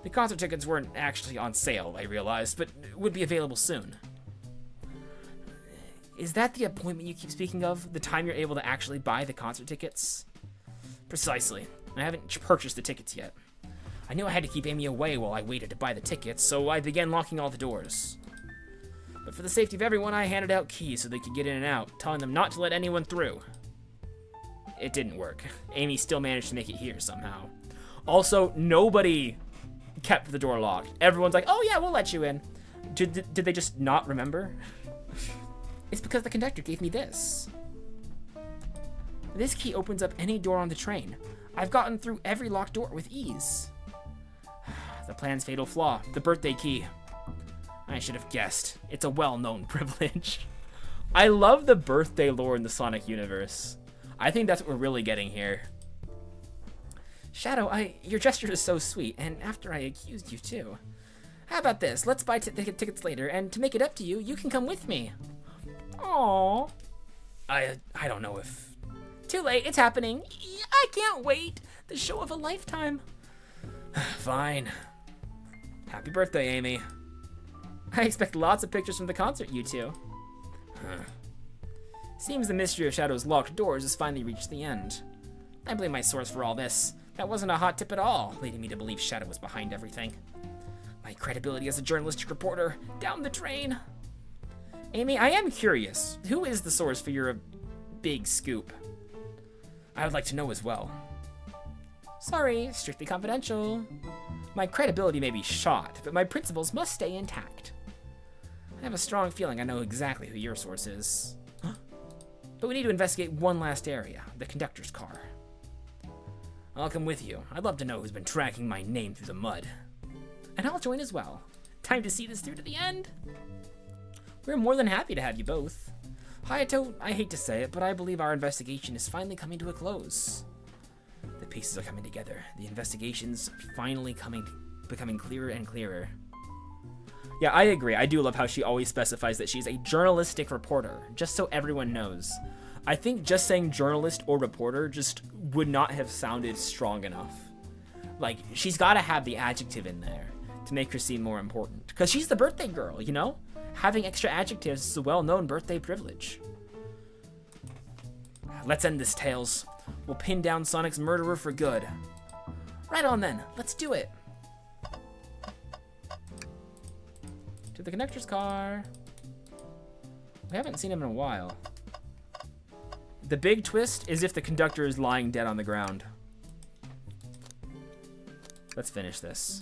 A: The concert tickets weren't actually on sale, I realized, but would be available soon. Is that the appointment you keep speaking of? The time you're able to actually buy the concert tickets? Precisely. I haven't purchased the tickets yet. I knew I had to keep Amy away while I waited to buy the tickets, so I began locking all the doors. But for the safety of everyone, I handed out keys so they could get in and out, telling them not to let anyone through. It didn't work. Amy still managed to make it here somehow. Also, nobody kept the door locked. Everyone's like, oh yeah, we'll let you in. Did they just not remember? It's because the conductor gave me this. This key opens up any door on the train. I've gotten through every locked door with ease. The plan's fatal flaw, the birthday key. I should have guessed. It's a well-known privilege. I love the birthday lore in the Sonic universe. I think that's what we're really getting here. Shadow, your gesture is so sweet, and after I accused you too. How about this? Let's buy tickets later, and to make it up to you, you can come with me. Aww. I don't know if... Too late, it's happening. I can't wait. The show of a lifetime. Fine. Happy birthday, Amy. I expect lots of pictures from the concert, you two. Seems the mystery of Shadow's locked doors has finally reached the end. I blame my source for all this. That wasn't a hot tip at all, leading me to believe Shadow was behind everything. My credibility as a journalistic reporter, down the drain. Amy, I am curious. Who is the source for your big scoop? I would like to know as well. Sorry, strictly confidential. My credibility may be shot, but my principles must stay intact. I have a strong feeling I know exactly who your source is. But we need to investigate one last area, the conductor's car. I'll come with you. I'd love to know who's been tracking my name through the mud. And I'll join as well. Time to see this through to the end. We're more than happy to have you both. Hayato, I hate to say it, but I believe our investigation is finally coming to a close. The pieces are coming together. The investigation's finally becoming clearer and clearer. Yeah, I agree. I do love how she always specifies that she's a journalistic reporter, just so everyone knows. I think just saying journalist or reporter just would not have sounded strong enough. Like, she's got to have the adjective in there to make her seem more important. Because she's the birthday girl, you know? Having extra adjectives is a well-known birthday privilege. Let's end this, Tails. We'll pin down Sonic's murderer for good. Right on then, let's do it. To the conductor's car. We haven't seen him in a while. The big twist is if the conductor is lying dead on the ground. Let's finish this.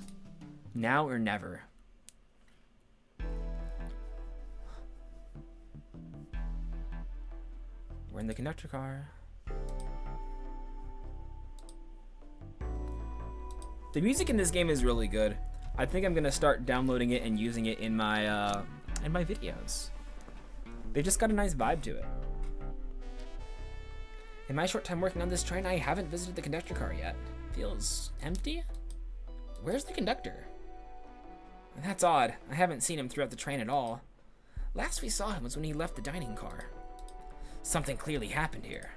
A: Now or never. We're in the conductor car. The music in this game is really good. I think I'm gonna start downloading it and using it in my videos. They just got a nice vibe to it. In my short time working on this train, I haven't visited the conductor car yet. Feels empty? Where's the conductor? That's odd. I haven't seen him throughout the train at all. Last we saw him was when he left the dining car. Something clearly happened here.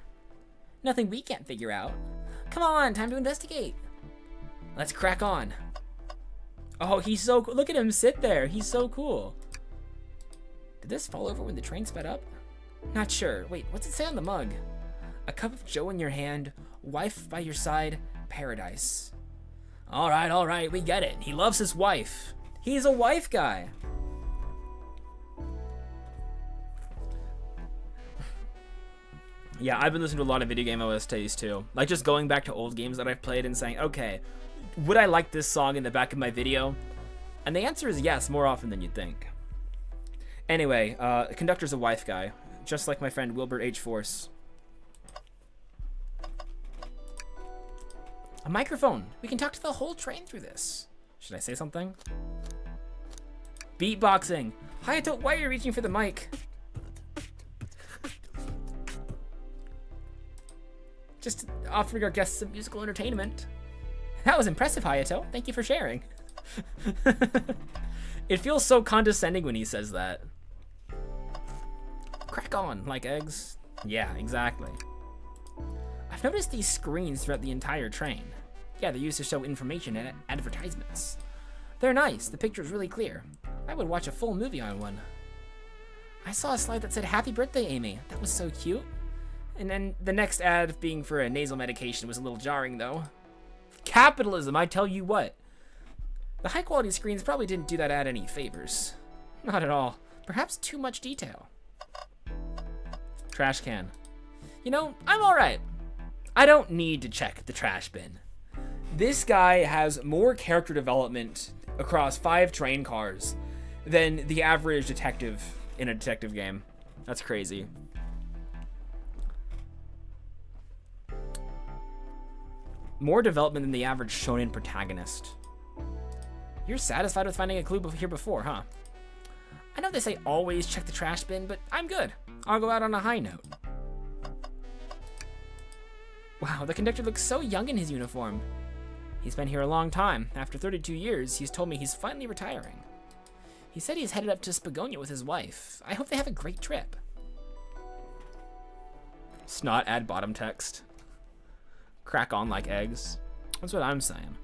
A: Nothing we can't figure out. Come on, time to investigate. Let's crack on. Oh, he's so cool. Look at him sit there. He's so cool. Did this fall over when the train sped up? Not sure. Wait, what's it say on the mug? A cup of joe in your hand, wife by your side, paradise. All right, we get it. He loves his wife. He's a wife guy. Yeah, I've been listening to a lot of video game OSTs too. Like just going back to old games that I've played and saying, okay, would I like this song in the back of my video? And the answer is yes, more often than you'd think. Anyway, conductor's a wife guy, just like my friend Wilbur H. Force. A microphone. We can talk to the whole train through this. Should I say something? Beatboxing. Hayato, why are you reaching for the mic? Just offering our guests some musical entertainment. That was impressive, Hayato. Thank you for sharing. It feels so condescending when he says that. Crack on, like eggs. Yeah, exactly. I've noticed these screens throughout the entire train. Yeah, they're used to show information and advertisements. They're nice. The picture's really clear. I would watch a full movie on one. I saw a slide that said, "Happy birthday, Amy." That was so cute. And then the next ad being for a nasal medication was a little jarring, though. Capitalism, I tell you what. The high-quality screens probably didn't do that ad any favors. Not at all. Perhaps too much detail. Trash can. You know, I'm alright. I don't need to check the trash bin. This guy has more character development across 5 train cars than the average detective in a detective game. That's crazy. More development than the average shonen protagonist. You're satisfied with finding a clue here before, huh? I know they say always check the trash bin, but I'm good. I'll go out on a high note. Wow, the conductor looks so young in his uniform. He's been here a long time. After 32 years, he's told me he's finally retiring. He said he's headed up to Spagonia with his wife. I hope they have a great trip. Snot add bottom text. Crack on like eggs. That's what I'm saying.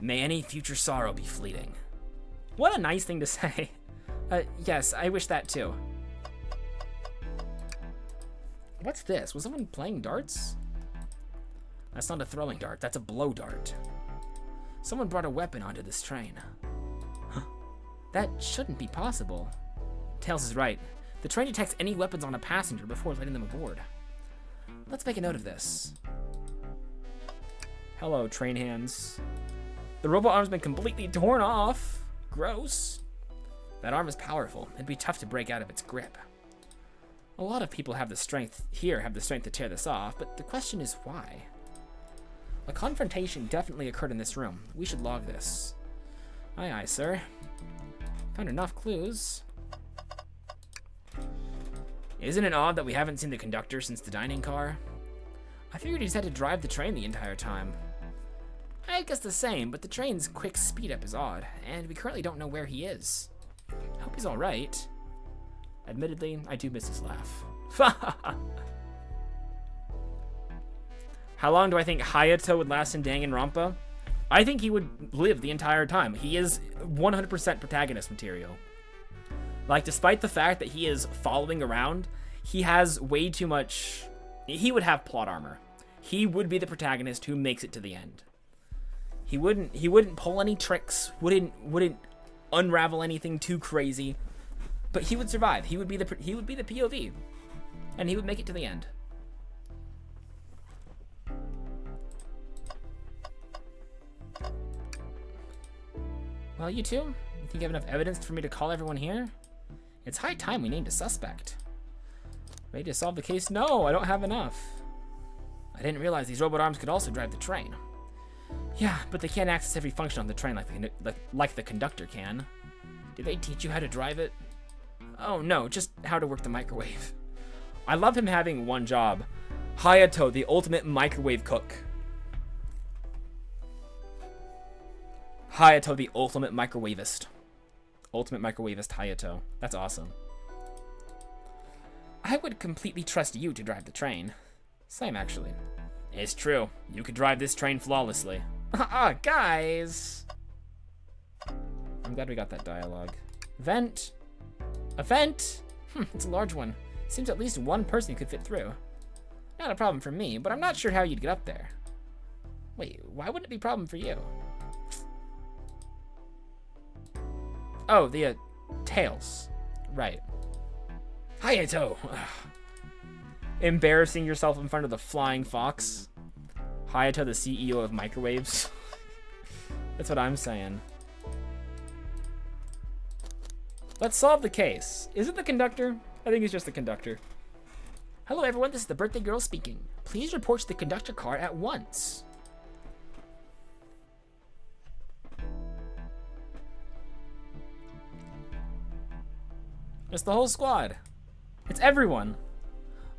A: May any future sorrow be fleeting. What a nice thing to say. Yes, I wish that too. What's this? Was someone playing darts? That's not a throwing dart, that's a blow dart. Someone brought a weapon onto this train. Huh. That shouldn't be possible. Tails is right. The train detects any weapons on a passenger before letting them aboard. Let's make a note of this. Hello, train hands. The robot arm's been completely torn off. Gross. That arm is powerful. It'd be tough to break out of its grip. A lot of people have the strength to tear this off, but the question is why? A confrontation definitely occurred in this room. We should log this. Aye, aye, sir. Found enough clues. Isn't it odd that we haven't seen the conductor since the dining car? I figured he just had to drive the train the entire time. I guess the same, but the train's quick speed up is odd, and we currently don't know where he is. Hope he's alright. Admittedly, I do miss his laugh. How long do I think Hayato would last in Danganronpa? I think he would live the entire time. He is 100% protagonist material. Like, despite the fact that he is following around, he has way too much... He would have plot armor. He would be the protagonist who makes it to the end. He wouldn't pull any tricks, wouldn't unravel anything too crazy, but he would survive. He would be the POV, and he would make it to the end. Well, you two, you think you have enough evidence for me to call everyone here? It's high time we named a suspect. Ready to solve the case? No, I don't have enough. I didn't realize these robot arms could also drive the train. Yeah, but they can't access every function on the train like the conductor can. Did they teach you how to drive it? Oh no, just how to work the microwave. I love him having one job. Hayato, the ultimate microwave cook. Hayato, the ultimate microwavist. Ultimate microwavist Hayato. That's awesome. I would completely trust you to drive the train. Same, actually. It's true. You could drive this train flawlessly. Guys! I'm glad we got that dialogue. Vent. A vent? It's a large one. Seems at least one person could fit through. Not a problem for me, but I'm not sure how you'd get up there. Wait, why wouldn't it be a problem for you? Oh, the, tails. Right. Hayato! Embarrassing yourself in front of the flying fox. Hayato, the CEO of microwaves. That's what I'm saying. Let's solve the case. Is it the conductor? I think it's just the conductor. Hello everyone, this is the birthday girl speaking. Please report to the conductor car at once. It's the whole squad. It's everyone.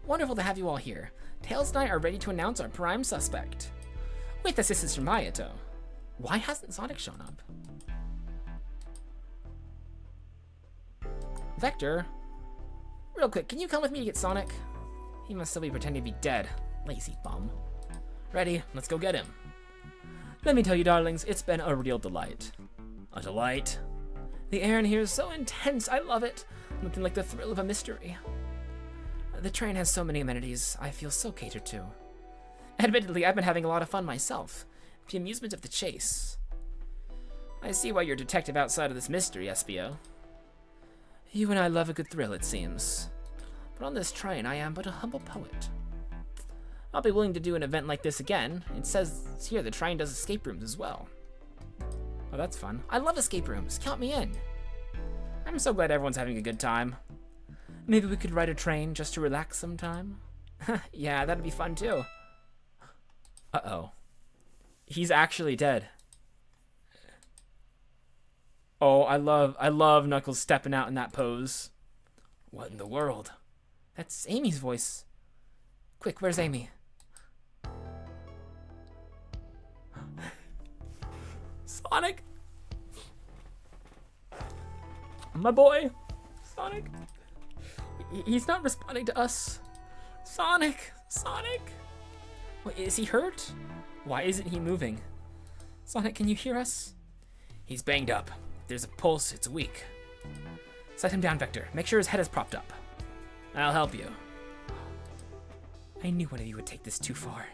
B: Wonderful to have you all here. Tails and I are ready to announce our prime suspect. With assistance from Hayato. Why hasn't Sonic shown up? Vector? Real quick, can you come with me to get Sonic? He must still be pretending to be dead. Lazy bum. Ready, let's go get him. Let me tell you, darlings, it's been a real delight. A delight? The air in here is so intense, I love it. Nothing like the thrill of a mystery. The train has so many amenities, I feel so catered to. Admittedly, I've been having a lot of fun myself. The amusement of the chase. I see why you're a detective outside of this mystery, Espio. You and I love a good thrill, it seems. But on this train, I am but a humble poet. I'll be willing to do an event like this again. It says here the train does escape rooms as well. Oh, that's fun. I love escape rooms. Count me in. I'm so glad everyone's having a good time. Maybe we could ride a train just to relax sometime? Yeah, that'd be fun too. Uh-oh. He's actually dead. Oh, I love Knuckles stepping out in that pose. What in the world? That's Amy's voice. Quick, where's Amy? Sonic! My boy! Sonic! He's not responding to us. Sonic! Sonic! Wait, is he hurt? Why isn't he moving? Sonic, can you hear us? He's banged up. If there's a pulse, it's weak. Set him down, Vector. Make sure his head is propped up. I'll help you. I knew one of you would take this too far.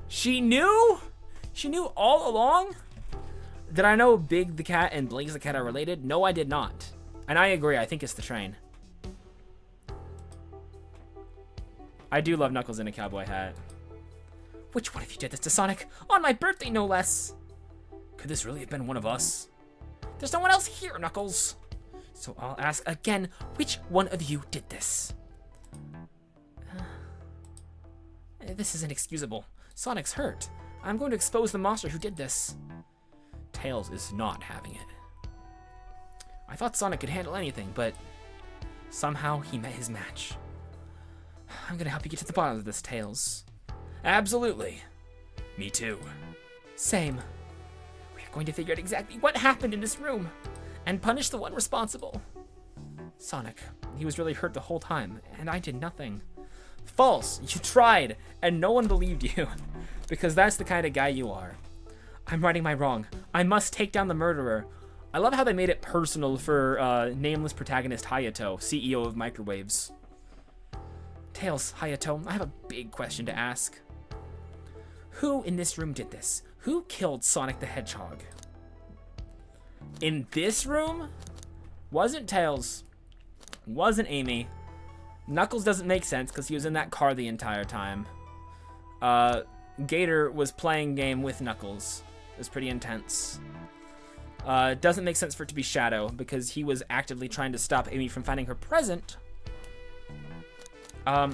B: She knew? She knew all along? Did I know Big the Cat and Blaze the Cat are related? No, I did not. And I agree, I think it's the train. I do love Knuckles in a cowboy hat. Which one of you did this to Sonic? On my birthday, no less! Could this really have been one of us? There's no one else here, Knuckles! So I'll ask again, which one of you did this? This is inexcusable. Sonic's hurt. I'm going to expose the monster who did this. Tails is not having it. I thought Sonic could handle anything, but somehow he met his match. I'm gonna help you get to the bottom of this, Tails. Absolutely. Me too. Same. We're going to figure out exactly what happened in this room and punish the one responsible. Sonic, he was really hurt the whole time, and I did nothing. False. You tried, and no one believed you, because that's the kind of guy you are. I'm righting my wrong. I must take down the murderer. I love how they made it personal for nameless protagonist Hayato, CEO of Microwaves. Tails, Hayato, I have a big question to ask. Who in this room did this? Who killed Sonic the Hedgehog? In this room? Wasn't Tails. Wasn't Amy. Knuckles doesn't make sense because he was in that car the entire time. Gator was playing game with Knuckles. It was pretty intense. Doesn't make sense for it to be Shadow because he was actively trying to stop Amy from finding her present.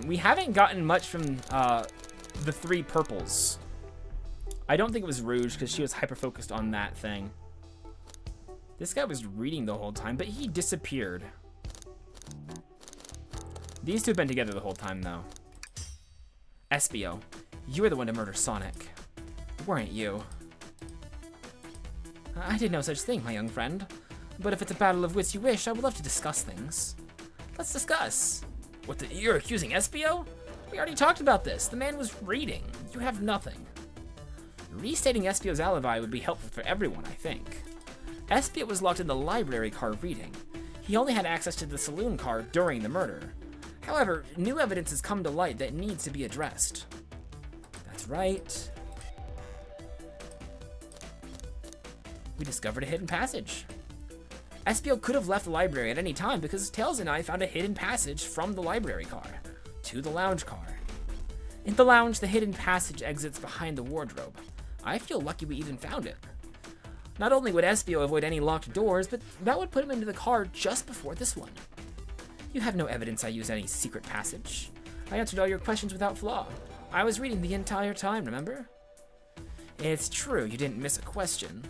B: We haven't gotten much from the three purples. I don't think it was Rouge because she was hyper-focused on that thing. This guy was reading the whole time, but he disappeared. These two have been together the whole time, though. Espio, you were the one to murder Sonic. Weren't you? I did no such thing, my young friend. But if it's a battle of wits you wish, I would love to discuss things. Let's discuss. You're accusing Espio? We already talked about this. The man was reading. You have nothing. Restating Espio's alibi would be helpful for everyone, I think. Espio was locked in the library car reading. He only had access to the saloon car during the murder. However, new evidence has come to light that needs to be addressed. That's right. We discovered a hidden passage. Espio could have left the library at any time because Tails and I found a hidden passage from the library car to the lounge car. In the lounge, the hidden passage exits behind the wardrobe. I feel lucky we even found it. Not only would Espio avoid any locked doors, but that would put him into the car just before this one. You have no evidence I used any secret passage. I answered all your questions without flaw. I was reading the entire time, remember? It's true, you didn't miss a question.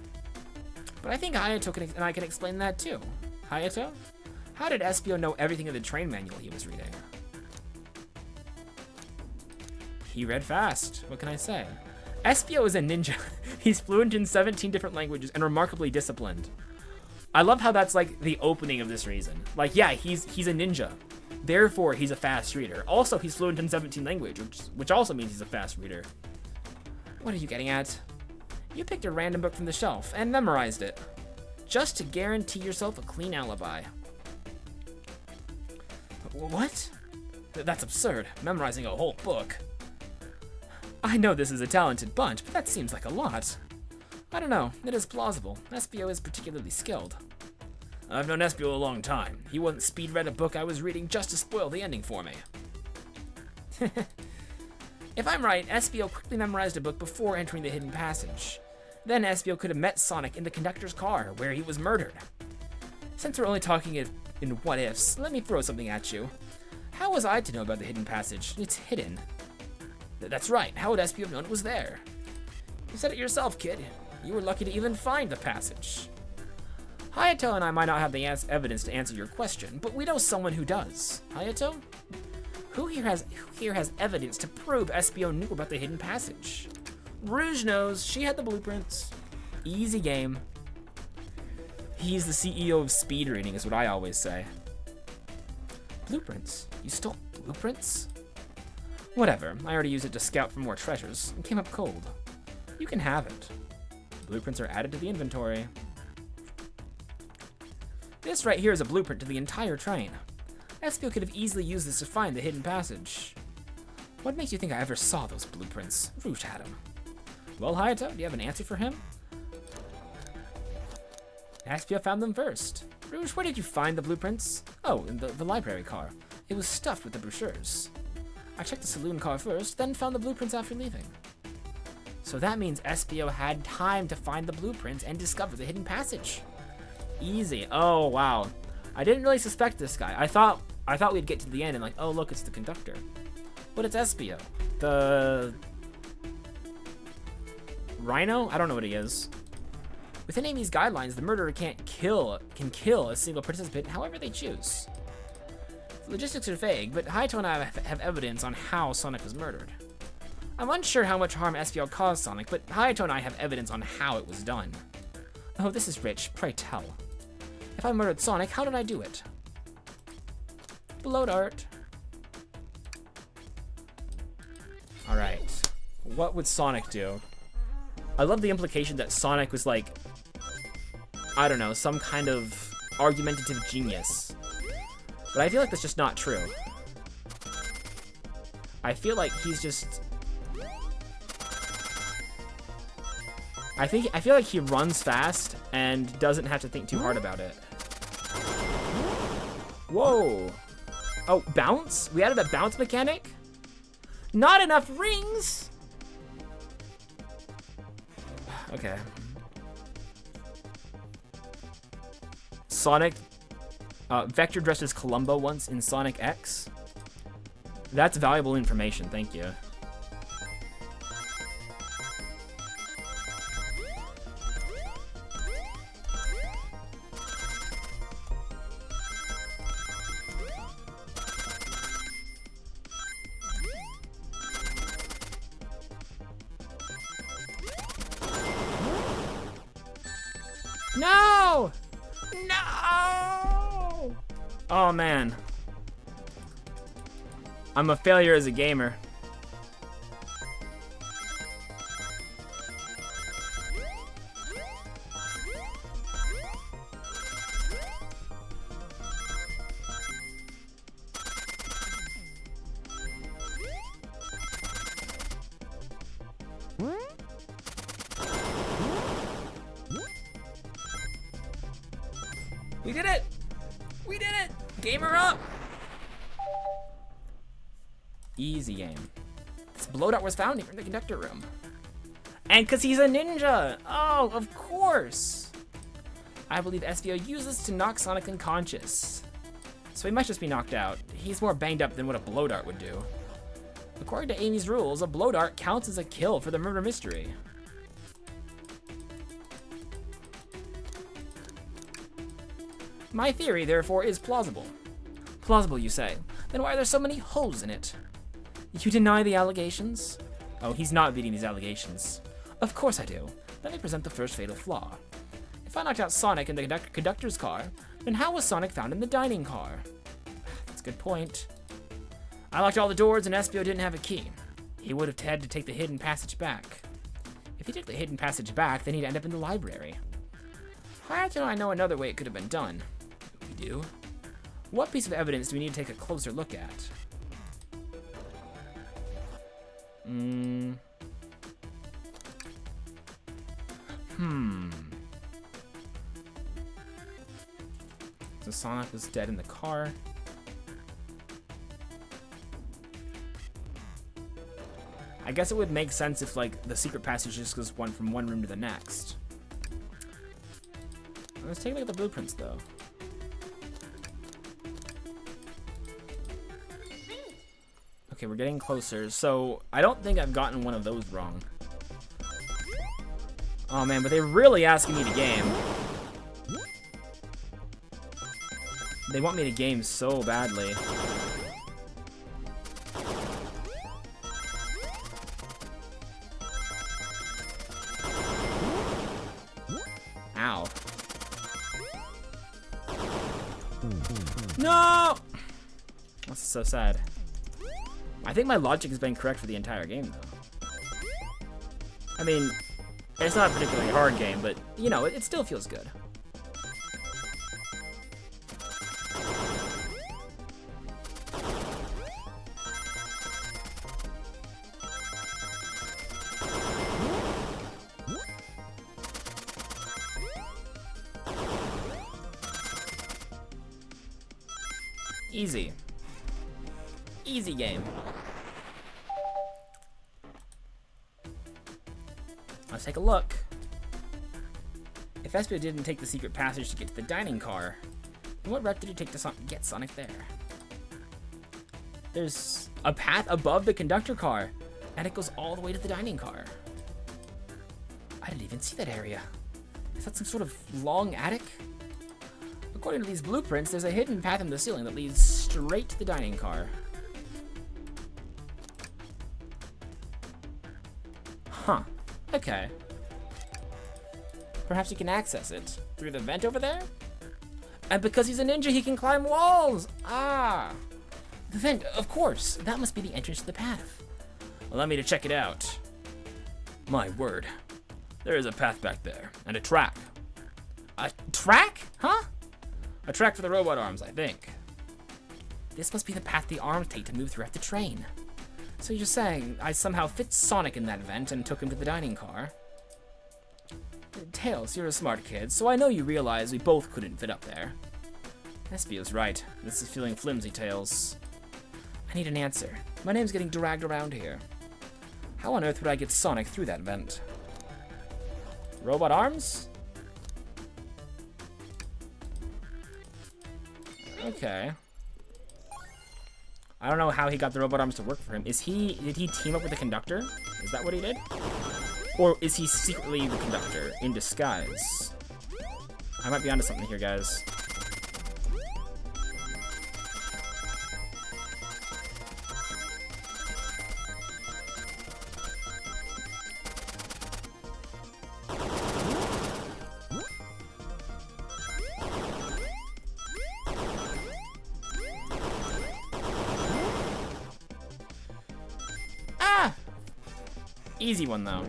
B: But I think Hayato and I can explain that too. Hayato? How did Espio know everything in the train manual he was reading? He read fast. What can I say? Espio is a ninja. He's fluent in 17 different languages and remarkably disciplined. I love how that's like the opening of this reason. Like, yeah, he's a ninja. Therefore, he's a fast reader. Also, he's fluent in 17 languages, which also means he's a fast reader. What are you getting at? You picked a random book from the shelf and memorized it. Just to guarantee yourself a clean alibi. What? That's absurd. Memorizing a whole book. I know this is a talented bunch, but that seems like a lot. I don't know. It is plausible. Espio is particularly skilled. I've known Espio a long time. He once speed read a book I was reading just to spoil the ending for me. If I'm right, Espio quickly memorized a book before entering the hidden passage. Then Espio could have met Sonic in the conductor's car, where he was murdered. Since we're only talking in what-ifs, let me throw something at you. How was I to know about the hidden passage? It's hidden. That's right. How would Espio have known it was there? You said it yourself, kid. You were lucky to even find the passage. Hayato and I might not have the evidence to answer your question, but we know someone who does. Hayato? Who here has evidence to prove Espio knew about the hidden passage? Rouge knows. She had the blueprints. Easy game. He's the CEO of speed reading, is what I always say. Blueprints? You stole blueprints? Whatever. I already used it to scout for more treasures and came up cold. You can have it. Blueprints are added to the inventory. This right here is a blueprint to the entire train. Espio could have easily used this to find the hidden passage. What makes you think I ever saw those blueprints? Rouge had them. Well, Hayato, do you have an answer for him? Espio found them first. Rouge, where did you find the blueprints? Oh, in the library car. It was stuffed with the brochures. I checked the saloon car first, then found the blueprints after leaving. So that means Espio had time to find the blueprints and discover the hidden passage. Easy. Oh, wow. I didn't really suspect this guy. I thought we'd get to the end and like, oh, look, it's the conductor. But it's Espio. The Rhino? I don't know what he is. Within Amy's guidelines, the murderer can kill a single participant however they choose. The logistics are vague, but Hayato and I have evidence on how Sonic was murdered. I'm unsure how much harm Espio caused Sonic, but Hayato and I have evidence on how it was done. Oh, this is rich. Pray tell. If I murdered Sonic, how did I do it? Bloat art. Alright. What would Sonic do? I love the implication that Sonic was like, I don't know, some kind of argumentative genius. But I feel like that's just not true. I feel like he's just... I feel like he runs fast and doesn't have to think too hard about it. Whoa. Oh, bounce? We added a bounce mechanic? Not enough rings? Okay. Sonic, Vector dressed as Columbo once in Sonic X. That's valuable information, thank you. No! No! Oh, man. I'm a failure as a gamer. We did it! We did it! Gamer up! Easy game. This bloat was found here in the conductor room. And because he's a ninja! Oh, of course! I believe Espio used this to knock Sonic unconscious. So he might just be knocked out. He's more banged up than what a blow dart would do. According to Amy's rules, a blow dart counts as a kill for the murder mystery. My theory, therefore, is plausible. Plausible, you say? Then why are there so many holes in it? You deny the allegations? Oh, he's not beating these allegations. Of course I do. Let me present the first fatal flaw. If I knocked out Sonic in the conductor's car, then how was Sonic found in the dining car? That's a good point. I locked all the doors and Espio didn't have a key. He would have had to take the hidden passage back. If he took the hidden passage back, then he'd end up in the library. How do I know another way it could have been done? We do. What piece of evidence do we need to take a closer look at? So Sonic was dead in the car. I guess it would make sense if, like, the secret passage just goes from one room to the next. Let's take a look at the blueprints, though. Okay, we're getting closer. So, I don't think I've gotten one of those wrong. Oh, man, but they're really asking me to game. They want me to game so badly. Ow. No! That's so sad. I think my logic has been correct for the entire game, though. I mean, it's not a particularly hard game, but, you know, it still feels good. Easy. Easy game. Let's take a look. If Espio didn't take the secret passage to get to the dining car, then what route did he take to get Sonic there? There's a path above the conductor car, and it goes all the way to the dining car. I didn't even see that area. Is that some sort of long attic? According to these blueprints, there's a hidden path in the ceiling that leads straight to the dining car. Huh. Okay. Perhaps he can access it through the vent over there? And because he's a ninja, he can climb walls! Ah! The vent, of course. That must be the entrance to the path. Allow me to check it out. My word. There is a path back there, and a track. A track? Huh? A track for the robot arms, I think. This must be the path the arms take to move throughout the train. So you're saying I somehow fit Sonic in that vent and took him to the dining car? Tails, you're a smart kid, so I know you realize we both couldn't fit up there. Espio's right. This is feeling flimsy, Tails. I need an answer. My name's getting dragged around here. How on earth would I get Sonic through that vent? Robot arms? Okay. I don't know how he got the robot arms to work for him. Did he team up with the conductor? Is that what he did? Or is he secretly the conductor in disguise? I might be onto something here, guys. Easy one, though.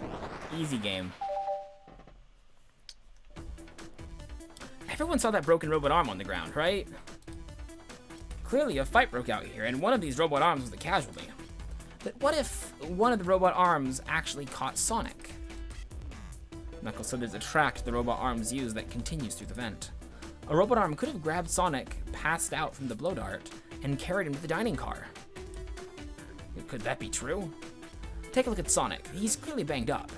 B: Easy game. Everyone saw that broken robot arm on the ground, right? Clearly a fight broke out here, and one of these robot arms was the casualty. But what if one of the robot arms actually caught Sonic? Knuckles said there's a track the robot arms use that continues through the vent. A robot arm could have grabbed Sonic, passed out from the blow dart, and carried him to the dining car. Could that be true? Take a look at Sonic. He's clearly banged up.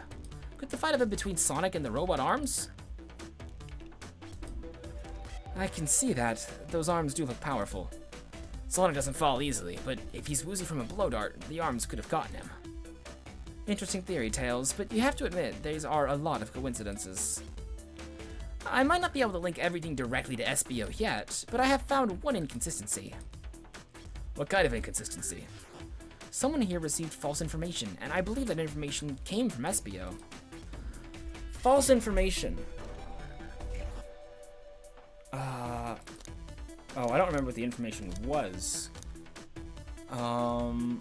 B: Could the fight have been between Sonic and the robot arms? I can see that. Those arms do look powerful. Sonic doesn't fall easily, but if he's woozy from a blow dart, the arms could have gotten him. Interesting theory, Tails, but you have to admit, these are a lot of coincidences. I might not be able to link everything directly to Espio yet, but I have found one inconsistency. What kind of inconsistency? Someone here received false information, and I believe that information came from SBO.
A: False information. Oh, I don't remember what the information was. Oh,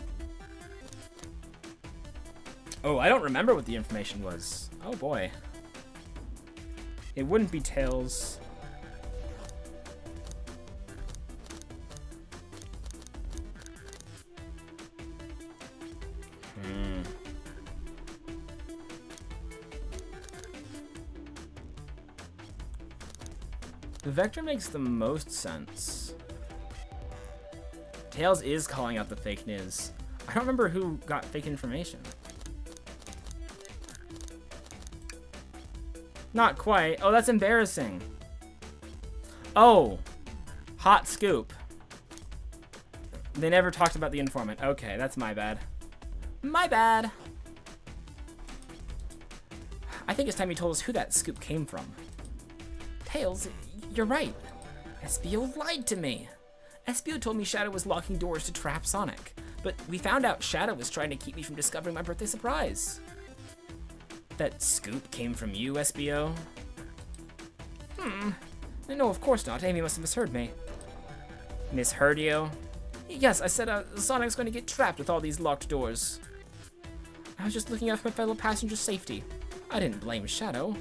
A: I don't remember what the information was. Oh boy. It wouldn't be Tails. The vector makes the most sense. Tails is calling out the fake news. I don't remember who got fake information. Not quite. Oh, that's embarrassing. Oh, hot scoop. They never talked about the informant. Okay, that's my bad. My bad. I think it's time you told us who that scoop came from. Tails, you're right. SBO lied to me. SBO told me Shadow was locking doors to trap Sonic, but we found out Shadow was trying to keep me from discovering my birthday surprise. That scoop came from you, SBO? No, of course not. Amy must have misheard me. Misheard you? Yes, I said Sonic's going to get trapped with all these locked doors. I was just looking out for my fellow passengers' safety. I didn't blame Shadow.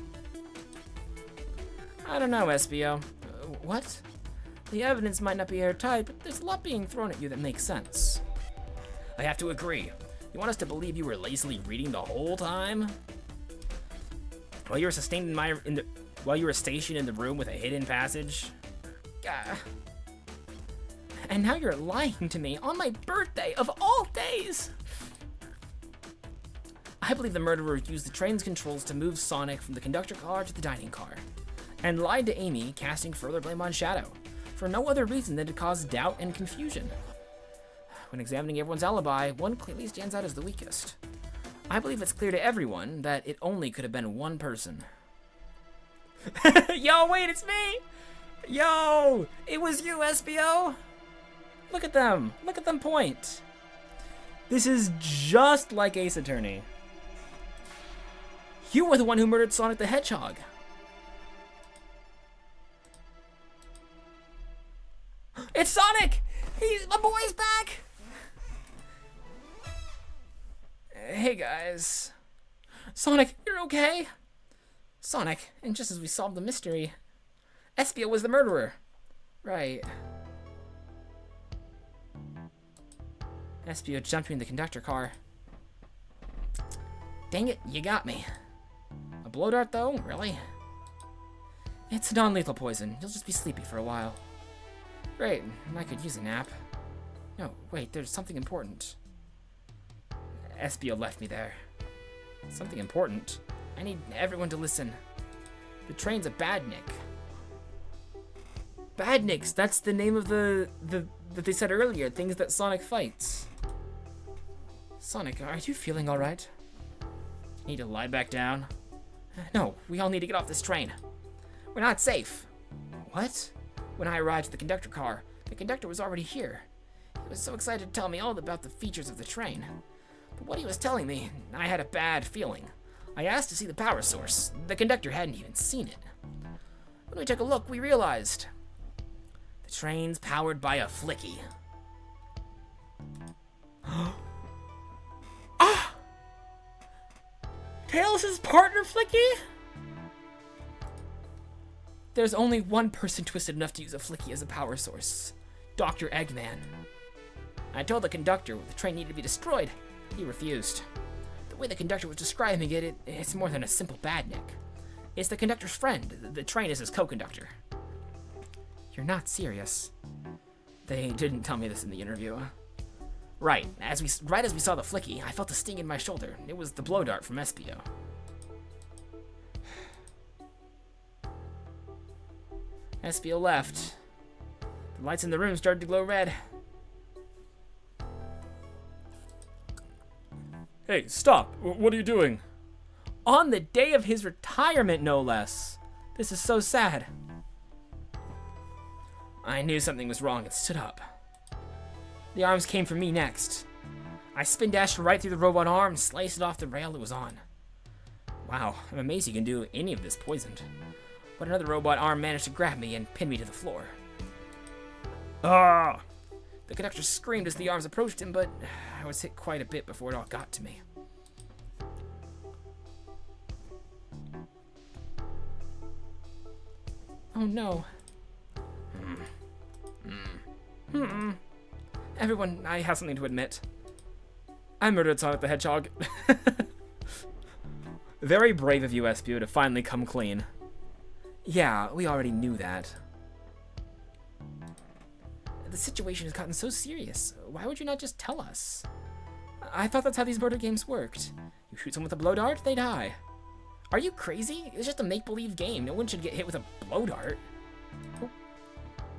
A: I don't know, SBO. What? The evidence might not be airtight, but there's a lot being thrown at you that makes sense. I have to agree. You want us to believe you were lazily reading the whole time? While you were stationed in the room with a hidden passage? And now you're lying to me on my birthday of all days! I believe the murderer used the train's controls to move Sonic from the conductor car to the dining car, and lied to Amy, casting further blame on Shadow, for no other reason than to cause doubt and confusion. When examining everyone's alibi, one clearly stands out as the weakest. I believe it's clear to everyone that it only could have been one person. Yo, wait, it's me! Yo, it was you, SBO! Look at them. Look at them point. This is just like Ace Attorney. You were the one who murdered Sonic the Hedgehog. It's Sonic! My boy's back! Hey guys. Sonic, you're okay? Sonic, and just as we solved the mystery, Espio was the murderer. Right. Espio jumped in the conductor car. Dang it, you got me. A blow dart though? Really? It's non-lethal poison. You'll just be sleepy for a while. Great, I could use a nap. No, wait, there's something important. Espio left me there. Something important? I need everyone to listen. The train's a badnik. Badniks, that's the name of that they said earlier, things that Sonic fights. Sonic, are you feeling alright? Need to lie back down? No, we all need to get off this train. We're not safe. What? When I arrived at the conductor car, the conductor was already here. He was so excited to tell me all about the features of the train. But what he was telling me, I had a bad feeling. I asked to see the power source. The conductor hadn't even seen it. When we took a look, we realized the train's powered by a flicky. Ah! Tails' partner flicky? There's only one person twisted enough to use a flicky as a power source. Dr. Eggman. I told the conductor the train needed to be destroyed. He refused. The way the conductor was describing it, it's more than a simple badnik. It's the conductor's friend. The train is his co-conductor. You're not serious. They didn't tell me this in the interview. Right as we saw the flicky, I felt a sting in my shoulder. It was the blow dart from Espio. Espio left. The lights in the room started to glow red. Hey, stop! What are you doing?
B: On the day of his retirement, no less. This is so sad. I knew something was wrong and stood up. The arms came for me next. I spin dashed right through the robot arm and sliced it off the rail it was on. Wow, I'm amazed you can do any of this poisoned. But another robot arm managed to grab me and pin me to the floor. Ah! The conductor screamed as the arms approached him, but I was hit quite a bit before it all got to me. Oh no. Everyone, I have something to admit. I murdered Sonic the Hedgehog. Very brave of you, Espio, to finally come clean. Yeah, we already knew that. The situation has gotten so serious. Why would you not just tell us? I thought that's how these murder games worked. You shoot someone with a blow dart, they die. Are you crazy? It's just a make-believe game. No one should get hit with a blow dart. Oh,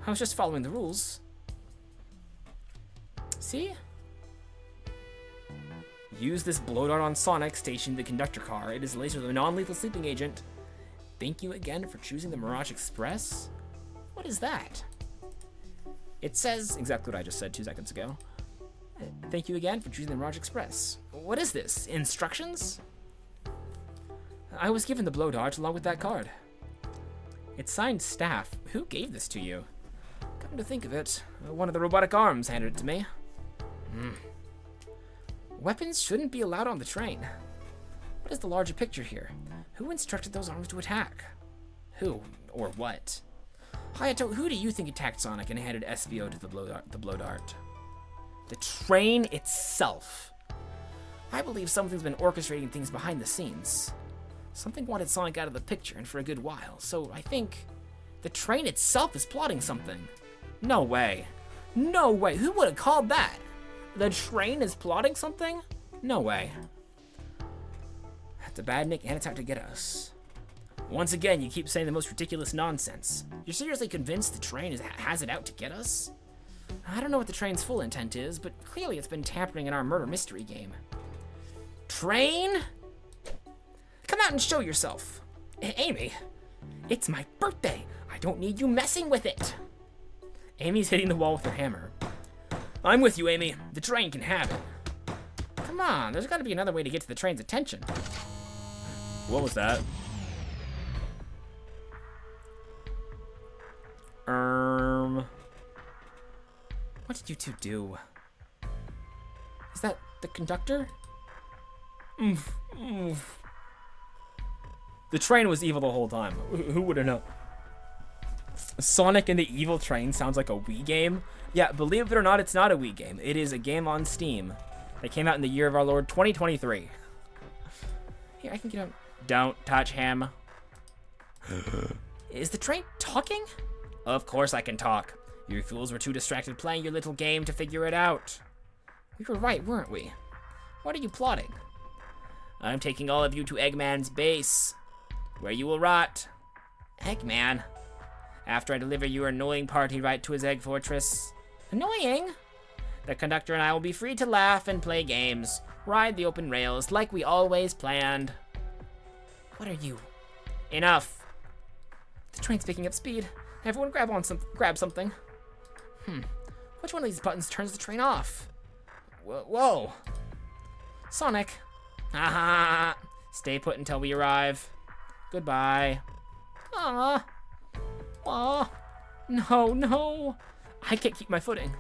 B: I was just following the rules. See? Use this blow dart on Sonic stationed in the conductor car. It is laced with a non-lethal sleeping agent. Thank you again for choosing the Mirage Express. What is that? It says exactly what I just said 2 seconds ago. Thank you again for choosing the Mirage Express. What is this? Instructions? I was given the blow dart along with that card. It's signed Staff. Who gave this to you? Come to think of it, one of the robotic arms handed it to me. Weapons shouldn't be allowed on the train. What is the larger picture here? Who instructed those arms to attack? Who or what? Hayato, who do you think attacked Sonic and handed SVO to the blow dart? The train itself. I believe something's been orchestrating things behind the scenes. Something wanted Sonic out of the picture and for a good while, so I think the train itself is plotting something. No way. No way. Who would have called that? The train is plotting something? No way. That's a bad nick and it's out to get us. Once again, you keep saying the most ridiculous nonsense. You're seriously convinced the train has it out to get us? I don't know what the train's full intent is, but clearly it's been tampering in our murder mystery game. Train? Come out and show yourself. Amy, it's my birthday. I don't need you messing with it. Amy's hitting the wall with her hammer. I'm with you, Amy. The train can have it. Come on, there's got to be another way to get to the train's attention. What was that? What did you two do? Is that the conductor? The train was evil the whole time. Who would have known? Sonic and the Evil Train sounds like a Wii game. Yeah, believe it or not, it's not a Wii game. It is a game on Steam that came out in the year of our Lord 2023. Here, I can get him. Don't touch him. Is the train talking? Of course I can talk. You fools were too distracted playing your little game to figure it out. We were right, weren't we? What are you plotting? I'm taking all of you to Eggman's base, where you will rot. Eggman? After I deliver your annoying party right to his egg fortress. Annoying? The conductor and I will be free to laugh and play games, ride the open rails like we always planned. What are you? Enough. The train's picking up speed. Everyone grab something. Which one of these buttons turns the train off? Whoa. Sonic. Haha. Stay put until we arrive. Goodbye. Aww. Aw. No. I can't keep my footing.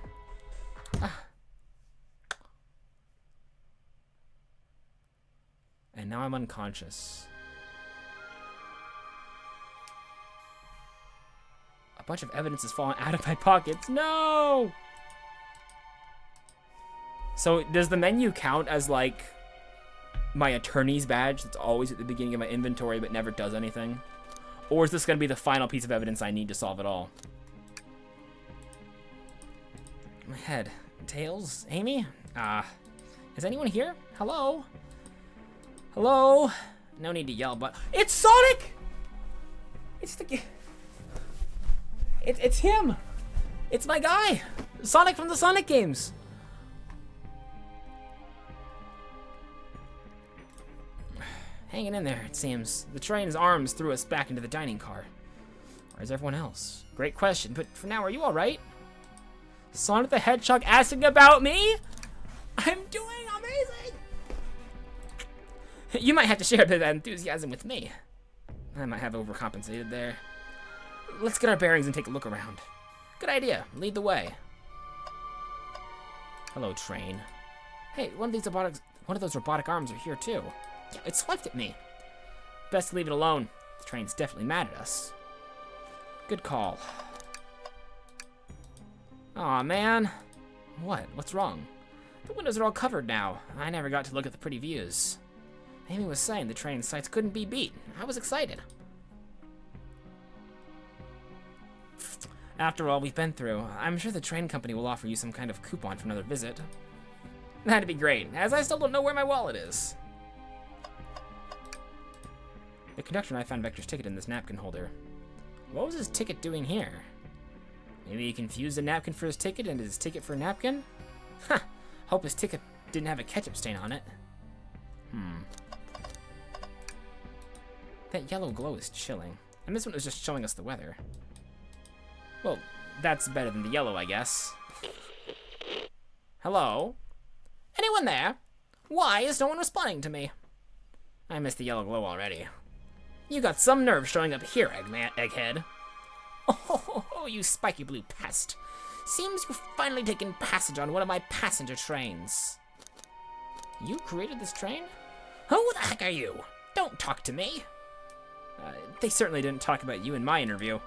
B: And now I'm unconscious. A bunch of evidence is falling out of my pockets. No! So does the menu count as like my attorney's badge that's always at the beginning of my inventory but never does anything? Or is this going to be the final piece of evidence I need to solve it all? My head. Tails? Amy? Is anyone here? Hello? Hello? No need to yell, but... It's Sonic! It's him! It's my guy! Sonic from the Sonic games! Hanging in there, it seems. The train's arms threw us back into the dining car. Where's everyone else? Great question, but for now, are you alright? Sonic the Hedgehog asking about me? I'm doing amazing! You might have to share a bit of that enthusiasm with me. I might have overcompensated there. Let's get our bearings and take a look around. Good idea. Lead the way. Hello, train. Hey, one of those robotic arms are here too. Yeah, it swiped at me. Best to leave it alone. The train's definitely mad at us. Good call. Aw, man. What? What's wrong? The windows are all covered now. I never got to look at the pretty views. Amy was saying the train sights couldn't be beat. I was excited. After all we've been through, I'm sure the train company will offer you some kind of coupon for another visit. That'd be great, as I still don't know where my wallet is. The conductor and I found Vector's ticket in this napkin holder. What was his ticket doing here? Maybe he confused a napkin for his ticket and his ticket for a napkin? Huh, hope his ticket didn't have a ketchup stain on it. That yellow glow is chilling. And this one was just showing us the weather. Well, that's better than the yellow, I guess. Hello? Anyone there? Why is no one responding to me? I missed the yellow glow already. You got some nerve showing up here, Egghead. Oh, you spiky blue pest. Seems you've finally taken passage on one of my passenger trains. You created this train? Who the heck are you? Don't talk to me. They certainly didn't talk about you in my interview.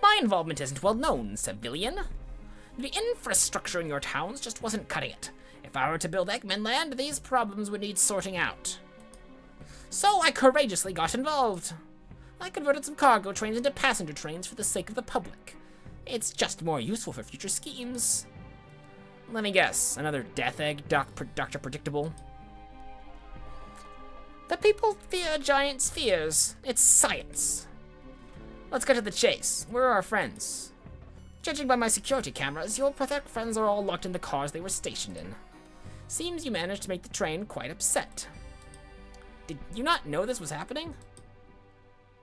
B: My involvement isn't well known, civilian. The infrastructure in your towns just wasn't cutting it. If I were to build Eggman Land, these problems would need sorting out. So I courageously got involved. I converted some cargo trains into passenger trains for the sake of the public. It's just more useful for future schemes. Let me guess, another death egg, Dr. Predictable? The people fear giant spheres. It's science. Let's get to the chase. Where are our friends? Judging by my security cameras, your pathetic friends are all locked in the cars they were stationed in. Seems you managed to make the train quite upset. Did you not know this was happening?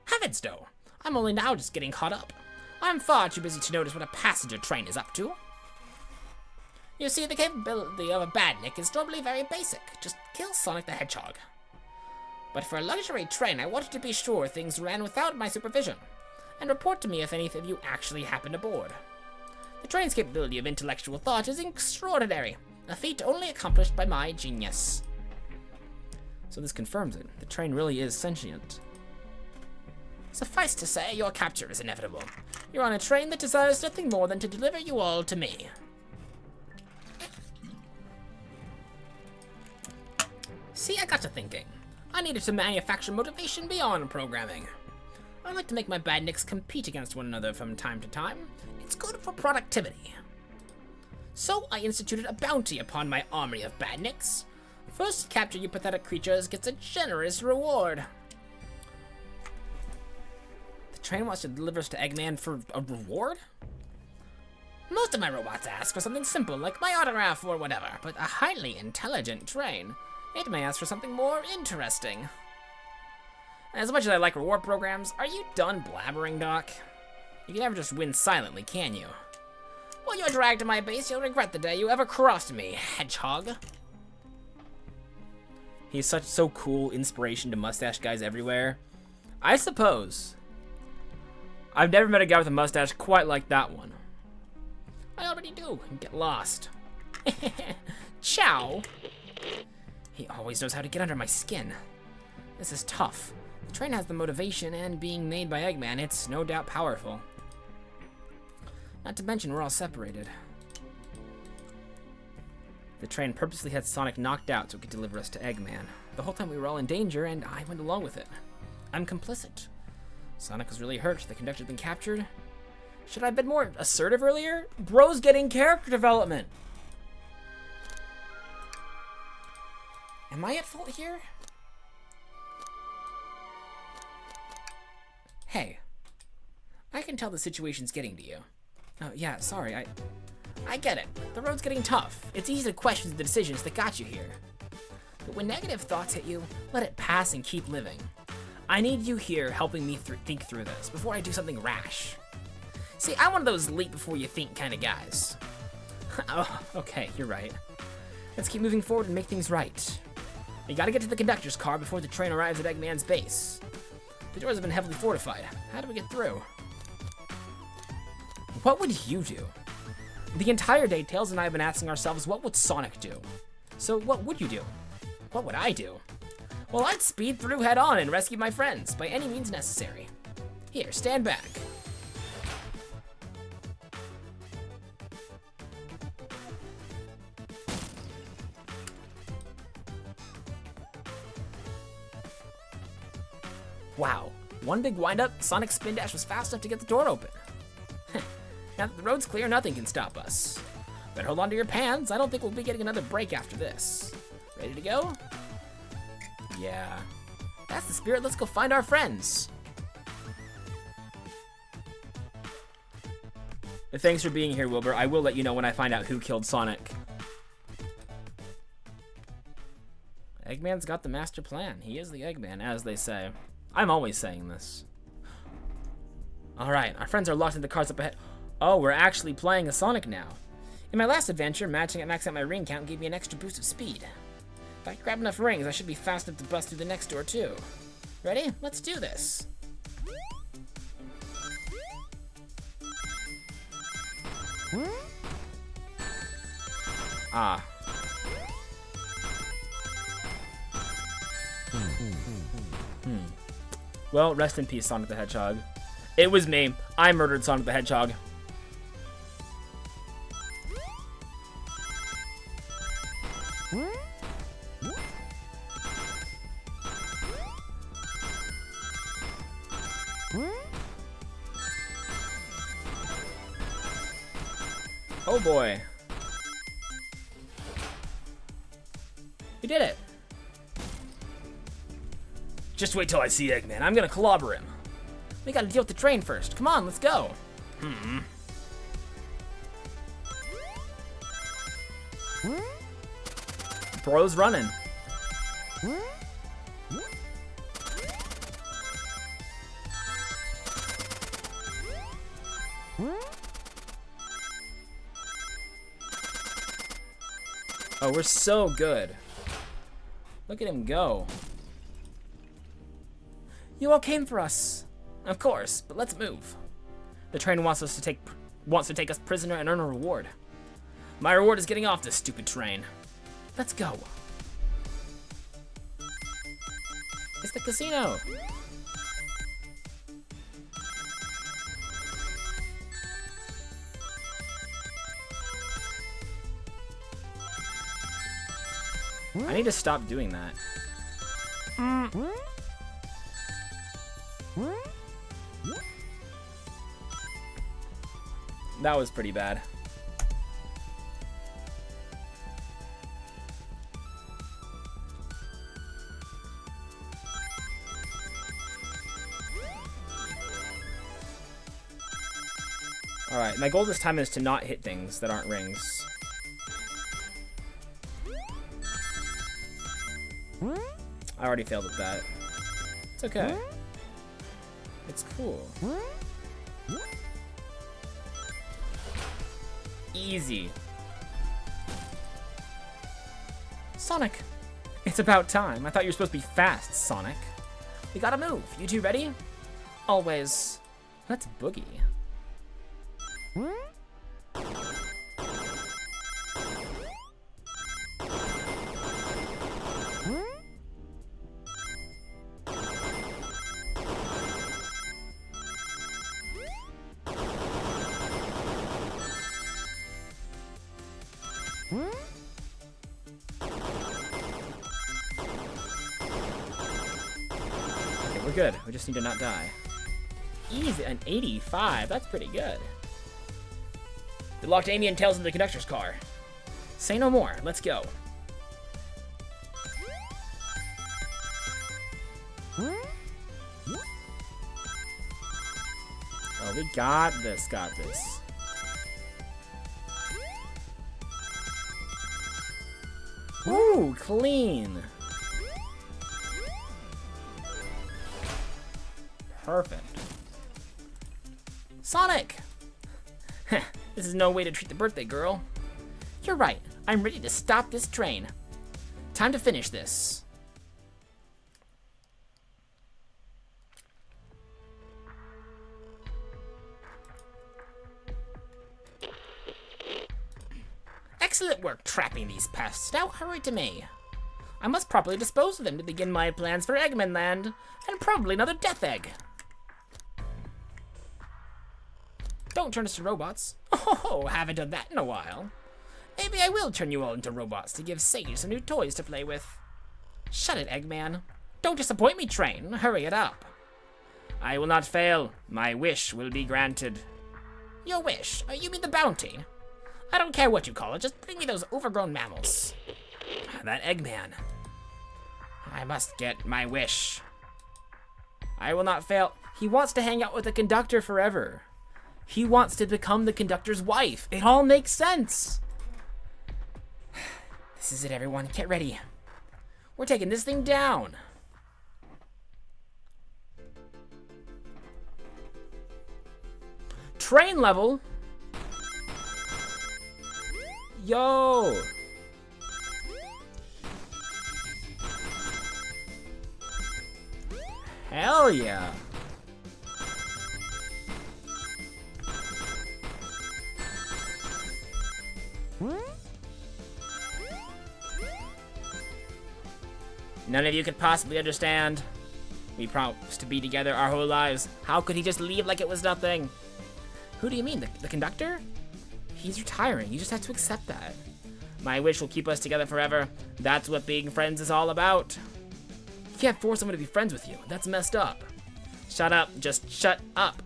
B: Heavens no! I'm only now just getting caught up. I'm far too busy to notice what a passenger train is up to. You see, the capability of a badnik is normally very basic. Just kill Sonic the Hedgehog. But for a luxury train, I wanted to be sure things ran without my supervision, and report to me if any of you actually happened aboard. The train's capability of intellectual thought is extraordinary, a feat only accomplished by my genius. So this confirms it. The train really is sentient. Suffice to say, your capture is inevitable. You're on a train that desires nothing more than to deliver you all to me. See, I got to thinking. I needed to manufacture motivation beyond programming. I like to make my badniks compete against one another from time to time. It's good for productivity. So I instituted a bounty upon my army of badniks. First to capture you pathetic creatures gets a generous reward. The train wants to deliver us to Eggman for a reward? Most of my robots ask for something simple like my autograph or whatever, but a highly intelligent train, it may ask for something more interesting. As much as I like reward programs, are you done blabbering, Doc? You can never just win silently, can you? When you're dragged to my base, you'll regret the day you ever crossed me, Hedgehog. He's so cool, inspiration to mustache guys everywhere. I suppose. I've never met a guy with a mustache quite like that one. I already do. Get lost. Ciao. He always knows how to get under my skin. This is tough. The train has the motivation, and being made by Eggman, it's no doubt powerful. Not to mention, we're all separated. The train purposely had Sonic knocked out so it could deliver us to Eggman. The whole time we were all in danger, and I went along with it. I'm complicit. Sonic was really hurt. The conductor's been captured. Should I have been more assertive earlier? Bro's getting character development. Am I at fault here? Hey, I can tell the situation's getting to you. Oh, yeah, sorry, I get it. The road's getting tough. It's easy to question the decisions that got you here. But when negative thoughts hit you, let it pass and keep living. I need you here helping me think through this before I do something rash. See, I'm one of those leap before you think kind of guys. Oh, okay, you're right. Let's keep moving forward and make things right. We gotta get to the conductor's car before the train arrives at Eggman's base. The doors have been heavily fortified. How do we get through? What would you do? The entire day, Tails and I have been asking ourselves, what would Sonic do? So what would you do? What would I do? Well, I'd speed through head on and rescue my friends by any means necessary. Here, stand back. Wow, one big windup, Sonic's spin dash was fast enough to get the door open. Now that the road's clear, nothing can stop us. Better hold on to your pants. I don't think we'll be getting another break after this. Ready to go? Yeah. That's the spirit. Let's go find our friends. Thanks for being here, Wilbur. I will let you know when I find out who killed Sonic. Eggman's got the master plan. He is the Eggman, as they say. I'm always saying this. Alright, our friends are locked in the cars up ahead. Oh, we're actually playing as Sonic now. In my last adventure, matching at max out my ring count gave me an extra boost of speed. If I grab enough rings, I should be fast enough to bust through the next door too. Ready? Let's do this. Ah. Well, rest in peace, Sonic the Hedgehog. It was me. I murdered Sonic the Hedgehog. Oh boy. We did it. Just wait till I see Eggman. I'm gonna clobber him. We gotta deal with the train first. Come on, let's go. Bro's running. Oh, we're so good. Look at him go. You all came for us. Of course, but let's move. The train wants to take us prisoner and earn a reward. My reward is getting off this stupid train. Let's go. It's the casino. I need to stop doing that. That was pretty bad. Alright, my goal this time is to not hit things that aren't rings. I already failed at that. It's okay. It's cool. Easy. Sonic! It's about time. I thought you were supposed to be fast, Sonic. We gotta move. You two ready? Always. Let's boogie. We're good. We just need to not die. Easy. An 85. That's pretty good. They locked Amy and Tails in the conductor's car. Say no more. Let's go. Oh, we got this. Got this. Ooh, clean. Perfect. Sonic! This is no way to treat the birthday girl. You're right. I'm ready to stop this train. Time to finish this. Excellent work trapping these pests. Now hurry to me. I must properly dispose of them to begin my plans for Eggman Land, and probably another Death Egg. Don't turn us to robots. Oh, haven't done that in a while. Maybe I will turn you all into robots to give Sage some new toys to play with. Shut it, Eggman. Don't disappoint me, train. Hurry it up. I will not fail. My wish will be granted. Your wish? You mean the bounty? I don't care what you call it. Just bring me those overgrown mammals. That Eggman. I must get my wish. I will not fail. He wants to hang out with the conductor forever. He wants to become the conductor's wife. It all makes sense. This is it, everyone. Get ready. We're taking this thing down. Train level. Yo. Hell yeah. None of you could possibly understand. We promised to be together our whole lives. How could he just leave like it was nothing? Who do you mean, the conductor? He's retiring. You just have to accept that. My wish will keep us together forever. That's what being friends is all about. You can't force someone to be friends with you. That's messed up. Shut up. Just shut up.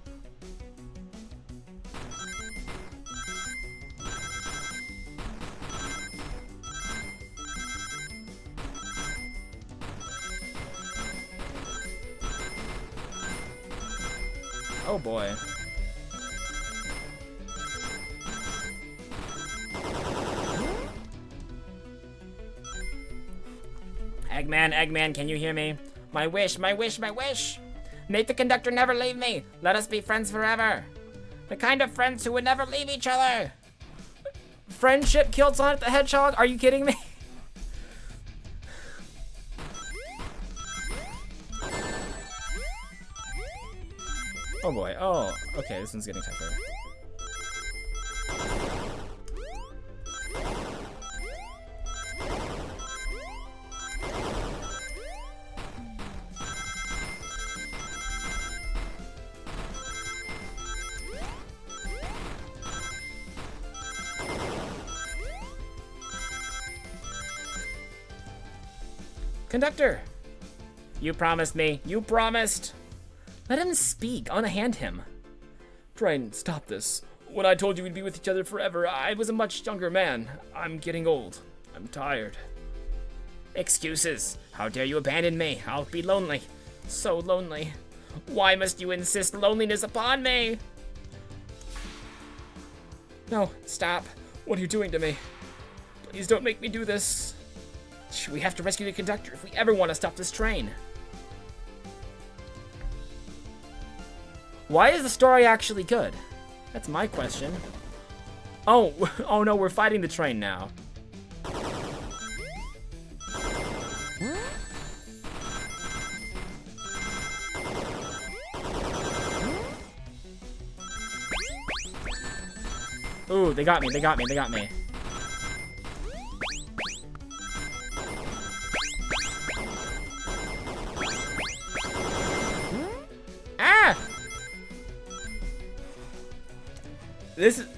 B: Oh boy. Eggman, can you hear me? My wish, my wish, my wish! Make the conductor never leave me! Let us be friends forever! The kind of friends who would never leave each other! Friendship killed Sonic the Hedgehog? Are you kidding me? Oh boy, oh, okay, this one's getting tougher. Conductor! You promised me. You promised! Let him speak. Unhand him. Try and stop this. When I told you we'd be with each other forever, I was a much younger man. I'm getting old. I'm tired. Excuses. How dare you abandon me? I'll be lonely. So lonely. Why must you insist loneliness upon me? No, stop. What are you doing to me? Please don't make me do this. We have to rescue the conductor if we ever want to stop this train. Why is the story actually good? That's my question. Oh, oh no, we're fighting the train now. Ooh, they got me, they got me, they got me. This is,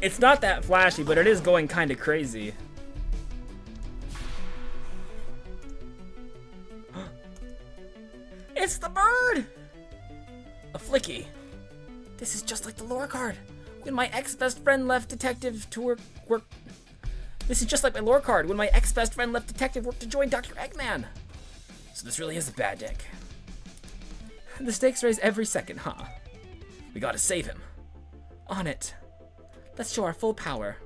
B: it's not that flashy, but it is going kind of crazy. It's the bird! A Flicky. This is just like the lore card. When my ex-best friend left detective to work. This is just like my lore card. When my ex-best friend left detective work to join Dr. Eggman. So this really is a bad deck. The stakes raise every second, huh? We gotta save him. On it. Let's show our full power.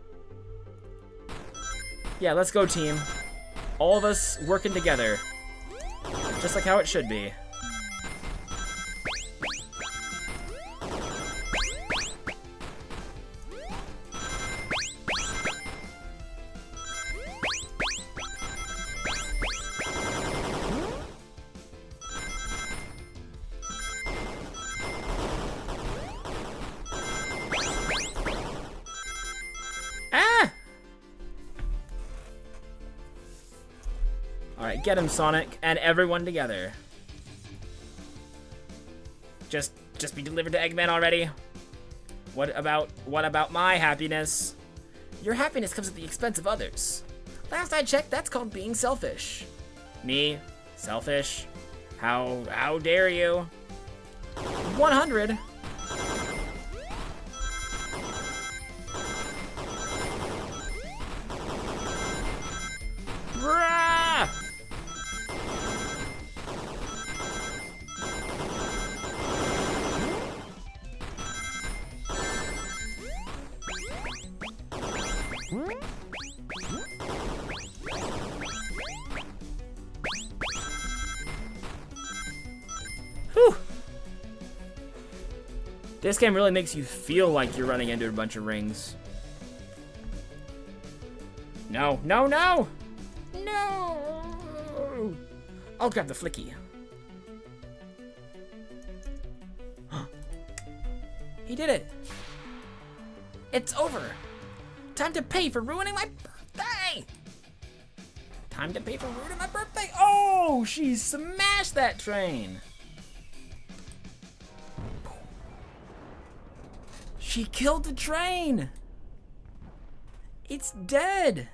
B: Yeah, let's go, team. All of us working together. Just like how it should be. Get him, Sonic, and everyone together. Just be delivered to Eggman already. What about my happiness? Your happiness comes at the expense of others. Last I checked, that's called being selfish. Me? Selfish? How dare you? 100. Rah! Whew. This game really makes you feel like you're running into a bunch of rings. No, no, no! No! I'll grab the flicky. He did it! It's over! Time to pay for ruining my birthday! Time to pay for ruining my birthday! Oh! She smashed that train! She killed the train! It's dead!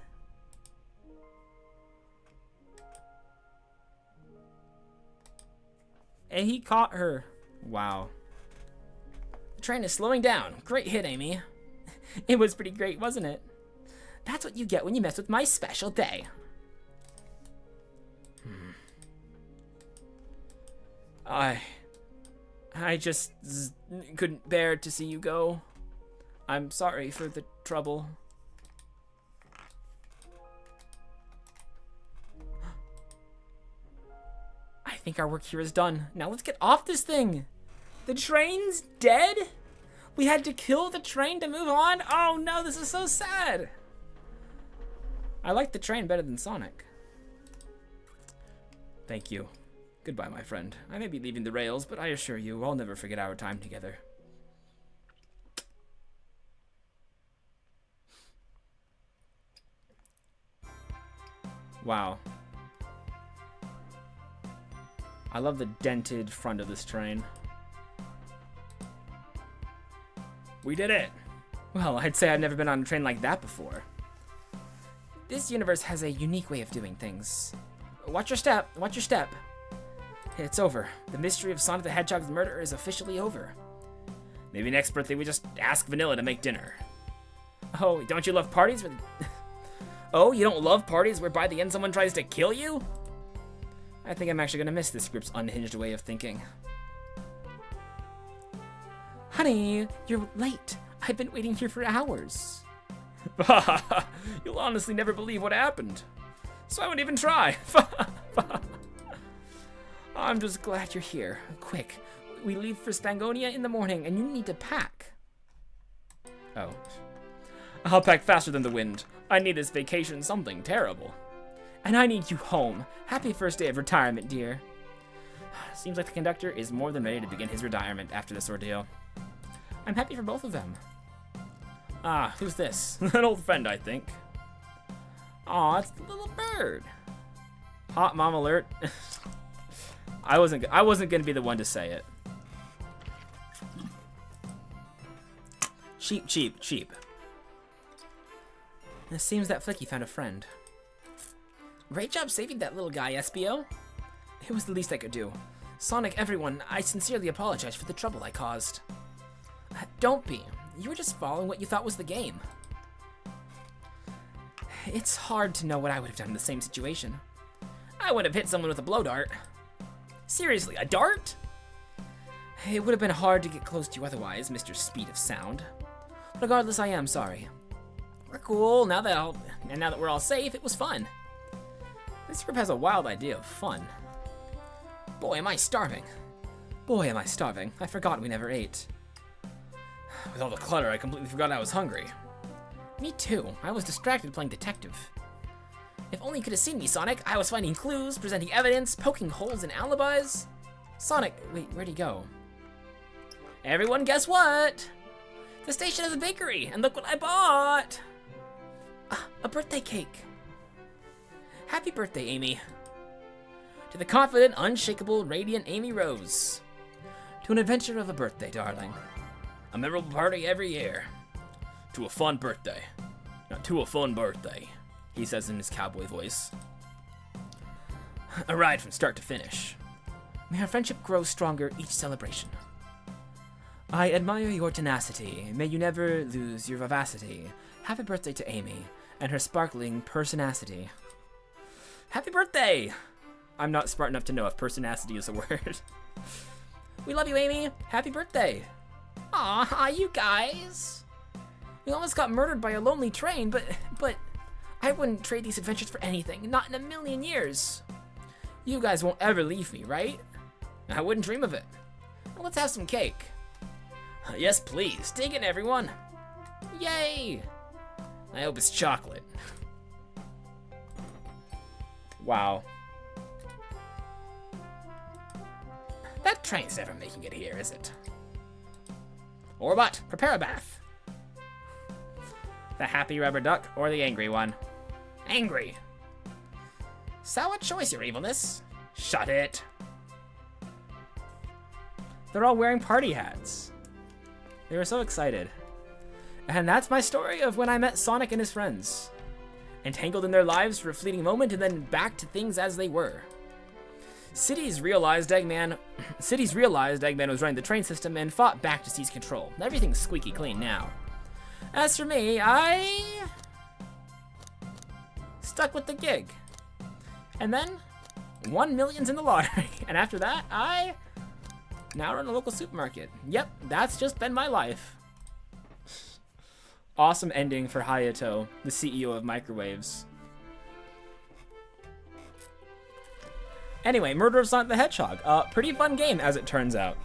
B: And he caught her. Wow. The train is slowing down. Great hit, Amy. It was pretty great, wasn't it? That's what you get when you mess with my special day. I just couldn't bear to see you go. I'm sorry for the trouble. I think our work here is done. Now let's get off this thing. The train's dead? We had to kill the train to move on? Oh no, this is so sad. I like the train better than Sonic. Thank you. Goodbye, my friend. I may be leaving the rails, but I assure you, I'll never forget our time together. Wow. I love the dented front of this train. We did it! Well, I'd say I've never been on a train like that before. This universe has a unique way of doing things. Watch your step, watch your step. It's over. The mystery of Sonic the Hedgehog's murder is officially over. Maybe next birthday we just ask Vanilla to make dinner. Oh, don't you love parties where... Oh, you don't love parties where by the end someone tries to kill you? I think I'm actually gonna miss this group's unhinged way of thinking. Honey, you're late. I've been waiting here for hours. You'll honestly never believe what happened. So I won't even try. I'm just glad you're here. Quick, we leave for Spangonia in the morning and you need to pack. Oh. I'll pack faster than the wind. I need this vacation something terrible. And I need you home. Happy first day of retirement, dear. Seems like the conductor is more than ready to begin his retirement after this ordeal. I'm happy for both of them. Ah, who's this? An old friend, I think. Aw, it's the little bird. Hot mom alert. I wasn't gonna be the one to say it. Cheap, cheap, cheap. It seems that Flicky found a friend. Great job saving that little guy, Espio. It was the least I could do. Sonic, everyone, I sincerely apologize for the trouble I caused. Don't be. You were just following what you thought was the game. It's hard to know what I would have done in the same situation. I would have hit someone with a blow dart. Seriously, a dart? It would have been hard to get close to you otherwise, Mr. Speed of Sound. Regardless, I am sorry. We're cool, now that we're all safe, it was fun. This group has a wild idea of fun. Boy, am I starving. Boy, am I starving. I forgot we never ate. With all the clutter, I completely forgot I was hungry. Me too. I was distracted playing detective. If only you could have seen me, Sonic. I was finding clues, presenting evidence, poking holes in alibis. Sonic, wait, where'd he go? Everyone, guess what? The station has a bakery, and look what I bought! A birthday cake. Happy birthday, Amy. To the confident, unshakable, radiant Amy Rose. To an adventure of a birthday, darling. A memorable party every year. To a fun birthday. Not to a fun birthday, he says in his cowboy voice. A ride from start to finish. May our friendship grow stronger each celebration. I admire your tenacity. May you never lose your vivacity. Happy birthday to Amy and her sparkling personacity. Happy birthday! I'm not smart enough to know if personacity is a word. We love you, Amy. Happy birthday. Aw, you guys. We almost got murdered by a lonely train, but I wouldn't trade these adventures for anything. Not in a million years. You guys won't ever leave me, right? I wouldn't dream of it. Well, let's have some cake. Yes, please. Dig it, everyone. Yay! I hope it's chocolate. Wow. That train's never making it here, is it? Or what? Prepare a bath. The happy rubber duck or the angry one? Angry. Sour choice, your evilness. Shut it. They're all wearing party hats. They were so excited. And that's my story of when I met Sonic and his friends. Entangled in their lives for a fleeting moment and then back to things as they were. Cities realized Eggman was running the train system and fought back to seize control. Everything's squeaky clean now. As for me, I stuck with the gig. And then won millions in the lottery. And after that, I now run a local supermarket. Yep, that's just been my life. Awesome ending for Hayato, the CEO of Microwaves. Anyway, Murder of Sonic the Hedgehog. Pretty fun game, as it turns out.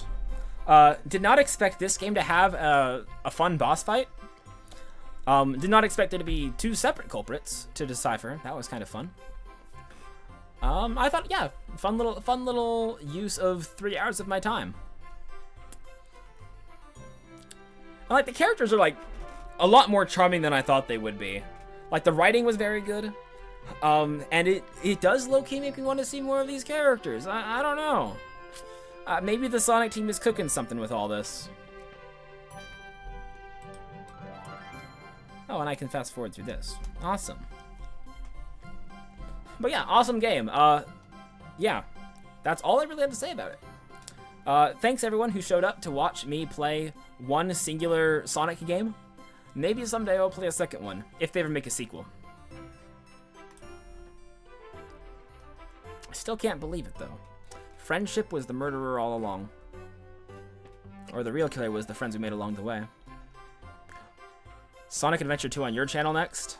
B: Did not expect this game to have a fun boss fight. Did not expect there to be two separate culprits to decipher. That was kind of fun. I thought, yeah, fun little use of 3 hours of my time. And, like, the characters are, like, a lot more charming than I thought they would be. Like, the writing was very good. And it does low-key make me want to see more of these characters. I don't know. Maybe the Sonic team is cooking something with all this. Oh, and I can fast forward through this. Awesome. But yeah, awesome game. Yeah, that's all I really have to say about it. Thanks everyone who showed up to watch me play one singular Sonic game. Maybe someday I'll play a second one, if they ever make a sequel. I still can't believe it, though. Friendship was the murderer all along. Or the real killer was the friends we made along the way. Sonic Adventure 2 on your channel next?